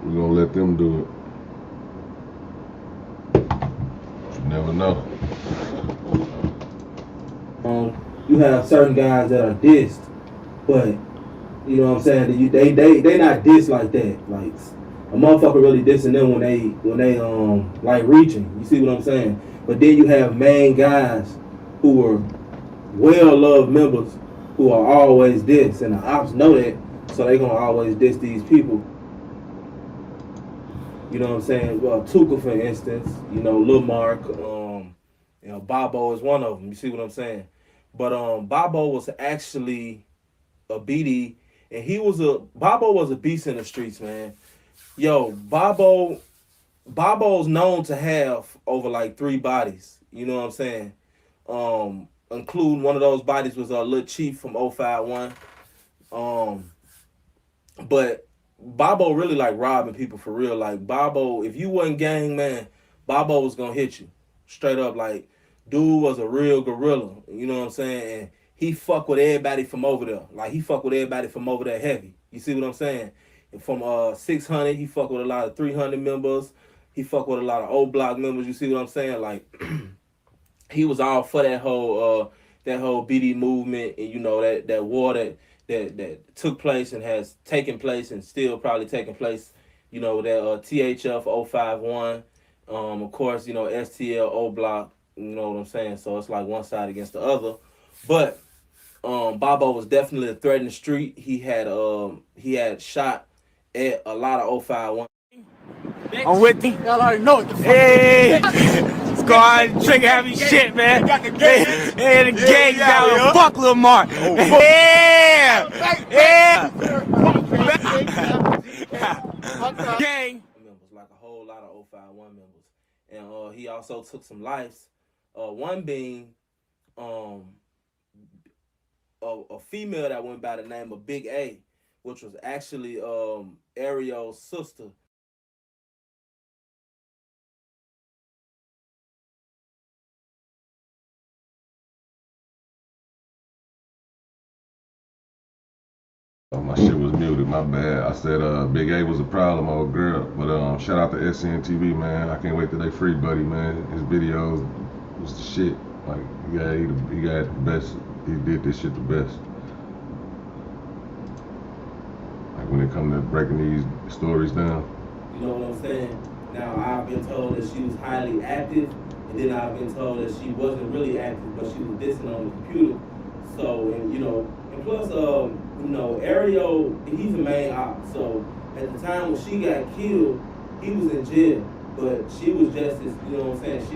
We're gonna let them do it. You never know.
You have certain guys that are dissed, but, you know what I'm saying? They not dissed like that. Like, a motherfucker really dissing them when they like reaching. You see what I'm saying? But then you have main guys who are well-loved members who are always dissed, and the ops know that, so they gonna always diss these people. You know what I'm saying? Well, Tuka, for instance, you know, Lil Mark, you know, Babbo is one of them. You see what I'm saying? But Babbo was actually a BD, and Babbo was a beast in the streets, man. Yo, Babbo's known to have over like 3 bodies. You know what I'm saying? Including one of those bodies was Lil Chief from 051. But Babbo really like robbing people for real. Like, Babbo, if you wasn't gang, man, Babbo was gonna hit you straight up. Like, dude was a real gorilla. You know what I'm saying? And he fuck with everybody from over there. Like, he fuck with everybody from over there heavy. You see what I'm saying? From 600, he fuck with a lot of 300 members. He fuck with a lot of Oblock members. You see what I'm saying? Like, he was all for that whole that whole BD movement, and you know that war that took place and has taken place and still probably taking place. You know that THF 051, of course, you know STL Oblock. You know what I'm saying? So it's like one side against the other, but Babbo was definitely a threat in the street. He had shot at a lot of 051.
I'm with you. Y'all already know what the fuck. Hey, squad, trigger happy shit, man. Got the gang. Hey, the gang down. Fuck Lil Mark. Yeah. Yeah. Gang.
Members, like a whole lot of 051 members, and he also took some lives. One being a female that went by the name of Big A, which was actually Ariel's sister.
My shit was muted, my bad. I said Big A was a problem, old girl. But shout out to SNTV, man. I can't wait till they free Buddy, man. His videos was the shit. Like, yeah, he got the best. He did this shit the best. Like when it come to breaking these stories down.
You know what I'm saying? Now I've been told that she was highly active, and then I've been told that she wasn't really active, but she was dissing on the computer. So, and you know, and plus, you know, Ariel, he's the main op. So at the time when she got killed, he was in jail, but she was just as, you know what I'm saying?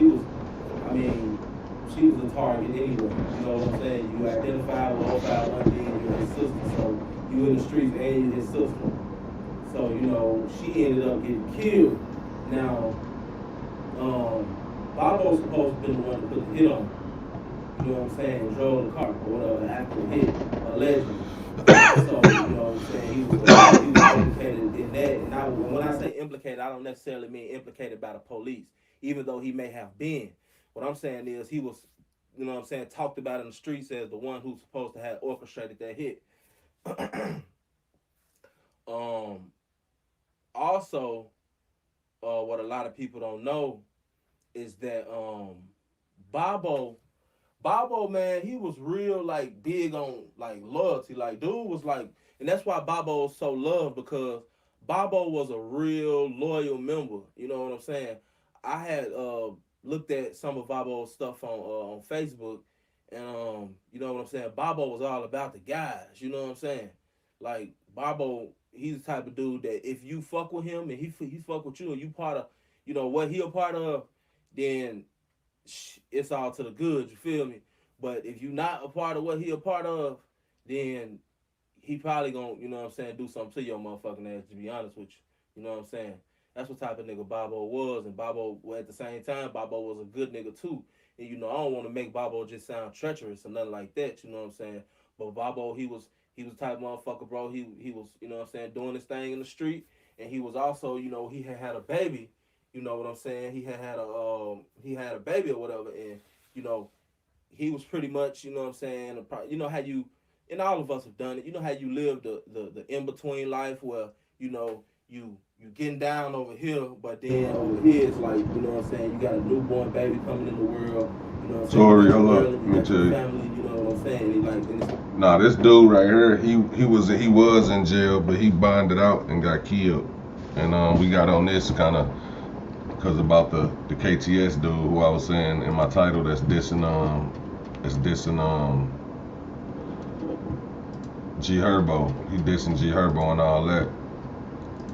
She was a target anyway. You know what I'm saying? You identified with 051 being you're his sister, so you in the streets and you're his sister. So, you know, she ended up getting killed. Now, Babbo's supposed to be the one to put the hit on her. You know what I'm saying? Drove the car or whatever after the hit, allegedly. So, you know what I'm saying? He was implicated in that. And when I say implicated, I don't necessarily mean implicated by the police, even though he may have been. What I'm saying is he was, you know what I'm saying, talked about in the streets as the one who's supposed to have orchestrated that hit. Also, what a lot of people don't know is that Babbo, man, he was real, like, big on, like, loyalty. Like, dude was, like, and that's why Babbo was so loved, because Babbo was a real loyal member. You know what I'm saying? I had looked at some of Babbo's stuff on Facebook, and, you know what I'm saying? Babbo was all about the guys. You know what I'm saying? Like, Babbo, he's the type of dude that if you fuck with him and he fuck with you and you part of, you know, what he a part of, then it's all to the good, you feel me? But if you not a part of what he a part of, then he probably gonna, you know what I'm saying, do something to your motherfucking ass, to be honest with you. You know what I'm saying? That's what type of nigga Babbo was. And Babbo, well, at the same time, Babbo was a good nigga too. And, you know, I don't want to make Babbo just sound treacherous or nothing like that, you know what I'm saying? But Babbo, he was the type of motherfucker, bro. He was, you know what I'm saying, doing his thing in the street. And he was also, you know, he had a baby. You know what I'm saying? He had a baby or whatever, and you know, he was pretty much, you know what I'm saying, you know how you, and all of us have done it. You know how you live the in between life where, you know, you getting down over here, but then over here it's like, you know what I'm saying, you got a newborn baby coming in the world. You know what I'm saying?
Sorry, hold up. Let me tell you.
Family, you know what I'm saying?
Nah, this dude right here, he was in jail, but he bonded out and got killed, and we got on this kind of. Because about the KTS dude who I was saying in my title that's dissing Gherbo. He dissing Gherbo and all that.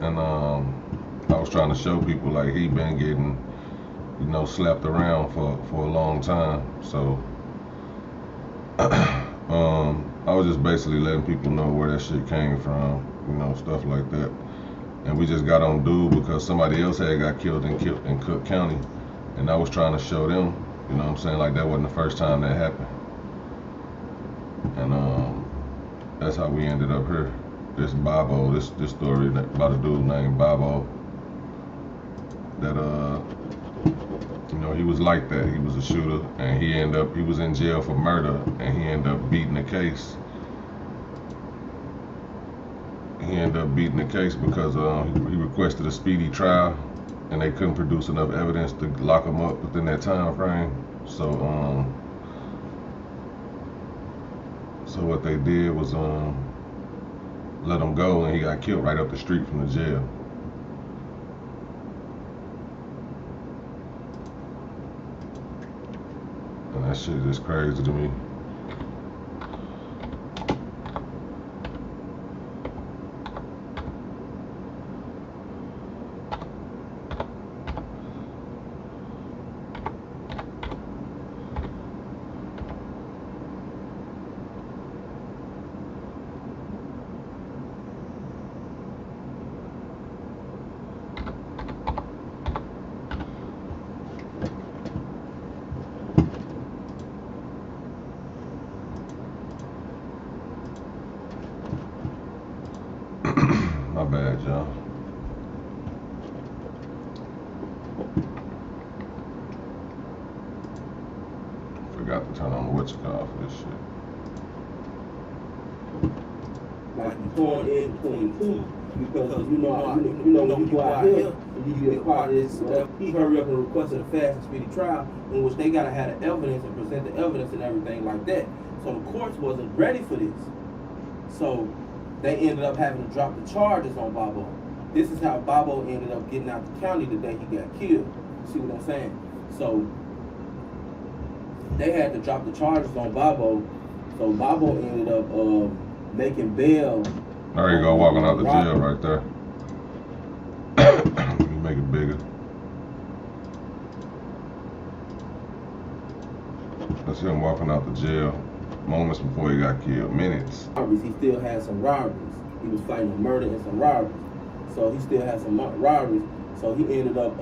And I was trying to show people like he been getting, you know, slapped around for a long time. So I was just basically letting people know where that shit came from, you know, stuff like that. And we just got on dude because somebody else had got killed in Cook County. And I was trying to show them, you know what I'm saying, like that wasn't the first time that happened. And that's how we ended up here. This Babbo, this story about a dude named Babbo that you know, he was like that. He was a shooter, and he was in jail for murder, and he ended up beating the case. He ended up beating the case because he requested a speedy trial, and they couldn't produce enough evidence to lock him up within that time frame. So So what they did was let him go, and he got killed right up the street from the jail. And that shit is crazy to me. My bad, y'all. Forgot to turn on the what's-it-called for this shit.
Like you pouring in, pouring two, because you know you go out here and you get part of this. He hurry up and requested a fast and speedy trial in which they gotta have the evidence and present the evidence and everything like that. So the courts wasn't ready for this. So they ended up having to drop the charges on Babbo. This is how Babbo ended up getting out the county the day he got killed. See what I'm saying? So they had to drop the charges on Babbo. So Babbo ended up making bail.
There you go, walking out the jail right there. Let me make it bigger. That's him walking out the jail moments before he got killed, minutes.
He still had some robberies. He was fighting a murder and some robberies. So he still had some robberies. So he ended up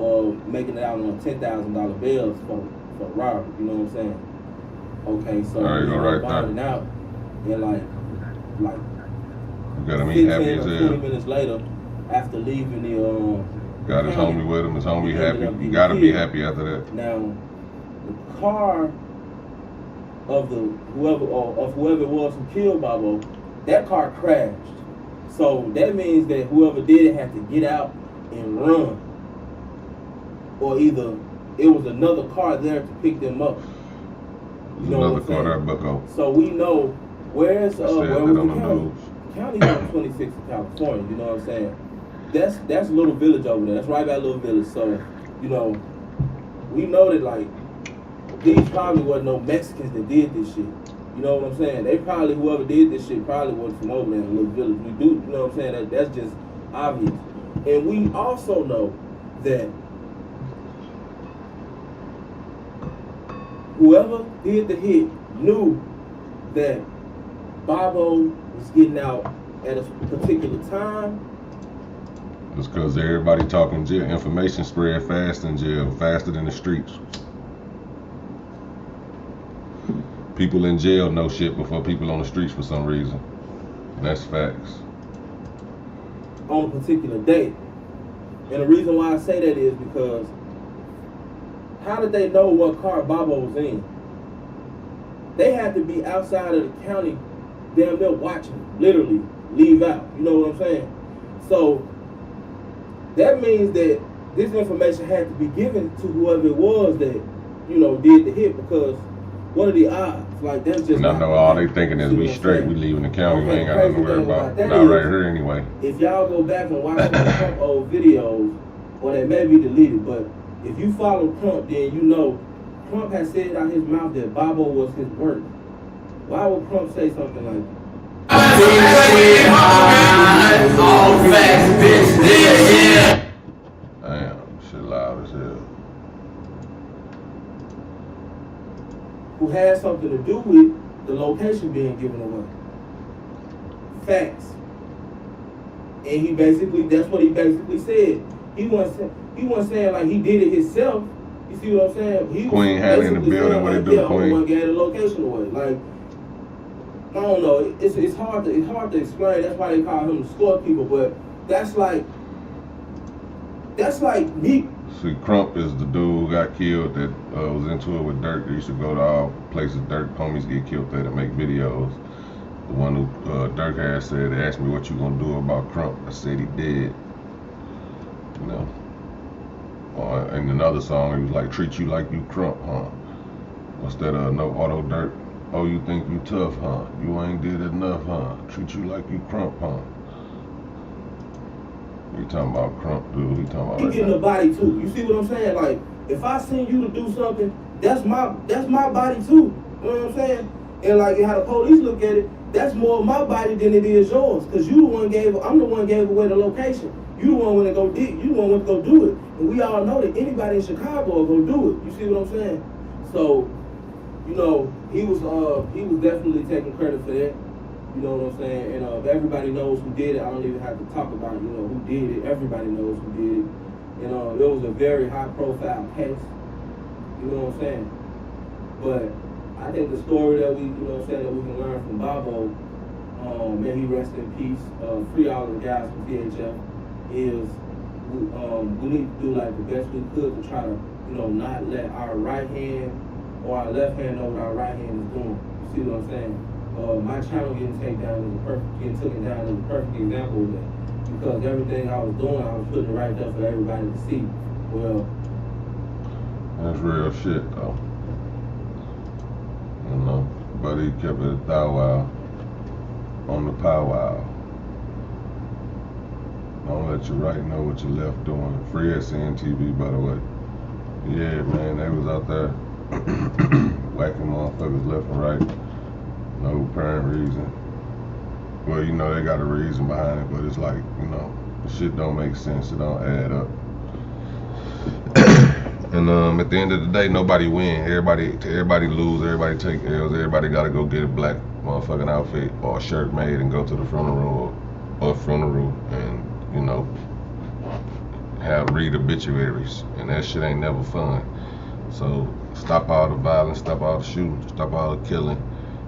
making it out on $10,000 bail for robbery. You know what I'm saying? Okay, so
there you go, right
bonding
there.
out, and like
you gotta be happy as hell.
20 minutes later, after leaving the
got his homie with him. His homie happy. You gotta be happy after that.
Now, the car of whoever it was who killed Babbo, that car crashed. So that means that whoever did it had to get out and run, or either it was another car there to pick them up. You know
another car there, Bucko.
So we know where's where was the county?
News.
The county's on 26th in California. You know what I'm saying? That's Little Village over there. That's right by Little Village. So you know, we know that like these probably wasn't no Mexicans that did this shit. You know what I'm saying? They probably, whoever did this shit probably wasn't from over there in Little Village. We do, you know what I'm saying? That's just obvious. And we also know that whoever did the hit knew that Babbo was getting out at a particular time.
It's because everybody talking jail. Information spread fast in jail, faster than the streets. People in jail know shit before people on the streets for some reason. And that's facts.
On a particular day. And the reason why I say that is because how did they know what car Babbo was in? They had to be outside of the county, damn near watching, literally, leave out. You know what I'm saying? So that means that this information had to be given to whoever it was that, you know, did the hit, because what are the odds? Like, that's just
not know all they thinking is we straight, we leaving the county, we ain't got nothing to worry about. Not right here anyway.
If y'all go back and watch some Trump old videos, or they may be deleted, but if you follow Trump, then you know Trump has said out his mouth that Babbo was his work. Why would Trump say something like that?
Damn, shit loud as hell.
Who had something to do with the location being given away. Facts. And he basically, that's what he basically said. He wasn't saying like he did it himself. You see what I'm saying? He
Queen had in the building, what it do, Queen?
One gave the location away. Like, I don't know. It's hard to explain. That's why they call him the scorekeeper. But that's like me.
See, Crump is the dude who got killed that was into it with Durk. They used to go to all places Durk homies get killed there to make videos. The one who Durk had said, they asked me what you gonna do about Crump. I said he did. You know. In another song, he was like, treat you like you Crump, huh? What's that, no auto Durk? Oh, you think you tough, huh? You ain't did enough, huh? Treat you like you crump, huh? He talking about crump, dude. He talking about
He getting a body too. You see what I'm saying? Like, if I send you to do something, that's my body too. You know what I'm saying? And like how the police look at it, that's more of my body than it is yours. Cause I'm the one gave away the location. You the one went to go dig. You the one went to go do it. And we all know that anybody in Chicago will go do it. You see what I'm saying? So, you know, he was definitely taking credit for that. You know what I'm saying? And if everybody knows who did it, I don't even have to talk about, you know, who did it. Everybody knows who did it. You know, it was a very high profile case. You know what I'm saying? But I think the story that we, you know what I'm saying, that we can learn from Babo, may he rest in peace, free all the guys from PHF, is we need to do like the best we could to try to, you know, not let our right hand or our left hand know what our right hand is doing. You see what I'm saying? My channel getting taken down is a perfect example of that. Because everything I was doing, I was putting it right there for everybody to see. Well,
that's real shit though. You know, but he kept it a thou wow on the powwow. Don't let your right know what your left doing. Free SN TV, by the way. Yeah, man, they was out there whacking motherfuckers left and right. No apparent reason. Well, you know, they got a reason behind it, but it's like, you know, the shit don't make sense. It don't add up. And at the end of the day, nobody win. Everybody lose. Everybody take L's. Everybody got to go get a black motherfucking outfit or a shirt made and go to the funeral and, you know, read obituaries. And that shit ain't never fun. So stop all the violence, stop all the shooting, stop all the killing.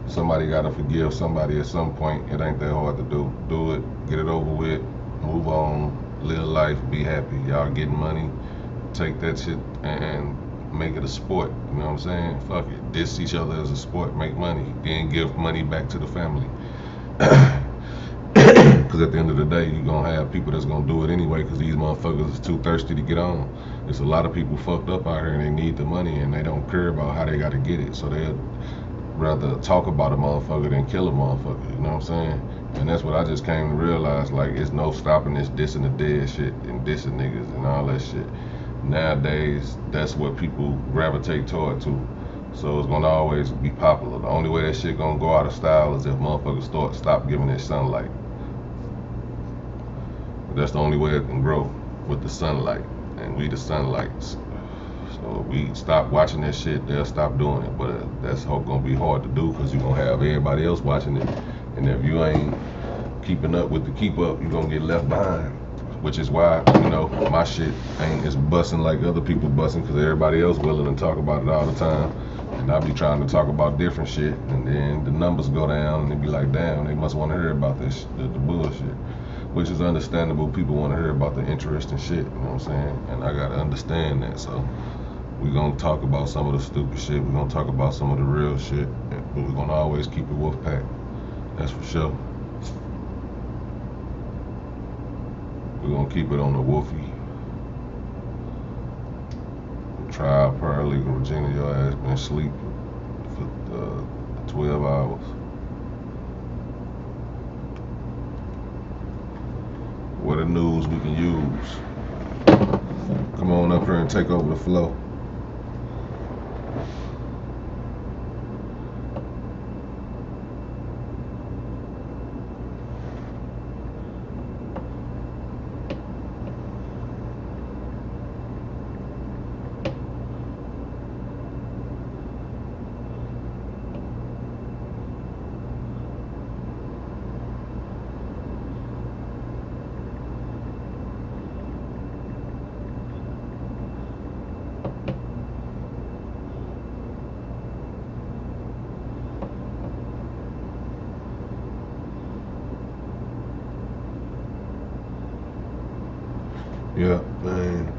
Somebody gotta forgive somebody at some point. It ain't that hard to do. Do it, get it over with, move on, live life, be happy. Y'all getting money, take that shit and make it a sport. You know what I'm saying? Fuck it. Diss each other as a sport, make money, then give money back to the family. Because at the end of the day, you're gonna have people that's gonna do it anyway because these motherfuckers is too thirsty to get on. There's a lot of people fucked up out here and they need the money and they don't care about how they gotta get it. So they'll rather talk about a motherfucker than kill a motherfucker, you know what I'm saying? And that's what I just came to realize, like, it's no stopping this dissing the dead shit and dissing niggas and all that shit. Nowadays, that's what people gravitate toward too. So it's gonna always be popular. The only way that shit gonna go out of style is if motherfuckers stop giving it sunlight. That's the only way it can grow, with the sunlight, and we the sunlights. So if we stop watching that shit, they'll stop doing it. But that's gonna be hard to do because you're gonna have everybody else watching it. And if you ain't keeping up with the keep up, you're gonna get left behind. Which is why, you know, my shit ain't as busting like other people busting because everybody else willing to talk about it all the time. And I be trying to talk about different shit. And then the numbers go down and they be like, damn, they must want to hear about this, the bullshit. Which is understandable. People want to hear about the interesting shit, you know what I'm saying? And I gotta understand that. So we're gonna talk about some of the stupid shit. We're gonna talk about some of the real shit. But we're gonna always keep it Wolfpack. That's for sure. We're gonna keep it on the Wolfie. Trial paralegal Regina, your ass been asleep for 12 hours. What the news we can use. Come on up here and take over the flow. Yeah, man.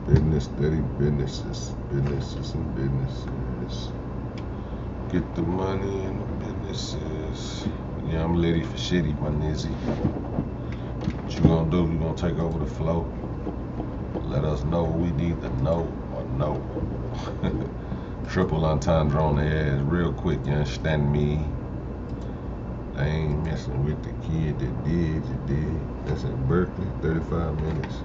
Business, steady businesses, businesses and businesses. Get the money in the businesses. Yeah, I'm ready for shitty, my nizzy. What you gonna do? You gonna take over the flow? Let us know what we need to know or know. Triple entendre on their ass real quick, you understand me? I ain't messing with the kid that did, you did. That's at Berkeley, 35 minutes.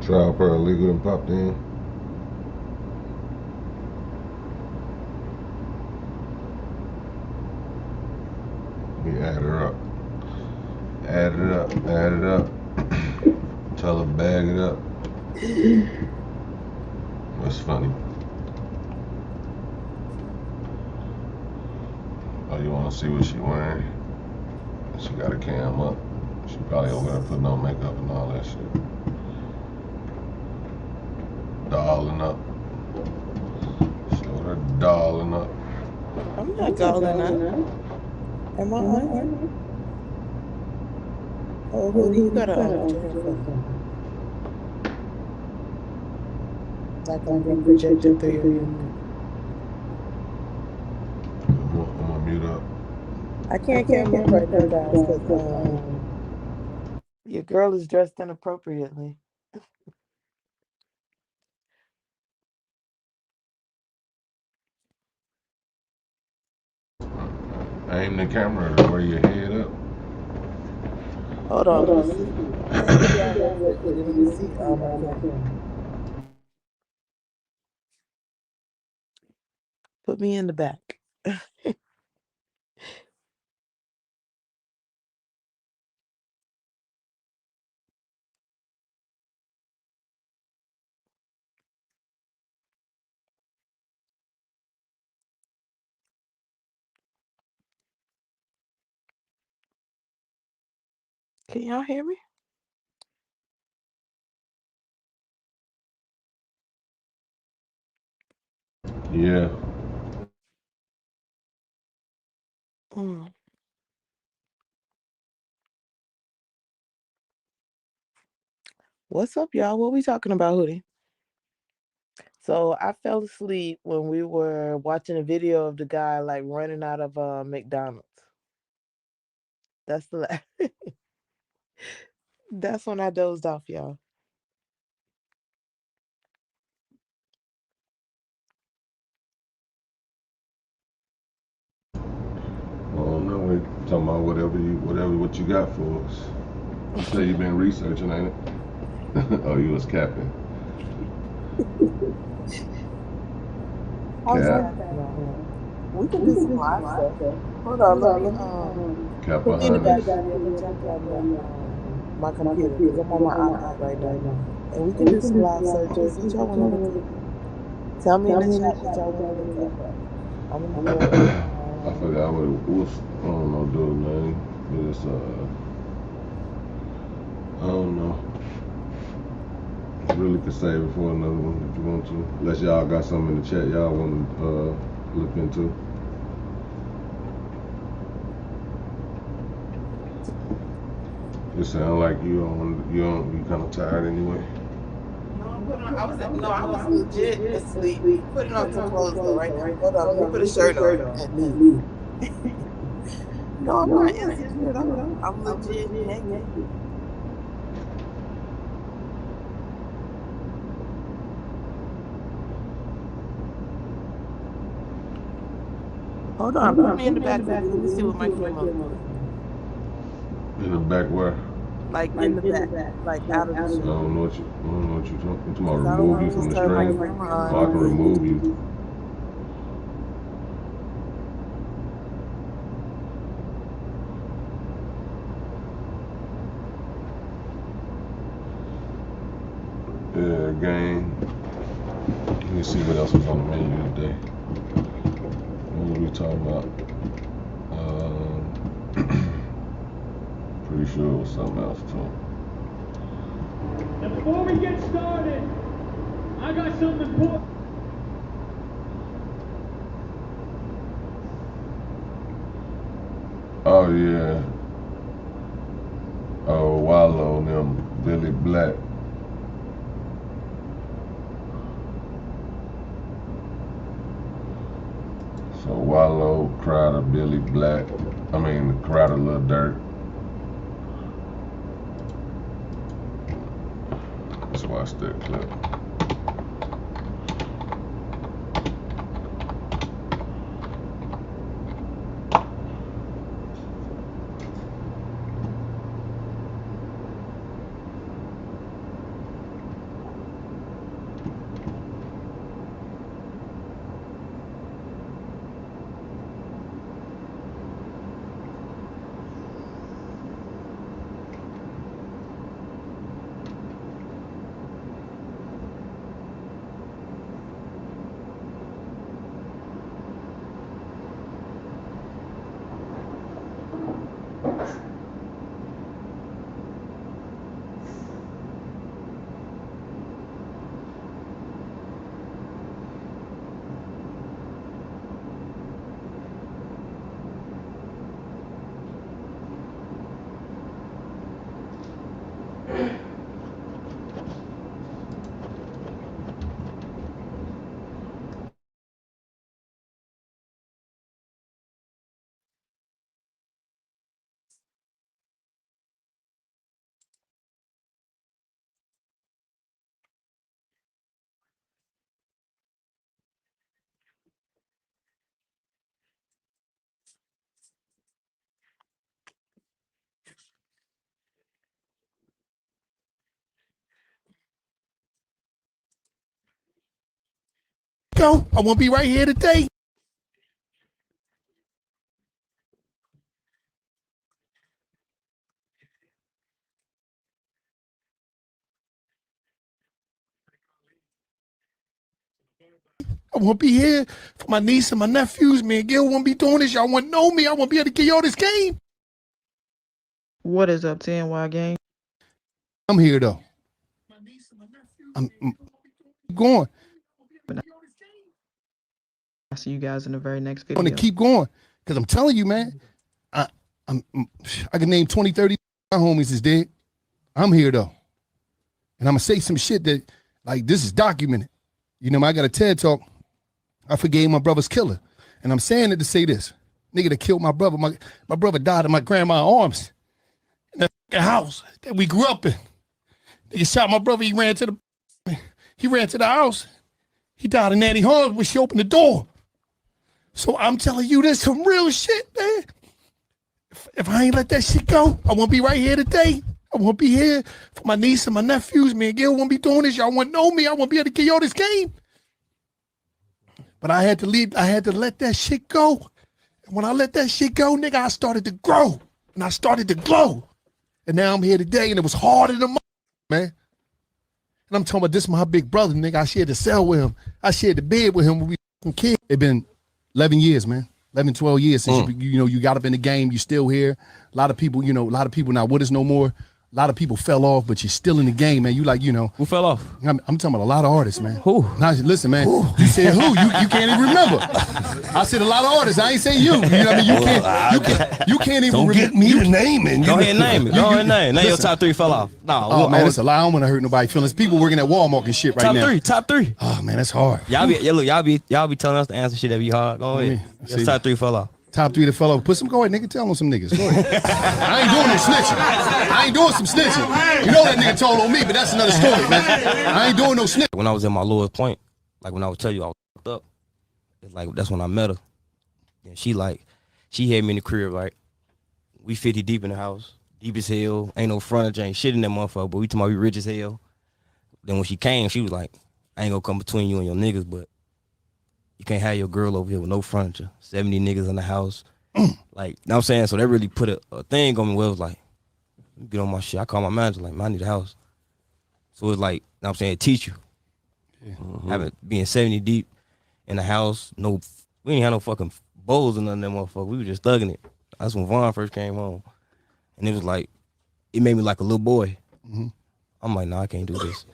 Trial paralegal and popped in. We add her up. Add it up, add it up. Tell her bag it up. That's funny. Oh, you wanna see what she wearing? She got a cam up. She probably over there putting on makeup and all that shit. Dolling up. Show her dolling up.
I'm not dolling up. Am I on? Oh, who got a like I'm being projected through your mirror.
I'm gonna mute up.
I can't come up right now, guys, because your girl is dressed inappropriately.
Aim the camera to where your head up.
Hold on, let me see. Let me see. Oh my God. Put me in the back. Can y'all hear me?
Yeah.
What's up, y'all? What we talking about, Hoodie? So I fell asleep when we were watching a video of the guy like running out of McDonald's. That's the that's when I dozed off, y'all.
Well, no, we're talking about what you got for us. You say you've been researching, ain't it? Oh, you was capping. Cap.
We can do some live stuff. Hold on, let me
Cap
put me in the back.
behind
Let me jump on my computer because I'm on my iPad right now, and we can do some live searches. What y'all want to look at? Tell me in the chat what y'all want to look at. I'm gonna go.
I forgot what it was. I don't know, dude, man. But it's I don't know. Really could save it for another one if you want to. Unless y'all got something in the chat y'all want to look into. It sound like you kind of tired anyway.
I was legit asleep. Putting on some clothes though right now. Hold on, let me put a shirt on and leave. No, I'm not insecure at all. I'm legit naked. Hold on, put me in the back. Let me see what my camera looks like.
In the back where?
Like in the back, like out of the
I
shot.
don't know what you're talking about.
I don't
Remove
want
you
to
from the
turn my
stream.
camera
So I
on.
can remove you. Yeah, gang. Let me see what else was on the menu today. What were we talking about? Pretty sure it was something else too.
Now before we get started, I got something important.
Oh yeah. Oh, Wallo and them, Billy Black. So Wallo cried to Billy Black. I mean, cried to Lil Durk. Let's watch that clip.
Go. I won't be right here today. I won't be here for my niece and my nephews. Me and Gil won't be doing this. Y'all won't know me. I won't be able to give y'all this game.
What is up, TNY gang?
I'm here though. I'm going.
I'll see you guys in the very next
I'm
video.
gonna keep going because I'm telling you, man. I can name 20, 30 my homies is dead. I'm here though, and I'm gonna say some shit that like this is documented. You know, I got a TED talk. I forgave my brother's killer, and I'm saying it to say this: nigga that killed my brother. My brother died in my grandma's arms in that house that we grew up in. Nigga shot my brother. He ran to the house. He died in Nanny arms when she opened the door. So I'm telling you, this some real shit, man. If I ain't let that shit go, I won't be right here today. I won't be here for my niece and my nephews. Me and Gil won't be doing this. Y'all won't know me. I won't be able to give y'all this game. But I had to leave. I had to let that shit go. And when I let that shit go, nigga, I started to grow. And I started to glow. And now I'm here today, and it was harder than man. And I'm talking about this my big brother, nigga. I shared the cell with him. I shared the bed with him when we were kids. It been 11 years, man. 11, 12 years since you got up in the game. You still here. A lot of people, a lot of people not with us no more. A lot of people fell off, but you're still in the game, man. You like, Who fell off? I'm talking about a lot of artists, man. Who? Now, listen, man. Who? You said who? You can't even remember. I said a lot of artists. I ain't say you. You know what I mean? You can't even remember. Don't get me the name.
Go ahead and name it. Go ahead and name. Name your top three fell off. No.
Oh, man, it's a lie. I don't want to hurt nobody's feelings. People working at Walmart and shit right now.
Top three.
Oh, man, that's hard.
Y'all be telling us to answer shit that be hard. Go ahead. Your top three fell off.
Top three that fell off. Put some, go ahead, nigga. Tell them some niggas. Go ahead. I ain't doing no snitching. I ain't doing some snitching. You know that nigga told on me, but that's another story, man. I ain't doing no snitching.
When I was at my lowest point, like when I would tell you I was fucked up, it's like that's when I met her. And she had me in the crib, like, we 50 deep in the house, deep as hell, ain't no furniture, ain't shit in that motherfucker, but we talking about we rich as hell. Then when she came, she was like, I ain't gonna come between you and your niggas, but you can't have your girl over here with no furniture, 70 niggas in the house. Like, you know what I'm saying? So that really put a thing on me where it was like, get on my shit. I call my manager, like, man, I need a house. So it's like, you know what I'm saying, teach you. Being 70 deep in the house, we ain't had no fucking bowls or nothing that motherfucker. We were just thugging it. That's when Vaughn first came home. And it was like, it made me like a little boy. I'm like, nah, I can't do this.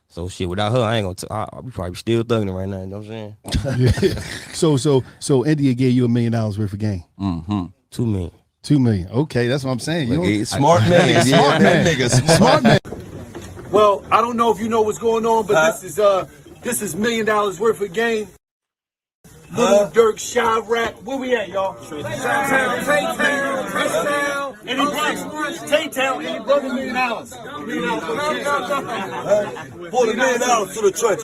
So shit, without her, I ain't gonna, we probably still thugging it right now, you know what I'm saying?
So India gave you $1 million worth of game.
$2 million.
$2 million. Okay, that's what I'm saying.
Smart man.
Smart man. Smart man.
Well, I don't know if you know what's going on, but this is $1 million worth of game. Lil Durk, Chirac, where we at, y'all? Tay-Town, and he brother Tay-Town, and he brother $1 million. For the $1 million to the church.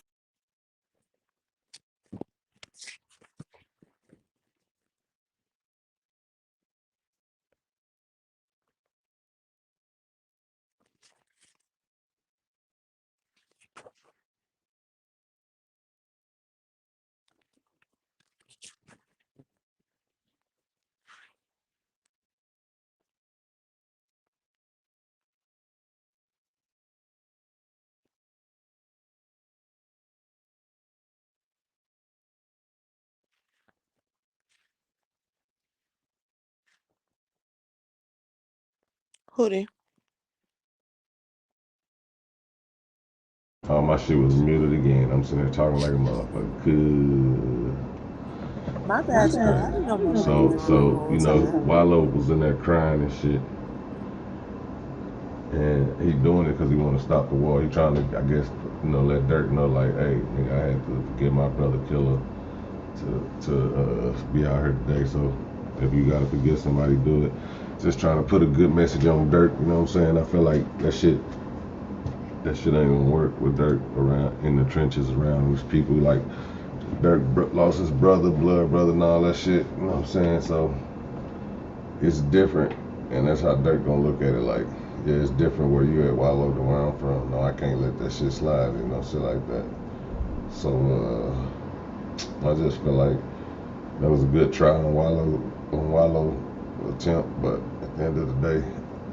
Hoodie.
Oh, my shit was muted again. I'm sitting here talking like a motherfucker. Good.
My bad, child. I didn't know my
So you know, Wallo was in there crying and shit, and he doing it because he want to stop the war. He trying to, I guess, you know, let Durk know, like, hey, nigga, I had to get my brother killer to be out here today. So if you gotta forgive somebody, do it. Just trying to put a good message on Durk. You know what I'm saying? I feel like that shit ain't gonna work with Durk around in the trenches around these people. Like, Durk lost his brother, blood brother, and all that shit. You know what I'm saying? So it's different, and that's how Durk gonna look at it. Like, yeah, it's different where you at, Wallo, to where I'm from. No, I can't let that shit slide. You know, shit like that. So I just feel like that was a good try on Wallo attempt, but at the end of the day,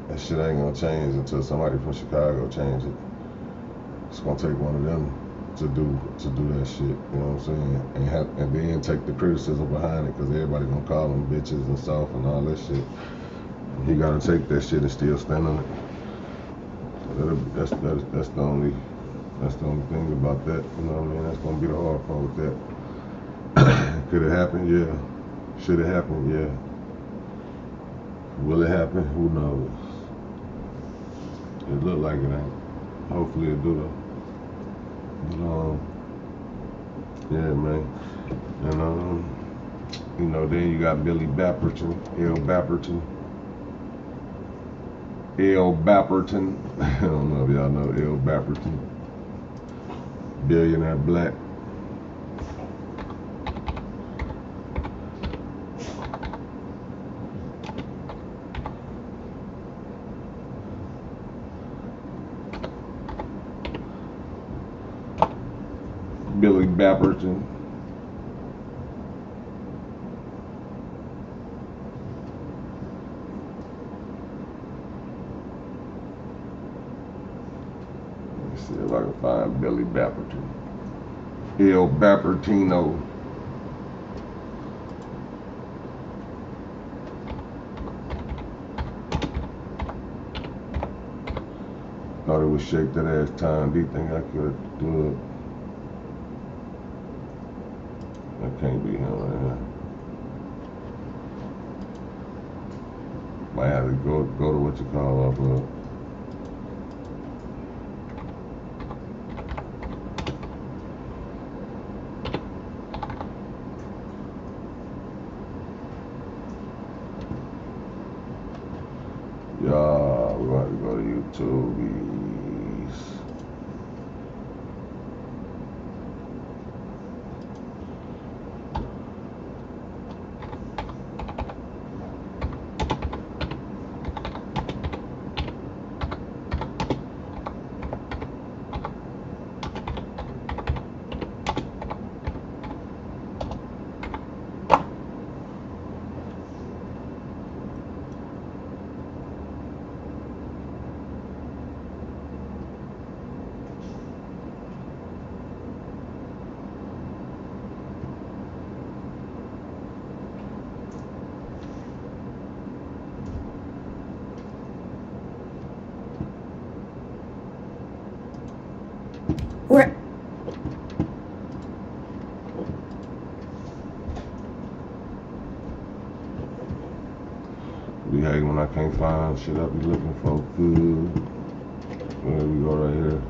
that shit ain't gonna change until somebody from Chicago change it. It's gonna take one of them to do that shit, you know what I'm saying? And then take the criticism behind it, because everybody gonna call them bitches and soft and all that shit. You gotta take that shit and still stand on it. That's the only thing about that, you know what I mean? That's gonna be the hard part with that. Could it happen? Yeah. Should it happen? Yeah. Will it happen? Who knows? It look like it ain't. Hopefully it do though. Yeah, man. And you know, then you got Billy Bapperton, L. Bapperton. I don't know if y'all know L. Bapperton. Billionaire black. Billy Bapperton. Let me see if I can find Billy Bapperton. El Bappertino. Thought it was Shake That Ass time. Do you think I could do it? That can't be him right here. Might have to go to what you call Oblock. Yeah, we're going to go to YouTube.
Where?
Be hating when I can't find shit I be looking for. Good. There we go right here.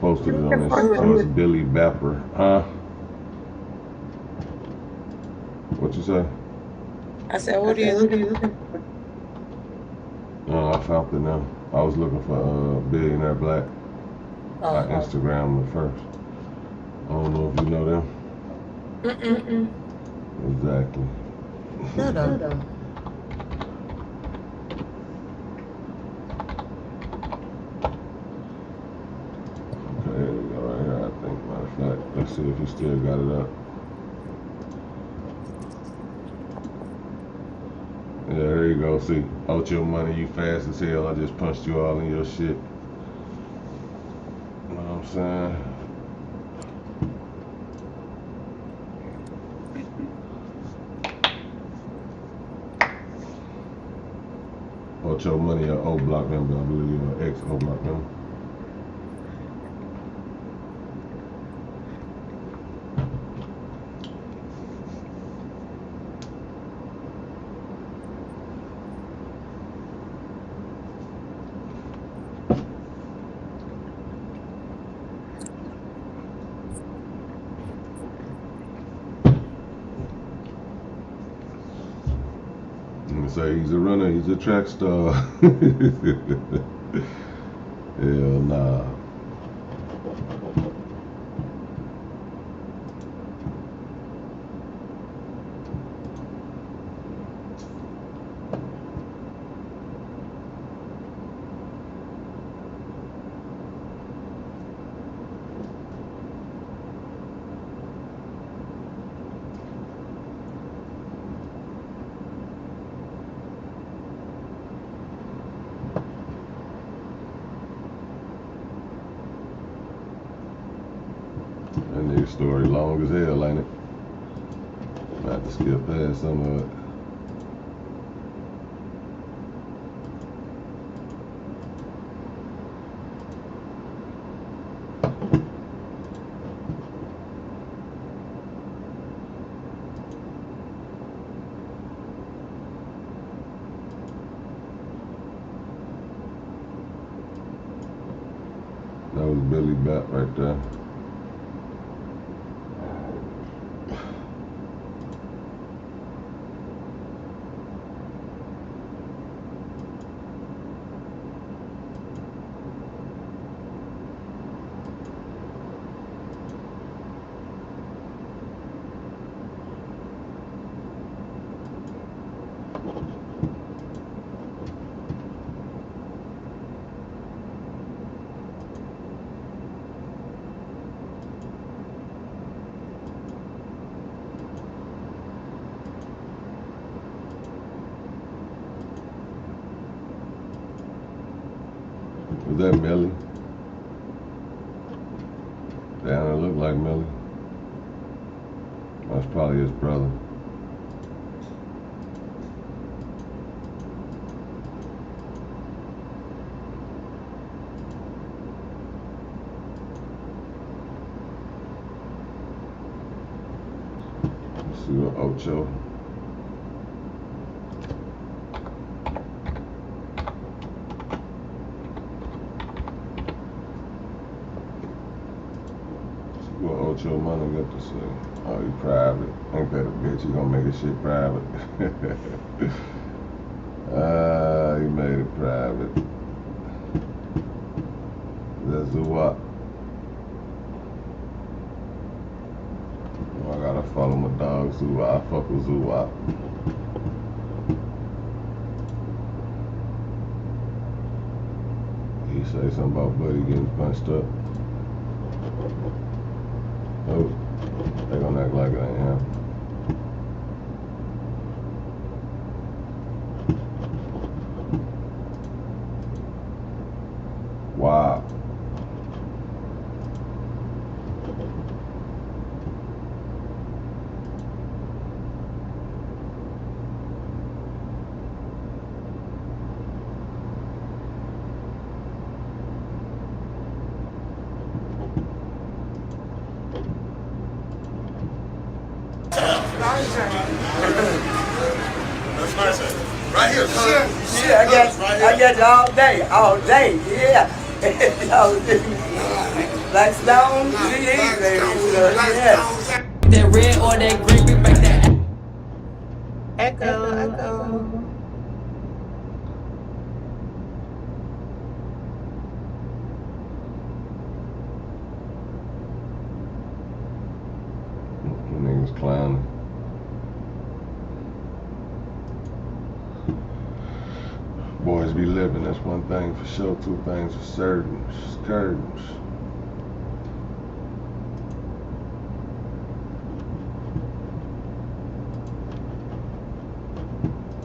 Posted it on this Billy Bapper. Huh? What you say?
I said, what are you looking for?
No, I found it now. I was looking for Billionaire Black. I Instagrammed it first. I don't know if you know them.
Mm-mm.
Exactly.
Shut up.
Okay, here we go right here, I think. Matter of fact, let's see if he still got it up. Yeah, there you go. See, Ocho money, you fast as hell. I just punched you all in your shit. You know what I'm saying? Ocho money, an Oblock member, I believe, an ex-Oblock member. Say he's a runner, he's a track star. Hell nah. That nigga story long as hell, ain't it? I have to skip past some of it. That was Billy Bapp right there. Was that Melly? Damn, it looked like Melly. That's probably his brother. Let's see what Ocho. What Ocho Munna got to say? Oh, he private. Ain't that a bitch? He gonna make his shit private. He made it private. That's Zuwap. I gotta follow my dog Zuwap. I fuck with Zuwap. He say something about Buddy getting punched up. Oh, they gonna act like it ain't him. Wow.
Right here,
Shit, I got you all day, yeah. Black Stone, yeah.
That red or that green, we make that. Echo.
Niggas clowning. Boys be living, that's one thing for sure. Two things for certain. Curtains.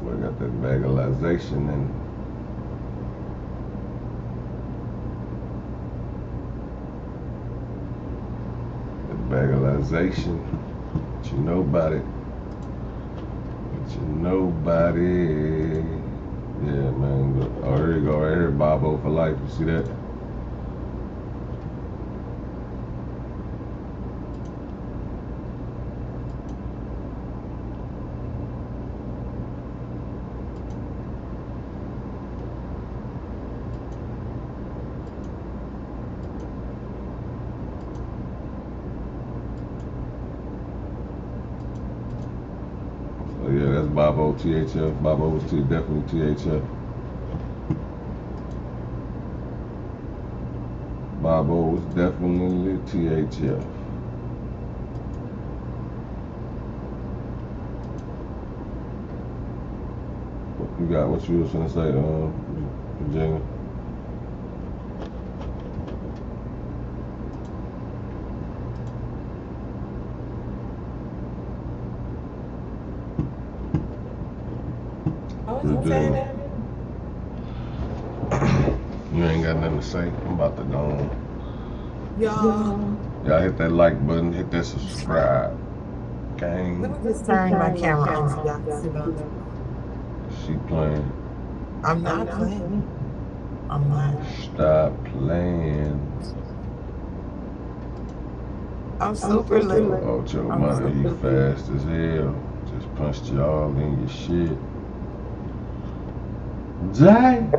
Boy got that bagalization and bagalization. What you know about it? What you know about it? Yeah, man. Oh, here you go, right here, Bobo for life. You see that? Yeah, that's Bobo THF. Bobo was definitely THF. Bobo was definitely THF. What you got? What you was gonna say, Virginia? You ain't got nothing to say. I'm about to go on. Y'all hit that like button, hit that subscribe. Gang.
Let me just turn my camera on so y'all can see me.
She playing.
I'm not playing. I'm not.
Stop playing.
I'm super lit.
Ocho, Munna, you fast as hell. Just punched y'all in your shit. Dang.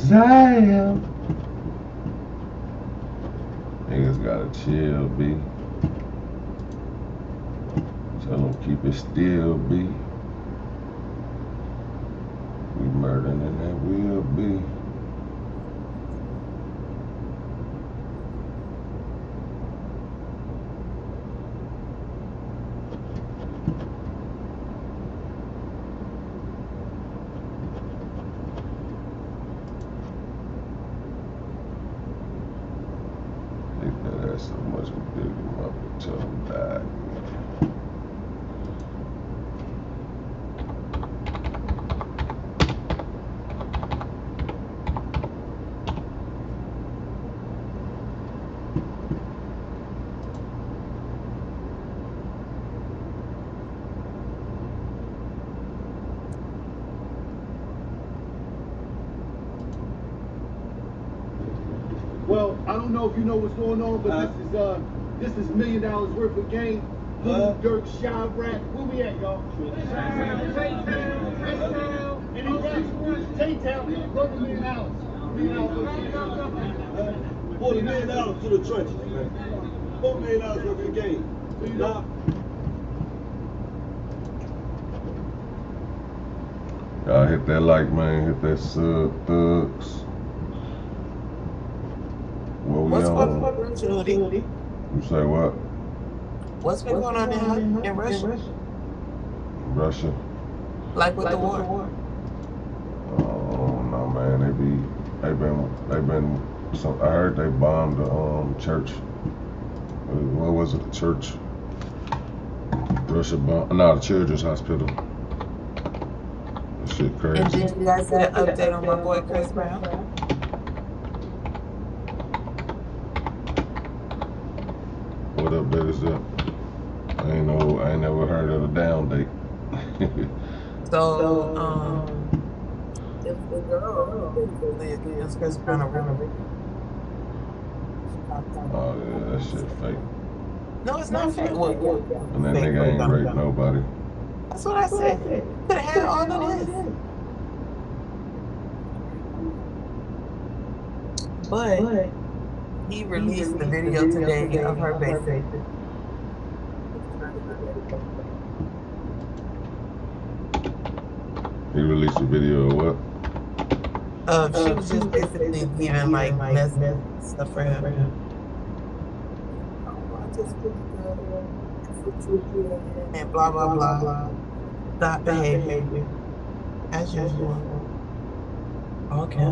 Damn. Niggas gotta chill, B. Tell them keep it still, B. We murdering and that will be. So much we dig him up until he died.
Well, I don't know if you know what's going on, but this is $1 million worth of game. Lil Durk, Chirac, where we at, y'all? Tay-Town, worth $1 million. $40 million to the trenches, man. $4 million worth of game. So you know.
Y'all hit that like, man. Hit that sub, thugs.
What's going on in Russia?
You say what?
What's been going on in Russia?
Russia?
Like with the war?
Oh no, man. They been. So I heard they bombed the church. What was it? The church? Russia bombed. No, the Children's Hospital. That shit crazy.
And did you guys get an update on my boy Chris Brown?
What update is that? I ain't never heard of a down date.
So, if the girl against Chris Brown.
Oh yeah, that shit fake.
No, it's not fake. Well,
And that nigga ain't raped nobody.
that's what I said. Could have had all of this. But he released the video today of her basic.
He released a video of what?
She was just basically giving like message stuff for him. And blah blah blah. Stop behavior. As usual. Okay.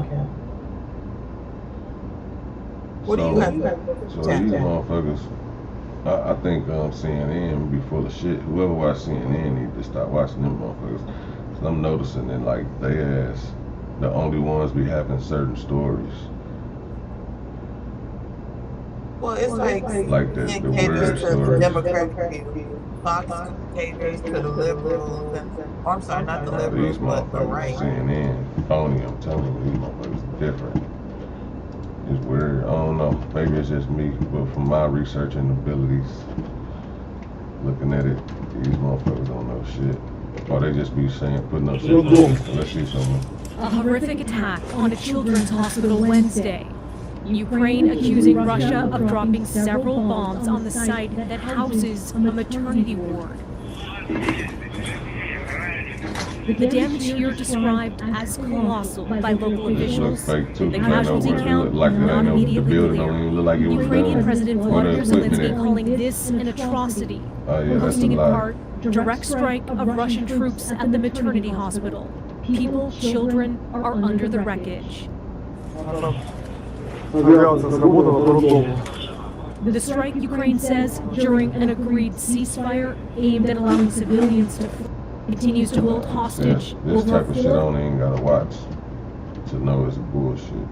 What do you have?
So these motherfuckers, I think CNN be full of shit. Whoever watch CNN need to stop watching them motherfuckers. Cause I'm noticing that like they ass the only ones be having certain stories.
Well, it's like
the weird
to
stories.
Democratic people, Fox caters to the liberals, and I'm sorry, not the liberals,
These
but the
motherfuckers
right.
CNN phony. I'm telling you, these motherfuckers different. It's weird. I don't know. Maybe it's just me, but from my research and abilities, looking at it, these motherfuckers don't know shit. Or they just be saying, putting up shit. Let's see something.
A horrific attack on a children's hospital Wednesday. Ukraine accusing Russia of dropping several bombs on the site that houses a maternity ward. The damage here described as colossal by local officials. The casualty count not immediately clear. Ukrainian President Volodymyr Zelensky calling this an atrocity, posting in part direct strike of Russian troops at the maternity hospital. People, children are under the wreckage. The strike, Ukraine says, during an agreed ceasefire aimed at allowing civilians to continues to hold hostage.
This type of shit I don't even gotta watch to know it's bullshit.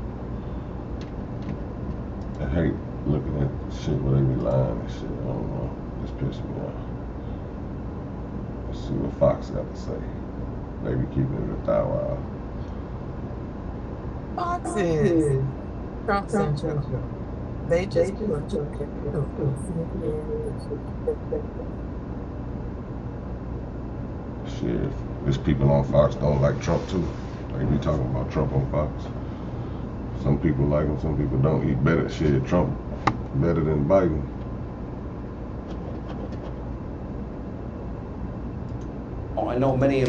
I hate looking at shit where they be lying and shit. I don't know. Just piss me off. Let's see what Fox got to say. They be keeping it a thou wow.
Fox is Trump Central. They just put
shit. There's people on Fox don't like Trump too. They be talking about Trump on Fox. Some people like him, some people don't. He better shit. Trump better than Biden.
Oh, I know many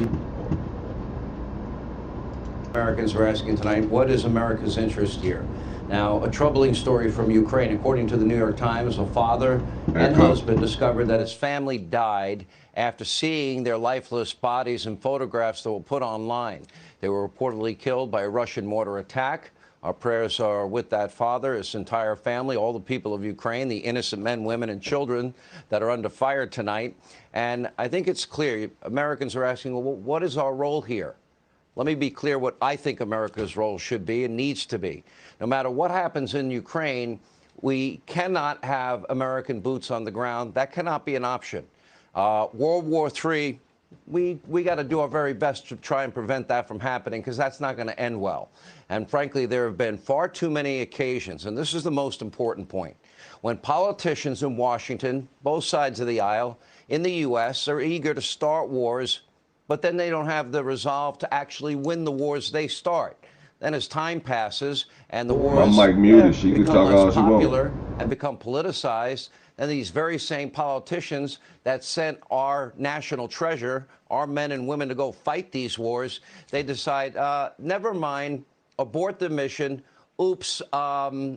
Americans are asking tonight, what is America's interest here? Now, a troubling story from Ukraine. According to the New York Times, a father and husband discovered that his family died after seeing their lifeless bodies in photographs that were put online. They were reportedly killed by a Russian mortar attack. Our prayers are with that father, his entire family, all the people of Ukraine, the innocent men, women, and children that are under fire tonight. And I think it's clear. Americans are asking, well, what is our role here? Let me be clear what I think America's role should be and needs to be. No matter what happens in Ukraine, we cannot have American boots on the ground. That cannot be an option. World War III, we got to do our very best to try and prevent that from happening, because that's not going to end well. And frankly, there have been far too many occasions, and this is the most important point, when politicians in Washington, both sides of the aisle, in the U.S., are eager to start wars, but then they don't have the resolve to actually win the wars they start. Then as time passes and the wars become less popular and become politicized, and these very same politicians that sent our national treasure, our men and women, to go fight these wars, they decide, never mind, abort the mission. Oops,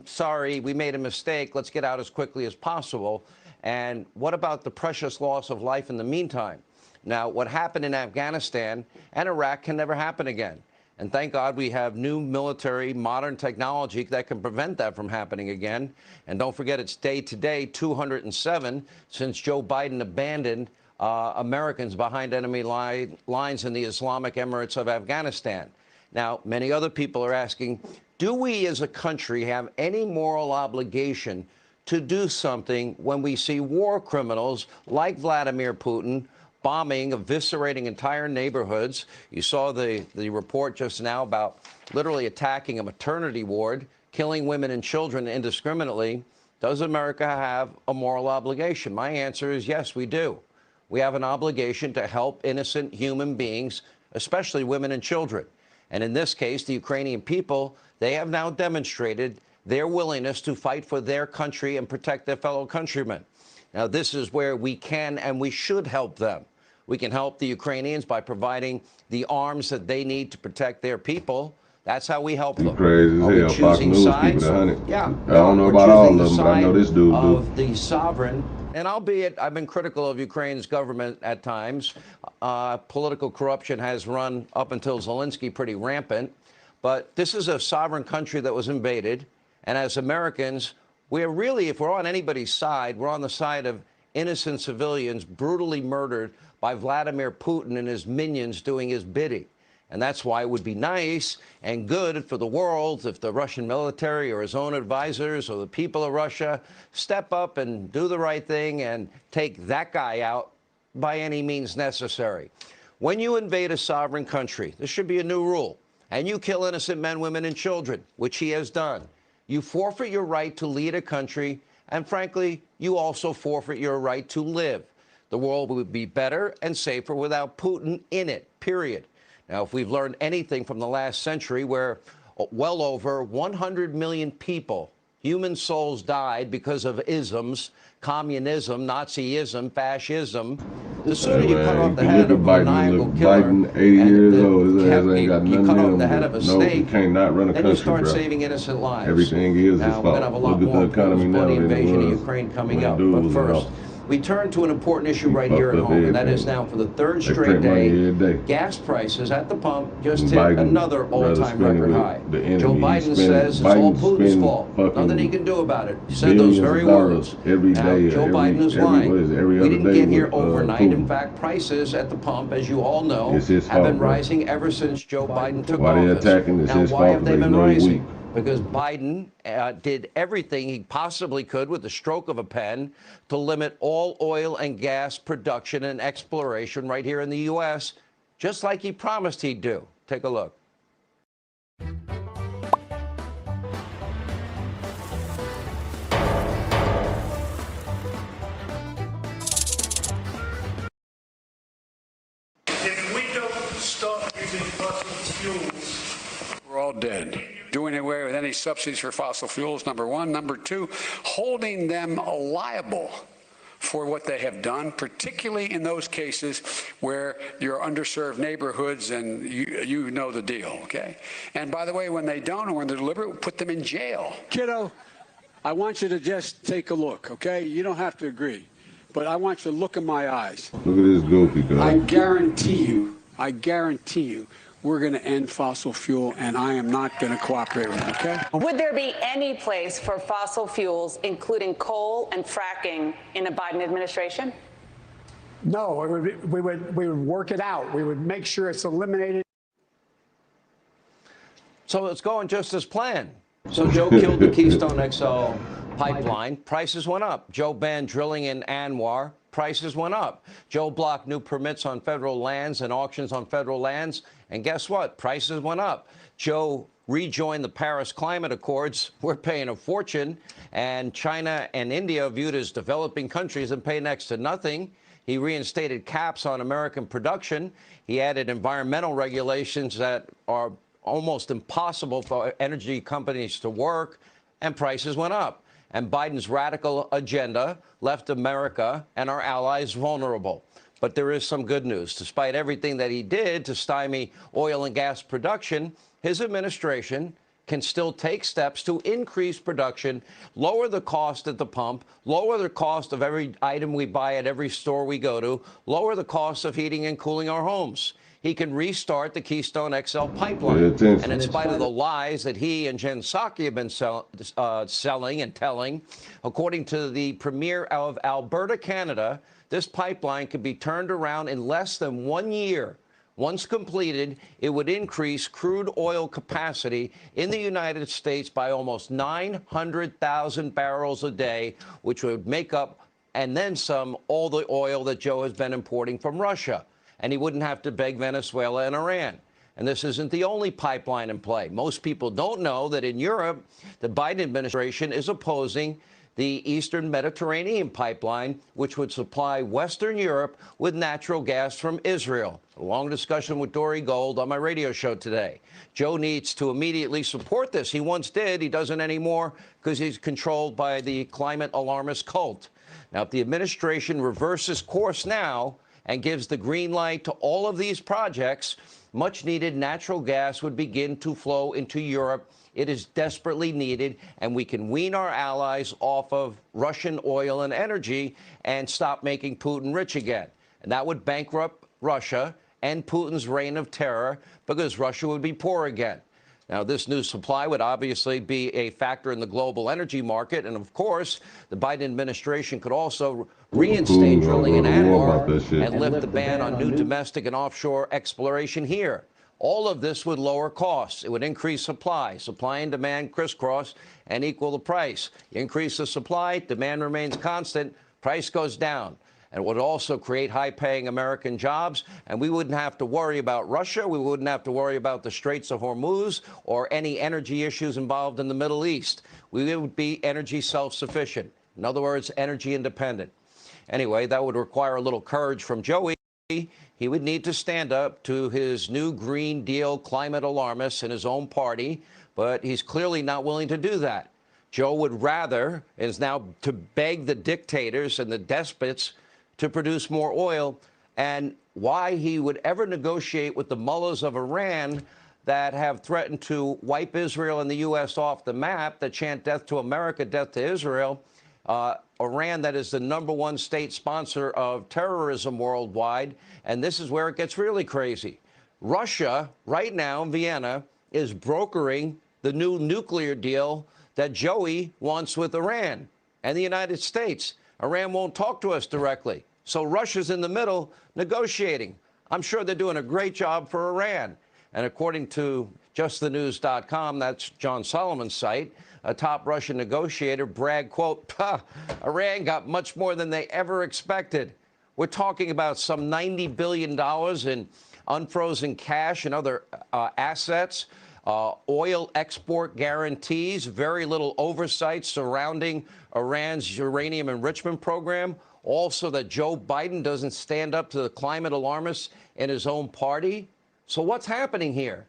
sorry, we made a mistake. Let's get out as quickly as possible. And what about the precious loss of life in the meantime? Now, what happened in Afghanistan and Iraq can never happen again. And thank God we have new military, modern technology that can prevent that from happening again. And don't forget, it's day to day 207 since Joe Biden abandoned Americans behind enemy lines in the Islamic Emirates of Afghanistan. Now, many other people are asking, do we as a country have any moral obligation to do something when we see war criminals like Vladimir Putin bombing, eviscerating entire neighborhoods? You saw the report just now about literally attacking a maternity ward, killing women and children indiscriminately. Does America have a moral obligation? My answer is yes, we do. We have an obligation to help innocent human beings, especially women and children. And in this case, the Ukrainian people, they have now demonstrated their willingness to fight for their country and protect their fellow countrymen. Now, this is where we can and we should help them. We can help the Ukrainians by providing the arms that they need to protect their people. That's how we help them.
Crazy as hell. Fox News keep it 100.
Yeah.
I don't know about all of them, but I know this dude
of the sovereign, and albeit I've been critical of Ukraine's government at times. Political corruption has run up until Zelensky pretty rampant. But this is a sovereign country that was invaded. And as Americans, we're really, if we're on anybody's side, we're on the side of innocent civilians brutally murdered by Vladimir Putin and his minions doing his bidding. And that's why it would be nice and good for the world if the Russian military or his own advisors or the people of Russia step up and do the right thing and take that guy out by any means necessary. When you invade a sovereign country, there should be a new rule, and you kill innocent men, women, and children, which he has done, you forfeit your right to lead a country, and frankly, you also forfeit your right to live. The world would be better and safer without Putin in it, period. Now, if we've learned anything from the last century where well over 100 million people, human souls died because of isms, communism, Nazism, fascism, the sooner you cut off the head of a maniacal killer,
Biden, 80 years old, his ass ain't got
you
nothing
cut
in
off
him.
the head of a
No,
snake,
you can't not run a
then
country,
you start
bro.
saving innocent lives.
Everything is his
Now,
fault.
we're going to have a lot
Look
more
at the economy now
bloody
than it
invasion of
was
Ukraine coming
when
up.
dude
But
was
first,
out.
we turn to an important issue right here at
fucked up
home, and that
everything.
is now for the third
They
straight
print money every
day,
day.
gas prices at the pump just hit
Biden
another
rather
all-time
spend it
record
with
high.
the enemy.
Joe
He
Biden
spend-
says it's all
Biden
Putin's
spend
fault.
fucking
Nothing he can do about it. He said those
billions
very
of dollars
words.
every
Now,
day,
Joe
every-
Biden is
every-
lying.
what is it, every
We
other
didn't
day
get here
with,
overnight.
Putin.
In fact, prices at the pump, as you all know,
It's his
have been
fault, bro.
rising ever since Joe Biden took
Why they
office.
attacking? It's
Now,
his
why
fault
have they
because
been
they know he's
rising?
weak.
Because Biden did everything he possibly could with the stroke of a pen to limit all oil and gas production and exploration right here in the U.S., just like he promised he'd do. Take a look.
If we don't stop using fossil fuels,
we're all dead. Doing away with any subsidies for fossil fuels, number one. Number two, holding them liable for what they have done, particularly in those cases where you're underserved neighborhoods and you know the deal, okay? And by the way, when they don't or when they're deliberate, put them in jail.
Kiddo, I want you to just take a look, okay? You don't have to agree, but I want you to look in my eyes.
Look at this goofy guy.
I guarantee you, we're going to end fossil fuel, and I am not going to cooperate with it, okay?
Would there be any place for fossil fuels, including coal and fracking, in a Biden administration?
No, we would work it out. We would make sure it's eliminated.
So it's going just as planned. So Joe killed the Keystone XL pipeline. Prices went up. Joe banned drilling in Anwar. Prices went up. Joe blocked new permits on federal lands and auctions on federal lands. And guess what? Prices went up. Joe rejoined the Paris Climate Accords. We're paying a fortune. And China and India, viewed as developing countries, and pay next to nothing. He reinstated caps on American production. He added environmental regulations that are almost impossible for energy companies to work. And prices went up. And Biden's radical agenda left America and our allies vulnerable. But there is some good news. Despite everything that he did to stymie oil and gas production, his administration can still take steps to increase production, lower the cost at the pump, lower the cost of every item we buy at every store we go to, lower the cost of heating and cooling our homes. He can restart the Keystone XL pipeline. And in spite of the lies that he and Jen Psaki have been selling and telling, according to the premier of Alberta, Canada, this pipeline could be turned around in less than 1 year. Once completed, it would increase crude oil capacity in the United States by almost 900,000 barrels a day, which would make up, and then some, all the oil that Joe has been importing from Russia. And he wouldn't have to beg Venezuela and Iran. And this isn't the only pipeline in play. Most people don't know that in Europe, the Biden administration is opposing the Eastern Mediterranean pipeline, which would supply Western Europe with natural gas from Israel. A long discussion with Dory Gold on my radio show today. Joe needs to immediately support this. He once did. He doesn't anymore because he's controlled by the climate alarmist cult. Now, if the administration reverses course now and gives the green light to all of these projects, much needed natural gas would begin to flow into Europe. It is desperately needed, and we can wean our allies off of Russian oil and energy and stop making Putin rich again. And that would bankrupt Russia and Putin's reign of terror, because Russia would be poor again. Now, this new supply would obviously be a factor in the global energy market. And, of course, the Biden administration could also reinstate drilling in Anwar and lift the ban on new domestic and offshore exploration here. All of this would lower costs. It would increase supply. Supply and demand crisscross and equal the price. You increase the supply, demand remains constant, price goes down. And it would also create high-paying American jobs, and we wouldn't have to worry about Russia. We wouldn't have to worry about the Straits of Hormuz or any energy issues involved in the Middle East. We would be energy self-sufficient. In other words, energy independent. Anyway, that would require a little courage from Joey. He would need to stand up to his new Green Deal climate alarmists in his own party, but he's clearly not willing to do that. Joe would rather, is now to beg the dictators and the despots to produce more oil, and why he would ever negotiate with the mullahs of Iran that have threatened to wipe Israel and the U.S. off the map, that chant death to America, death to Israel. Iran, that is the #1 state sponsor of terrorism worldwide. And this is where it gets really crazy. Russia, right now in Vienna, is brokering the new nuclear deal that Joey wants with Iran and the United States. Iran won't talk to us directly. So Russia's in the middle negotiating. I'm sure they're doing a great job for Iran. And according to justthenews.com, that's John Solomon's site, a top Russian negotiator bragged, quote, Iran got much more than they ever expected. We're talking about some $90 billion in unfrozen cash and other assets, oil export guarantees, very little oversight surrounding Iran's uranium enrichment program. Also, that Joe Biden doesn't stand up to the climate alarmists in his own party. So what's happening here?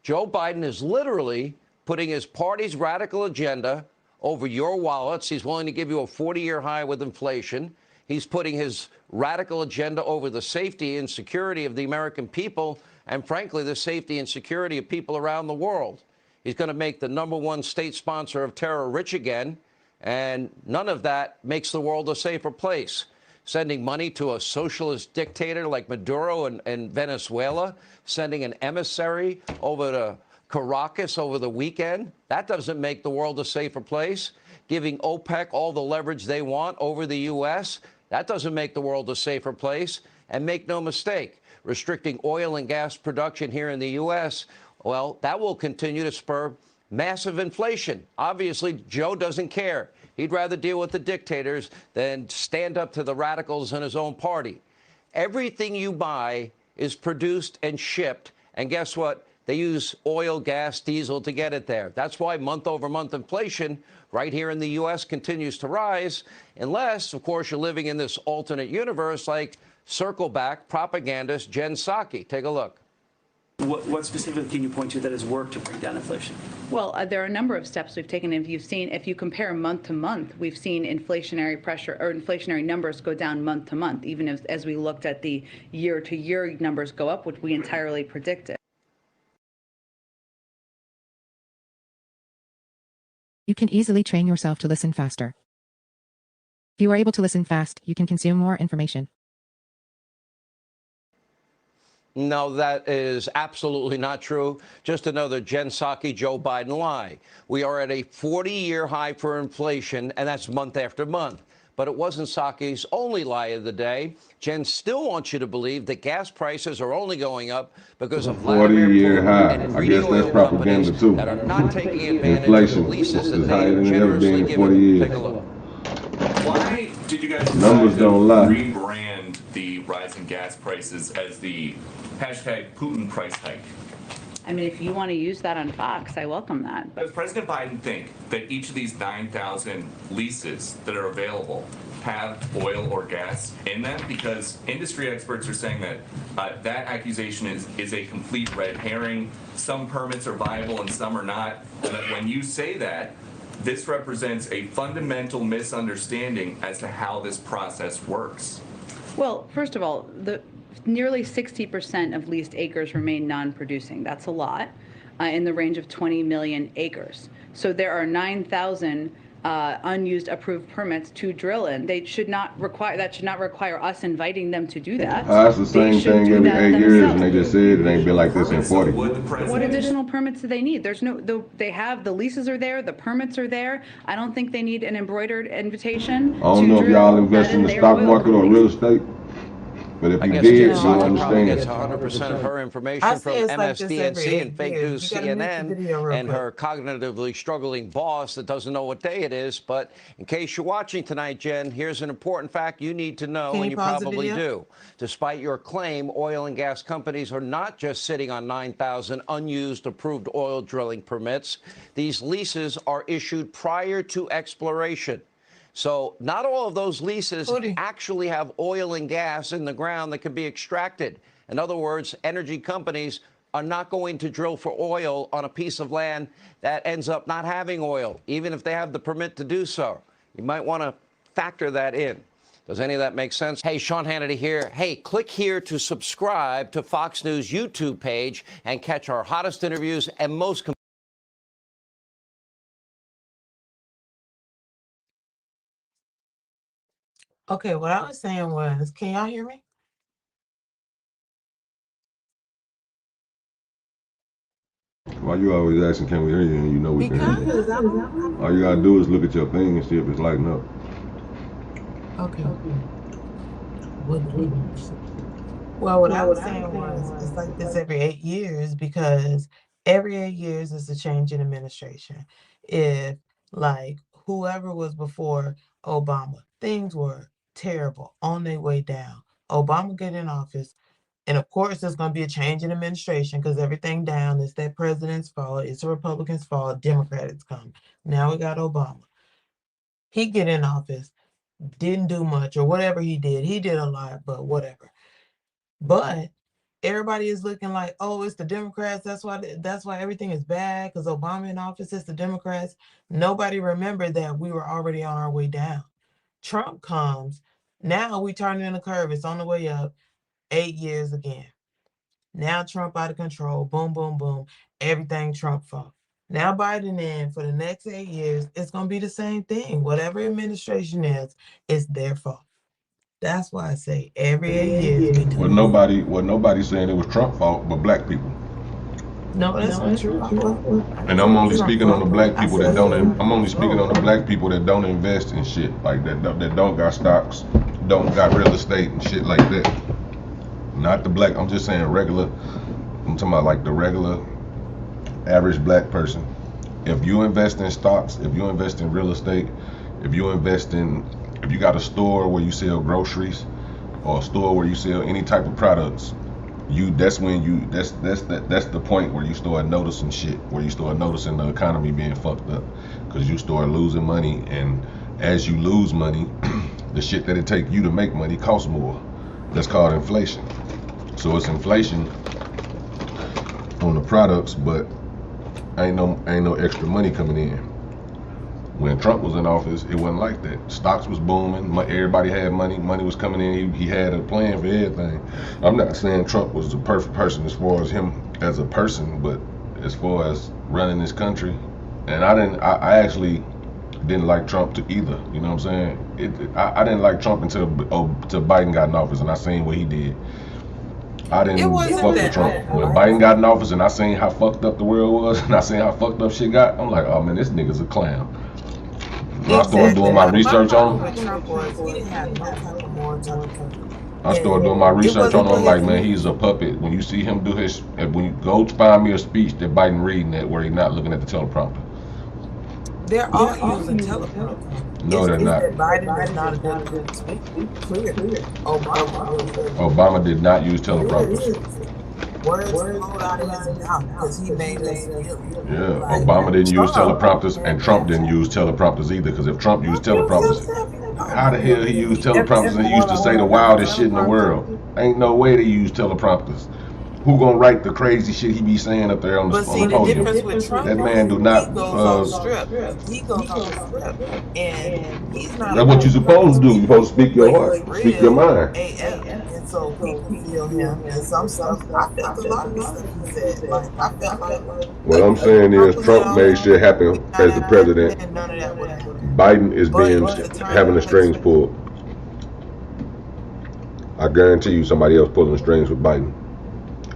Joe Biden is literally putting his party's radical agenda over your wallets. He's willing to give you a 40-year high with inflation. He's putting his radical agenda over the safety and security of the American people, and frankly, the safety and security of people around the world. He's going to make the #1 state sponsor of terror rich again, and none of that makes the world a safer place. Sending money to a socialist dictator like Maduro in Venezuela, sending an emissary over to Caracas over the weekend, that doesn't make the world a safer place. Giving OPEC all the leverage they want over the U.S., that doesn't make the world a safer place. And make no mistake, restricting oil and gas production here in the U.S., well, that will continue to spur massive inflation. Obviously, Joe doesn't care. He'd rather deal with the dictators than stand up to the radicals in his own party. Everything you buy is produced and shipped, and guess what? They use oil, gas, diesel to get it there. That's why month-over-month inflation right here in the U.S. continues to rise, unless, of course, you're living in this alternate universe like circle back propagandist Jen Psaki. Take a look.
What specifically can you point to that has worked to bring down inflation?
Well, there are a number of steps we've taken. If you compare month to month, we've seen inflationary pressure or inflationary numbers go down month to month, even as we looked at the year-to-year numbers go up, which we entirely predicted.
You can easily train yourself to listen faster. If you are able to listen fast, you can consume more information.
No, that is absolutely not true. Just another Jen Psaki, Joe Biden lie. We are at a 40-year high for inflation, and that's month after month. But it wasn't Psaki's only lie of the day. Jen still wants you to believe that gas prices are only going up because of
40-year high.
and
I guess that's propaganda too.
that are not taking advantage
Inflation
of leases that
is
they
higher than it ever been
generously
in 40
give.
years.
Take a look.
Why did you guys
Numbers
decide
don't
to
lie.
rebrand the rising gas prices as the hashtag Putin price hike?
I mean, if you want to use that on Fox, I welcome that.
Does President Biden think that each of these 9,000 leases that are available have oil or gas in them? Because industry experts are saying that that accusation is a complete red herring. Some permits are viable and some are not. And that when you say that, this represents a fundamental misunderstanding as to how this process works.
Well, first of all, nearly 60% of leased acres remain non-producing. That's a lot, in the range of 20 million acres. So there are 9,000 unused approved permits to drill in. That should not require us inviting them to do that.
That's the same thing every 8 years, and they just said it ain't been like this in 40.
What additional permits do they need? They have, the leases are there, the permits are there. I don't think they need an embroidered invitation.
I don't know if y'all invest in the stock market or real estate, but if you did, you understand.
Gets 100% of her information from MSDNC and fake news CNN and her cognitively struggling boss that doesn't know what day it is. But in case you're watching tonight, Jen, here's an important fact you need to know, and you probably do. Despite your claim, oil and gas companies are not just sitting on 9,000 unused approved oil drilling permits. These leases are issued prior to exploration. So not all of those leases actually have oil and gas in the ground that can be extracted. In other words, energy companies are not going to drill for oil on a piece of land that ends up not having oil, even if they have the permit to do so. You might want to factor that in. Does any of that make sense? Hey, Sean Hannity here. Hey, click here to subscribe to Fox News YouTube page and catch our hottest interviews and most
Okay, what I was saying was, can y'all hear me?
Why you always asking, can we hear you, and you know we can hear you? All you gotta do is look at your thing and see if it's lighting up.
Okay. Well, what I was saying was, it's like this every 8 years, because every 8 years is a change in administration. If, like, whoever was before Obama, things were terrible, on their way down. Obama get in office, and of course there's going to be a change in administration because everything down is that president's fault, it's the Republicans' fault, Democrats come. Now we got Obama. He get in office, didn't do much, or whatever he did a lot, but whatever. But everybody is looking like, oh, it's the Democrats, that's why everything is bad, because Obama in office, it's the Democrats. Nobody remembered that we were already on our way down. Trump comes, now we turning in the curve, it's on the way up, 8 years again. Now Trump out of control, boom, boom, boom, everything Trump fault. Now Biden in for the next 8 years, it's going to be the same thing. Whatever administration is, it's their fault. That's why I say every 8 years we do.
Well, nobody's saying it was Trump's fault, but black people.
No, that's not true.
And I'm only speaking on the black people that don't. I'm only speaking on the black people that don't invest in shit like that. That don't got stocks, don't got real estate and shit like that. Not the black. I'm just saying regular. I'm talking about like the regular, average black person. If you invest in stocks, if you invest in real estate, if you got a store where you sell groceries, or a store where you sell any type of products, that's the point where you start noticing shit, where you start noticing the economy being fucked up, because you start losing money, and as you lose money, the shit that it take you to make money costs more. That's called inflation. So it's inflation on the products, but ain't no extra money coming in. When Trump was in office, it wasn't like that. Stocks was booming. Everybody had money. Money was coming in. He had a plan for everything. I'm not saying Trump was the perfect person as far as him as a person, but as far as running this country, and I actually didn't like Trump either. You know what I'm saying? I didn't like Trump until Biden got in office, and I seen what he did. I didn't fuck with Trump. When Biden got in office and I seen how fucked up the world was, and I seen how fucked up shit got, I'm like, oh man, this nigga's a clown. I started doing my research on him. I started doing my research on him. I'm like, man, he's a puppet. When you see him do his, when you go find me a speech that Biden reading that where he's not looking at the teleprompter.
They're all using teleprompter.
No, they're not.
Biden is not a good speaker. Clear.
Obama did not use teleprompters.
words flowed out of his mouth because he made us feel it.
Yeah,
Like
Obama didn't use
Trump
teleprompters, and
had
Trump
that
didn't use teleprompters either. Because if Trump used teleprompters, how the hell he used teleprompters and he used to say the wildest shit in the world? Ain't no way they use teleprompters. Who gonna write the crazy shit he be saying up there on the,
But see, the
podium?
difference with Trump
That man do not.
he goes off script. He goes off script, and he's not.
That's what you supposed to do. You supposed to speak your heart, speak your mind.
AF. And so people feel him, and some stuff. I felt a lot of the stuff he said. Like I felt like.
What I'm saying is Trump made shit happen as the president. Biden is being having the strings pulled. I guarantee you somebody else pulling the strings with Biden.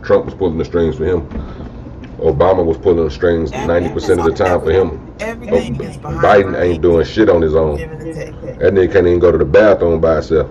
Trump was pulling the strings for him. Obama was pulling the strings 90% of the time for him. Biden ain't doing shit on his own. That nigga can't even go to the bathroom by himself.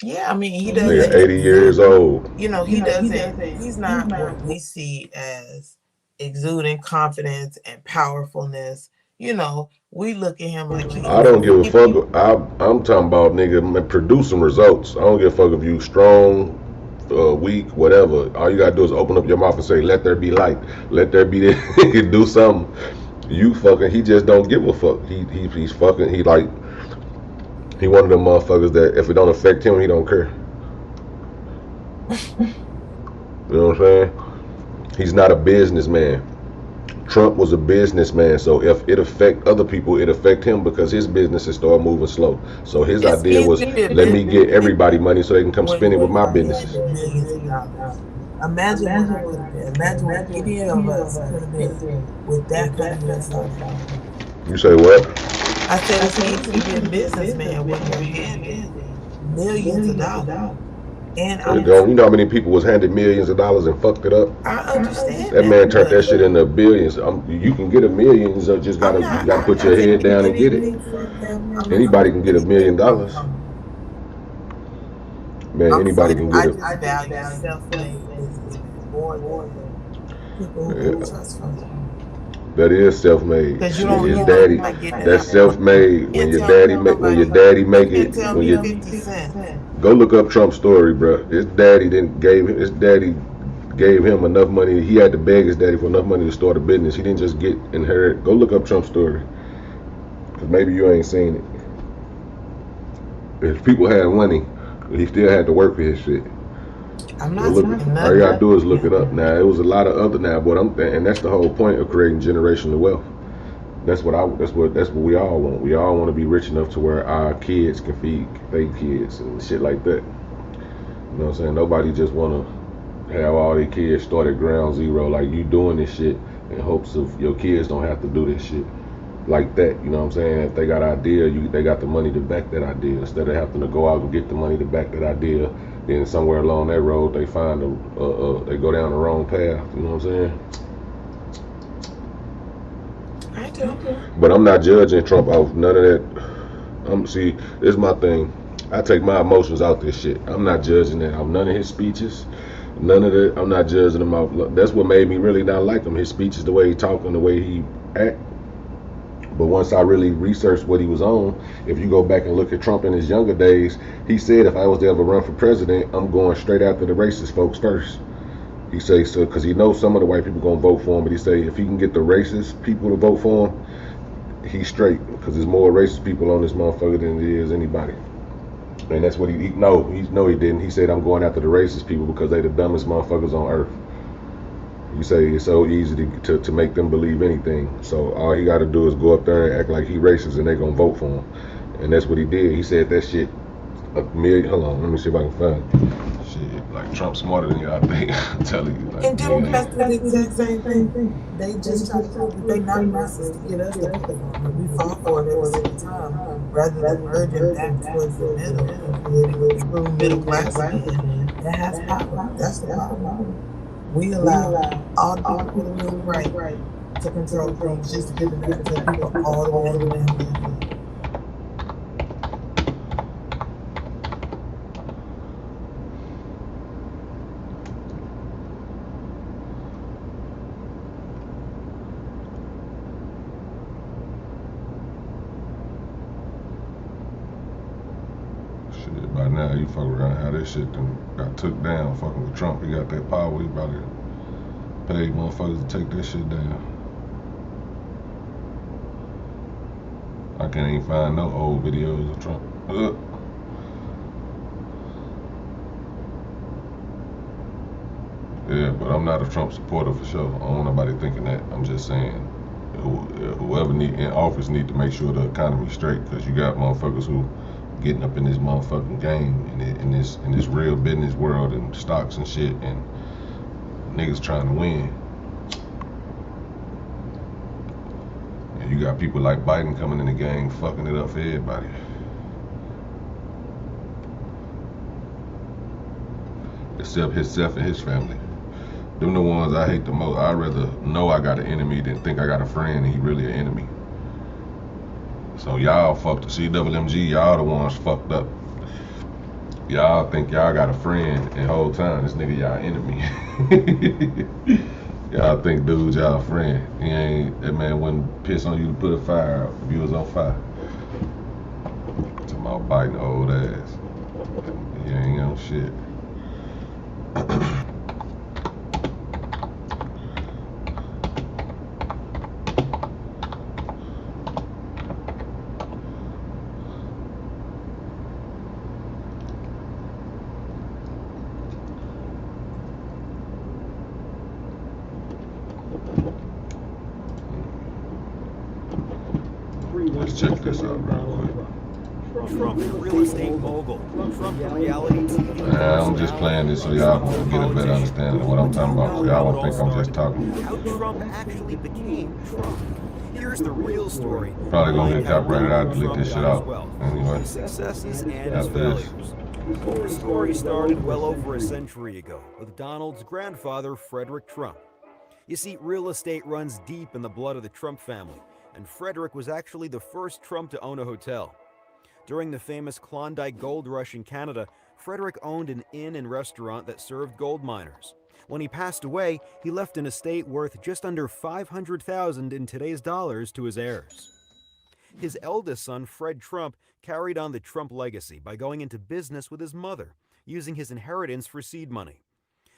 Yeah, I mean, he doesn't.
Nigga 80 years old.
You know, he doesn't. He's not what we see as exuding confidence and powerfulness. You know, we look at him like he.
I don't give a fuck. I'm talking about nigga producing results. I don't give a fuck if you strong, weak, whatever. All you gotta do is open up your mouth and say, "Let there be light. Let there be." He can do something. You fucking. He just don't give a fuck. He's fucking. He like. He one of them motherfuckers that if it don't affect him, he don't care. You know what I'm saying? He's not a businessman. Trump was a businessman, so if it affect other people, it affect him because his businesses start moving slow. So his idea was, let me get everybody money so they can come spend it with my businesses.
Imagine what it would have been. Imagine what any of us could have been with that kind of stuff.
You say what?
I said it's easy to be a businessman when you're handed millions of dollars. And
you know how many people was handed millions of dollars and fucked it up?
I understand.
That man turned that shit into billions. You can get a million, so just you gotta put your head down and get it. Anybody can get $1 million. Man, anybody can get it.
I value self-made business more than people who trust funds.
That is self-made. His daddy, that's self-made. When your daddy make it, when you go look up Trump's story, bro. His daddy gave him enough money. He had to beg his daddy for enough money to start a business. He didn't just get inherited. Go look up Trump's story, cause maybe you ain't seen it. If people had money, he still had to work for his shit.
I'm not
all you gotta do is look it up. Now it was a lot of other and that's the whole point of creating generational wealth. That's what we all want. We all want to be rich enough to where our kids can feed their kids and shit like that. You know what I'm saying? Nobody just wanna have all their kids start at ground zero like you doing this shit in hopes of your kids don't have to do this shit like that. You know what I'm saying? If they got an idea, they got the money to back that idea. Instead of having to go out and get the money to back that idea, then somewhere along that road they find they go down the wrong path. You know what I'm saying?
I do.
But I'm not judging Trump off none of that. See, this is my thing. I take my emotions out this shit. I'm not judging that off none of his speeches. None of that. I'm not judging him off. That's what made me really not like him. His speeches, the way he talk and the way he act. But once I really researched what he was on, if you go back and look at Trump in his younger days, he said if I was to ever run for president, I'm going straight after the racist folks first. He say so because he knows some of the white people gonna vote for him, but he say if he can get the racist people to vote for him, he's straight because there's more racist people on this motherfucker than there is anybody. And that's what he didn't. He said I'm going after the racist people because they the dumbest motherfuckers on earth. You say it's so easy to make them believe anything. So all he got to do is go up there and act like he racist and they going to vote for him. And that's what he did. He said that shit hold on, let me see if I can find it. Shit, like Trump's smarter than you, I think. I'm telling you. Like,
and Democrats do the exact same thing. They just try to prove that they not racist to get us to pick them. We fought for it every single time, rather than urging back towards the middle and creating a true middle class again that has power. That's the problem. We allow all the people with the right to control things just to give it back to the people all the way around.
Shit, by now you fuck around how this shit done got took down. Fucking with Trump, he got that power. He about to pay motherfuckers to take that shit down. I can't even find no old videos of Trump. Yeah, but I'm not a Trump supporter for sure. I don't want nobody thinking that. I'm just saying, whoever in office need to make sure the economy's straight, because you got motherfuckers who getting up in this motherfucking game in this real business world and stocks and shit, and niggas trying to win. And you got people like Biden coming in the game, fucking it up for everybody. Except himself and his family. Them the ones I hate the most. I'd rather know I got an enemy than think I got a friend and he really an enemy. So y'all fucked the CWMG, y'all the ones fucked up. Y'all think y'all got a friend, and the whole time this nigga y'all enemy. Y'all think dude y'all friend. He ain't, that man wouldn't piss on you to put a fire out if you was on fire. Talking about biting old ass. He ain't on shit. Let's check this out real quick.
Trump, the real estate mogul. Trump, the reality TV.
I'm just playing this so y'all can get a better understanding of what I'm talking about. So y'all won't think I'm just talking.
How Trump actually became Trump. Here's the real story.
Probably gonna get copyrighted. I'll delete this shit out. Anyway,
Successes and his
after this.
failures. The story started well over a century ago with Donald's grandfather, Frederick Trump. You see, real estate runs deep in the blood of the Trump family, and Frederick was actually the first Trump to own a hotel. During the famous Klondike Gold Rush in Canada, Frederick owned an inn and restaurant that served gold miners. When he passed away, he left an estate worth just under $500,000 in today's dollars to his heirs. His eldest son, Fred Trump, carried on the Trump legacy by going into business with his mother, using his inheritance for seed money.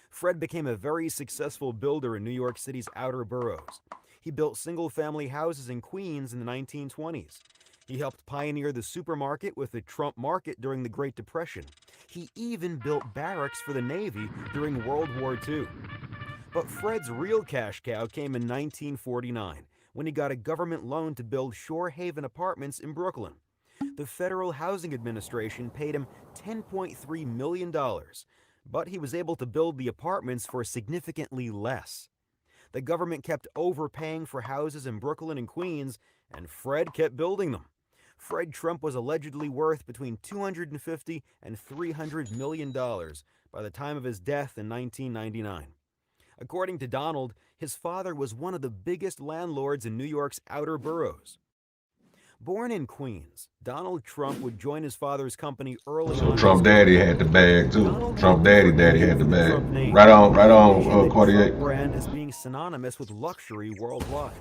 Fred became a very successful builder in New York City's outer boroughs. He built single-family houses in Queens in the 1920s. He helped pioneer the supermarket with the Trump Market during the Great Depression. He even built barracks for the Navy during World War II. But Fred's real cash cow came in 1949, when he got a government loan to build Shore Haven Apartments in Brooklyn. The Federal Housing Administration paid him $10.3 million, but he was able to build the apartments for significantly less. The government kept overpaying for houses in Brooklyn and Queens, and Fred kept building them. Fred Trump was allegedly worth between $250 and $300 million by the time of his death in 1999. According to Donald, his father was one of the biggest landlords in New York's outer boroughs. Born in Queens, Donald Trump would join his father's company early on.
So Trump daddy had the bag too. Trump daddy had the bag. Right on, Cartier.
Brand as being synonymous with luxury worldwide.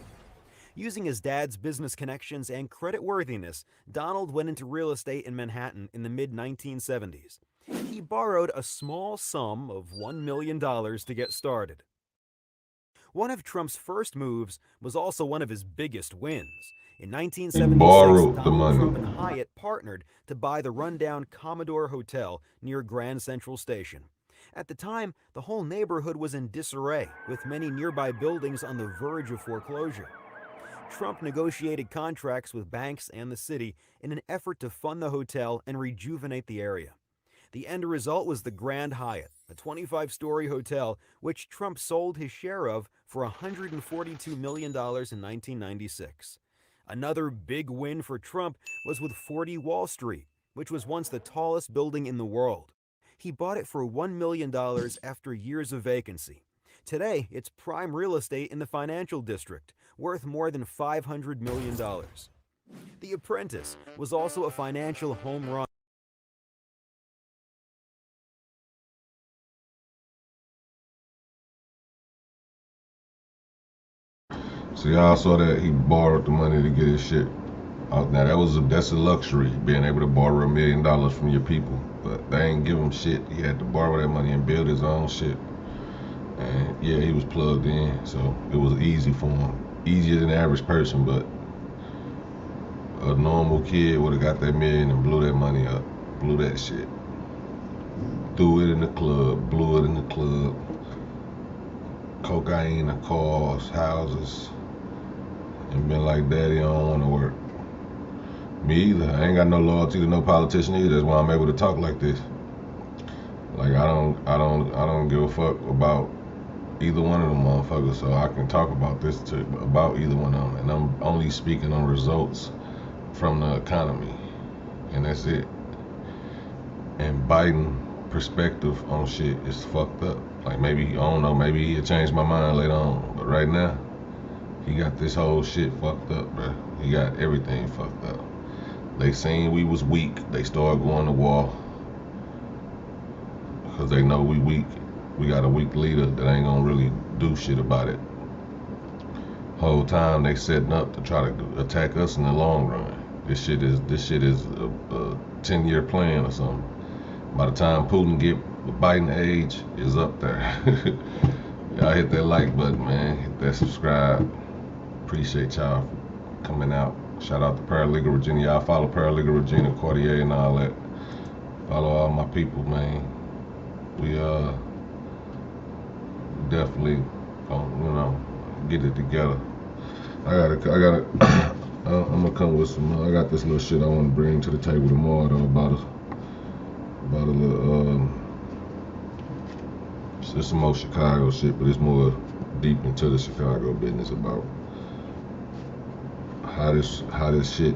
Using his dad's business connections and creditworthiness, Donald went into real estate in Manhattan in the mid-1970s. He borrowed a small sum of $1 million to get started. One of Trump's first moves was also one of his biggest wins. In 1976, Donald Trump and Hyatt partnered to buy the rundown Commodore Hotel near Grand Central Station. At the time, the whole neighborhood was in disarray, with many nearby buildings on the verge of foreclosure. Trump negotiated contracts with banks and the city in an effort to fund the hotel and rejuvenate the area. The end result was the Grand Hyatt, a 25-story hotel which Trump sold his share of for $142 million in 1996. Another big win for Trump was with 40 Wall Street, which was once the tallest building in the world. He bought it for $1 million after years of vacancy. Today, it's prime real estate in the financial district, worth more than $500 million. The Apprentice was also a financial home run.
So y'all saw that he borrowed the money to get his shit. Now that's a luxury, being able to borrow $1 million from your people. But they ain't give him shit. He had to borrow that money and build his own shit. And yeah, he was plugged in, so it was easy for him. Easier than the average person, but a normal kid would have got that million and blew that money up. Blew that shit. Threw it in the club, blew it in the club. Cocaine in cars, houses. And been like, Daddy, I don't want to work. Me either. I ain't got no loyalty to no politician either. That's why I'm able to talk like this. Like I don't give a fuck about either one of them motherfuckers, so I can talk about about either one of them. And I'm only speaking on results from the economy, and that's it. And Biden perspective on shit is fucked up. Like maybe, I don't know, maybe he'll change my mind later on, but right now, he got this whole shit fucked up, bro. He got everything fucked up. They seen we was weak. They started going to war because they know we weak. We got a weak leader that ain't gonna really do shit about it. Whole time they setting up to try to attack us in the long run. This shit is a 10-year plan or something. By the time Putin get Biden age, is up there. Y'all hit that like button, man. Hit that subscribe. Appreciate y'all coming out. Shout out to Paralegal Regina. Y'all follow Paralegal Regina, Cordier, and all that. Follow all my people, man. We definitely, get it together. I'm gonna come with some. I got this little shit I want to bring to the table tomorrow though about a little. It's some more Chicago shit, but it's more deep into the Chicago business about how this shit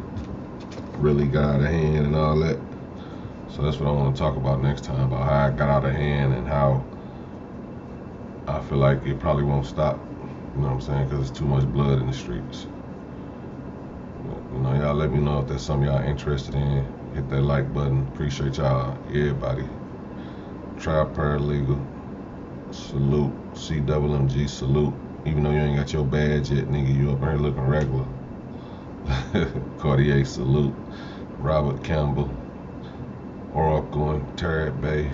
really got out of hand and all that. So that's what I want to talk about next time, about how it got out of hand and how I feel like it probably won't stop. You know what I'm saying? Because there's too much blood in the streets. Y'all let me know if that's something y'all interested in. Hit that like button. Appreciate y'all, everybody. Trial Paralegal. Salute. CMMG, salute. Even though you ain't got your badge yet, nigga, you up in here looking regular. Cartier, salute. Robert Campbell. Oracle, Tarrant Bay.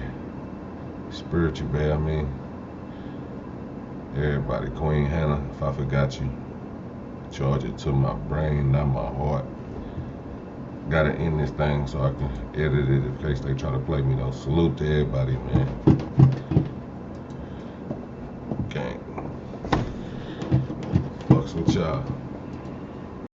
Spiritual Bay, everybody. Queen Hannah, if I forgot you, charge it to my brain, not my heart. Gotta end this thing so I can edit it in case they try to play me though. Salute to everybody, man. Gang. Fucks with y'all.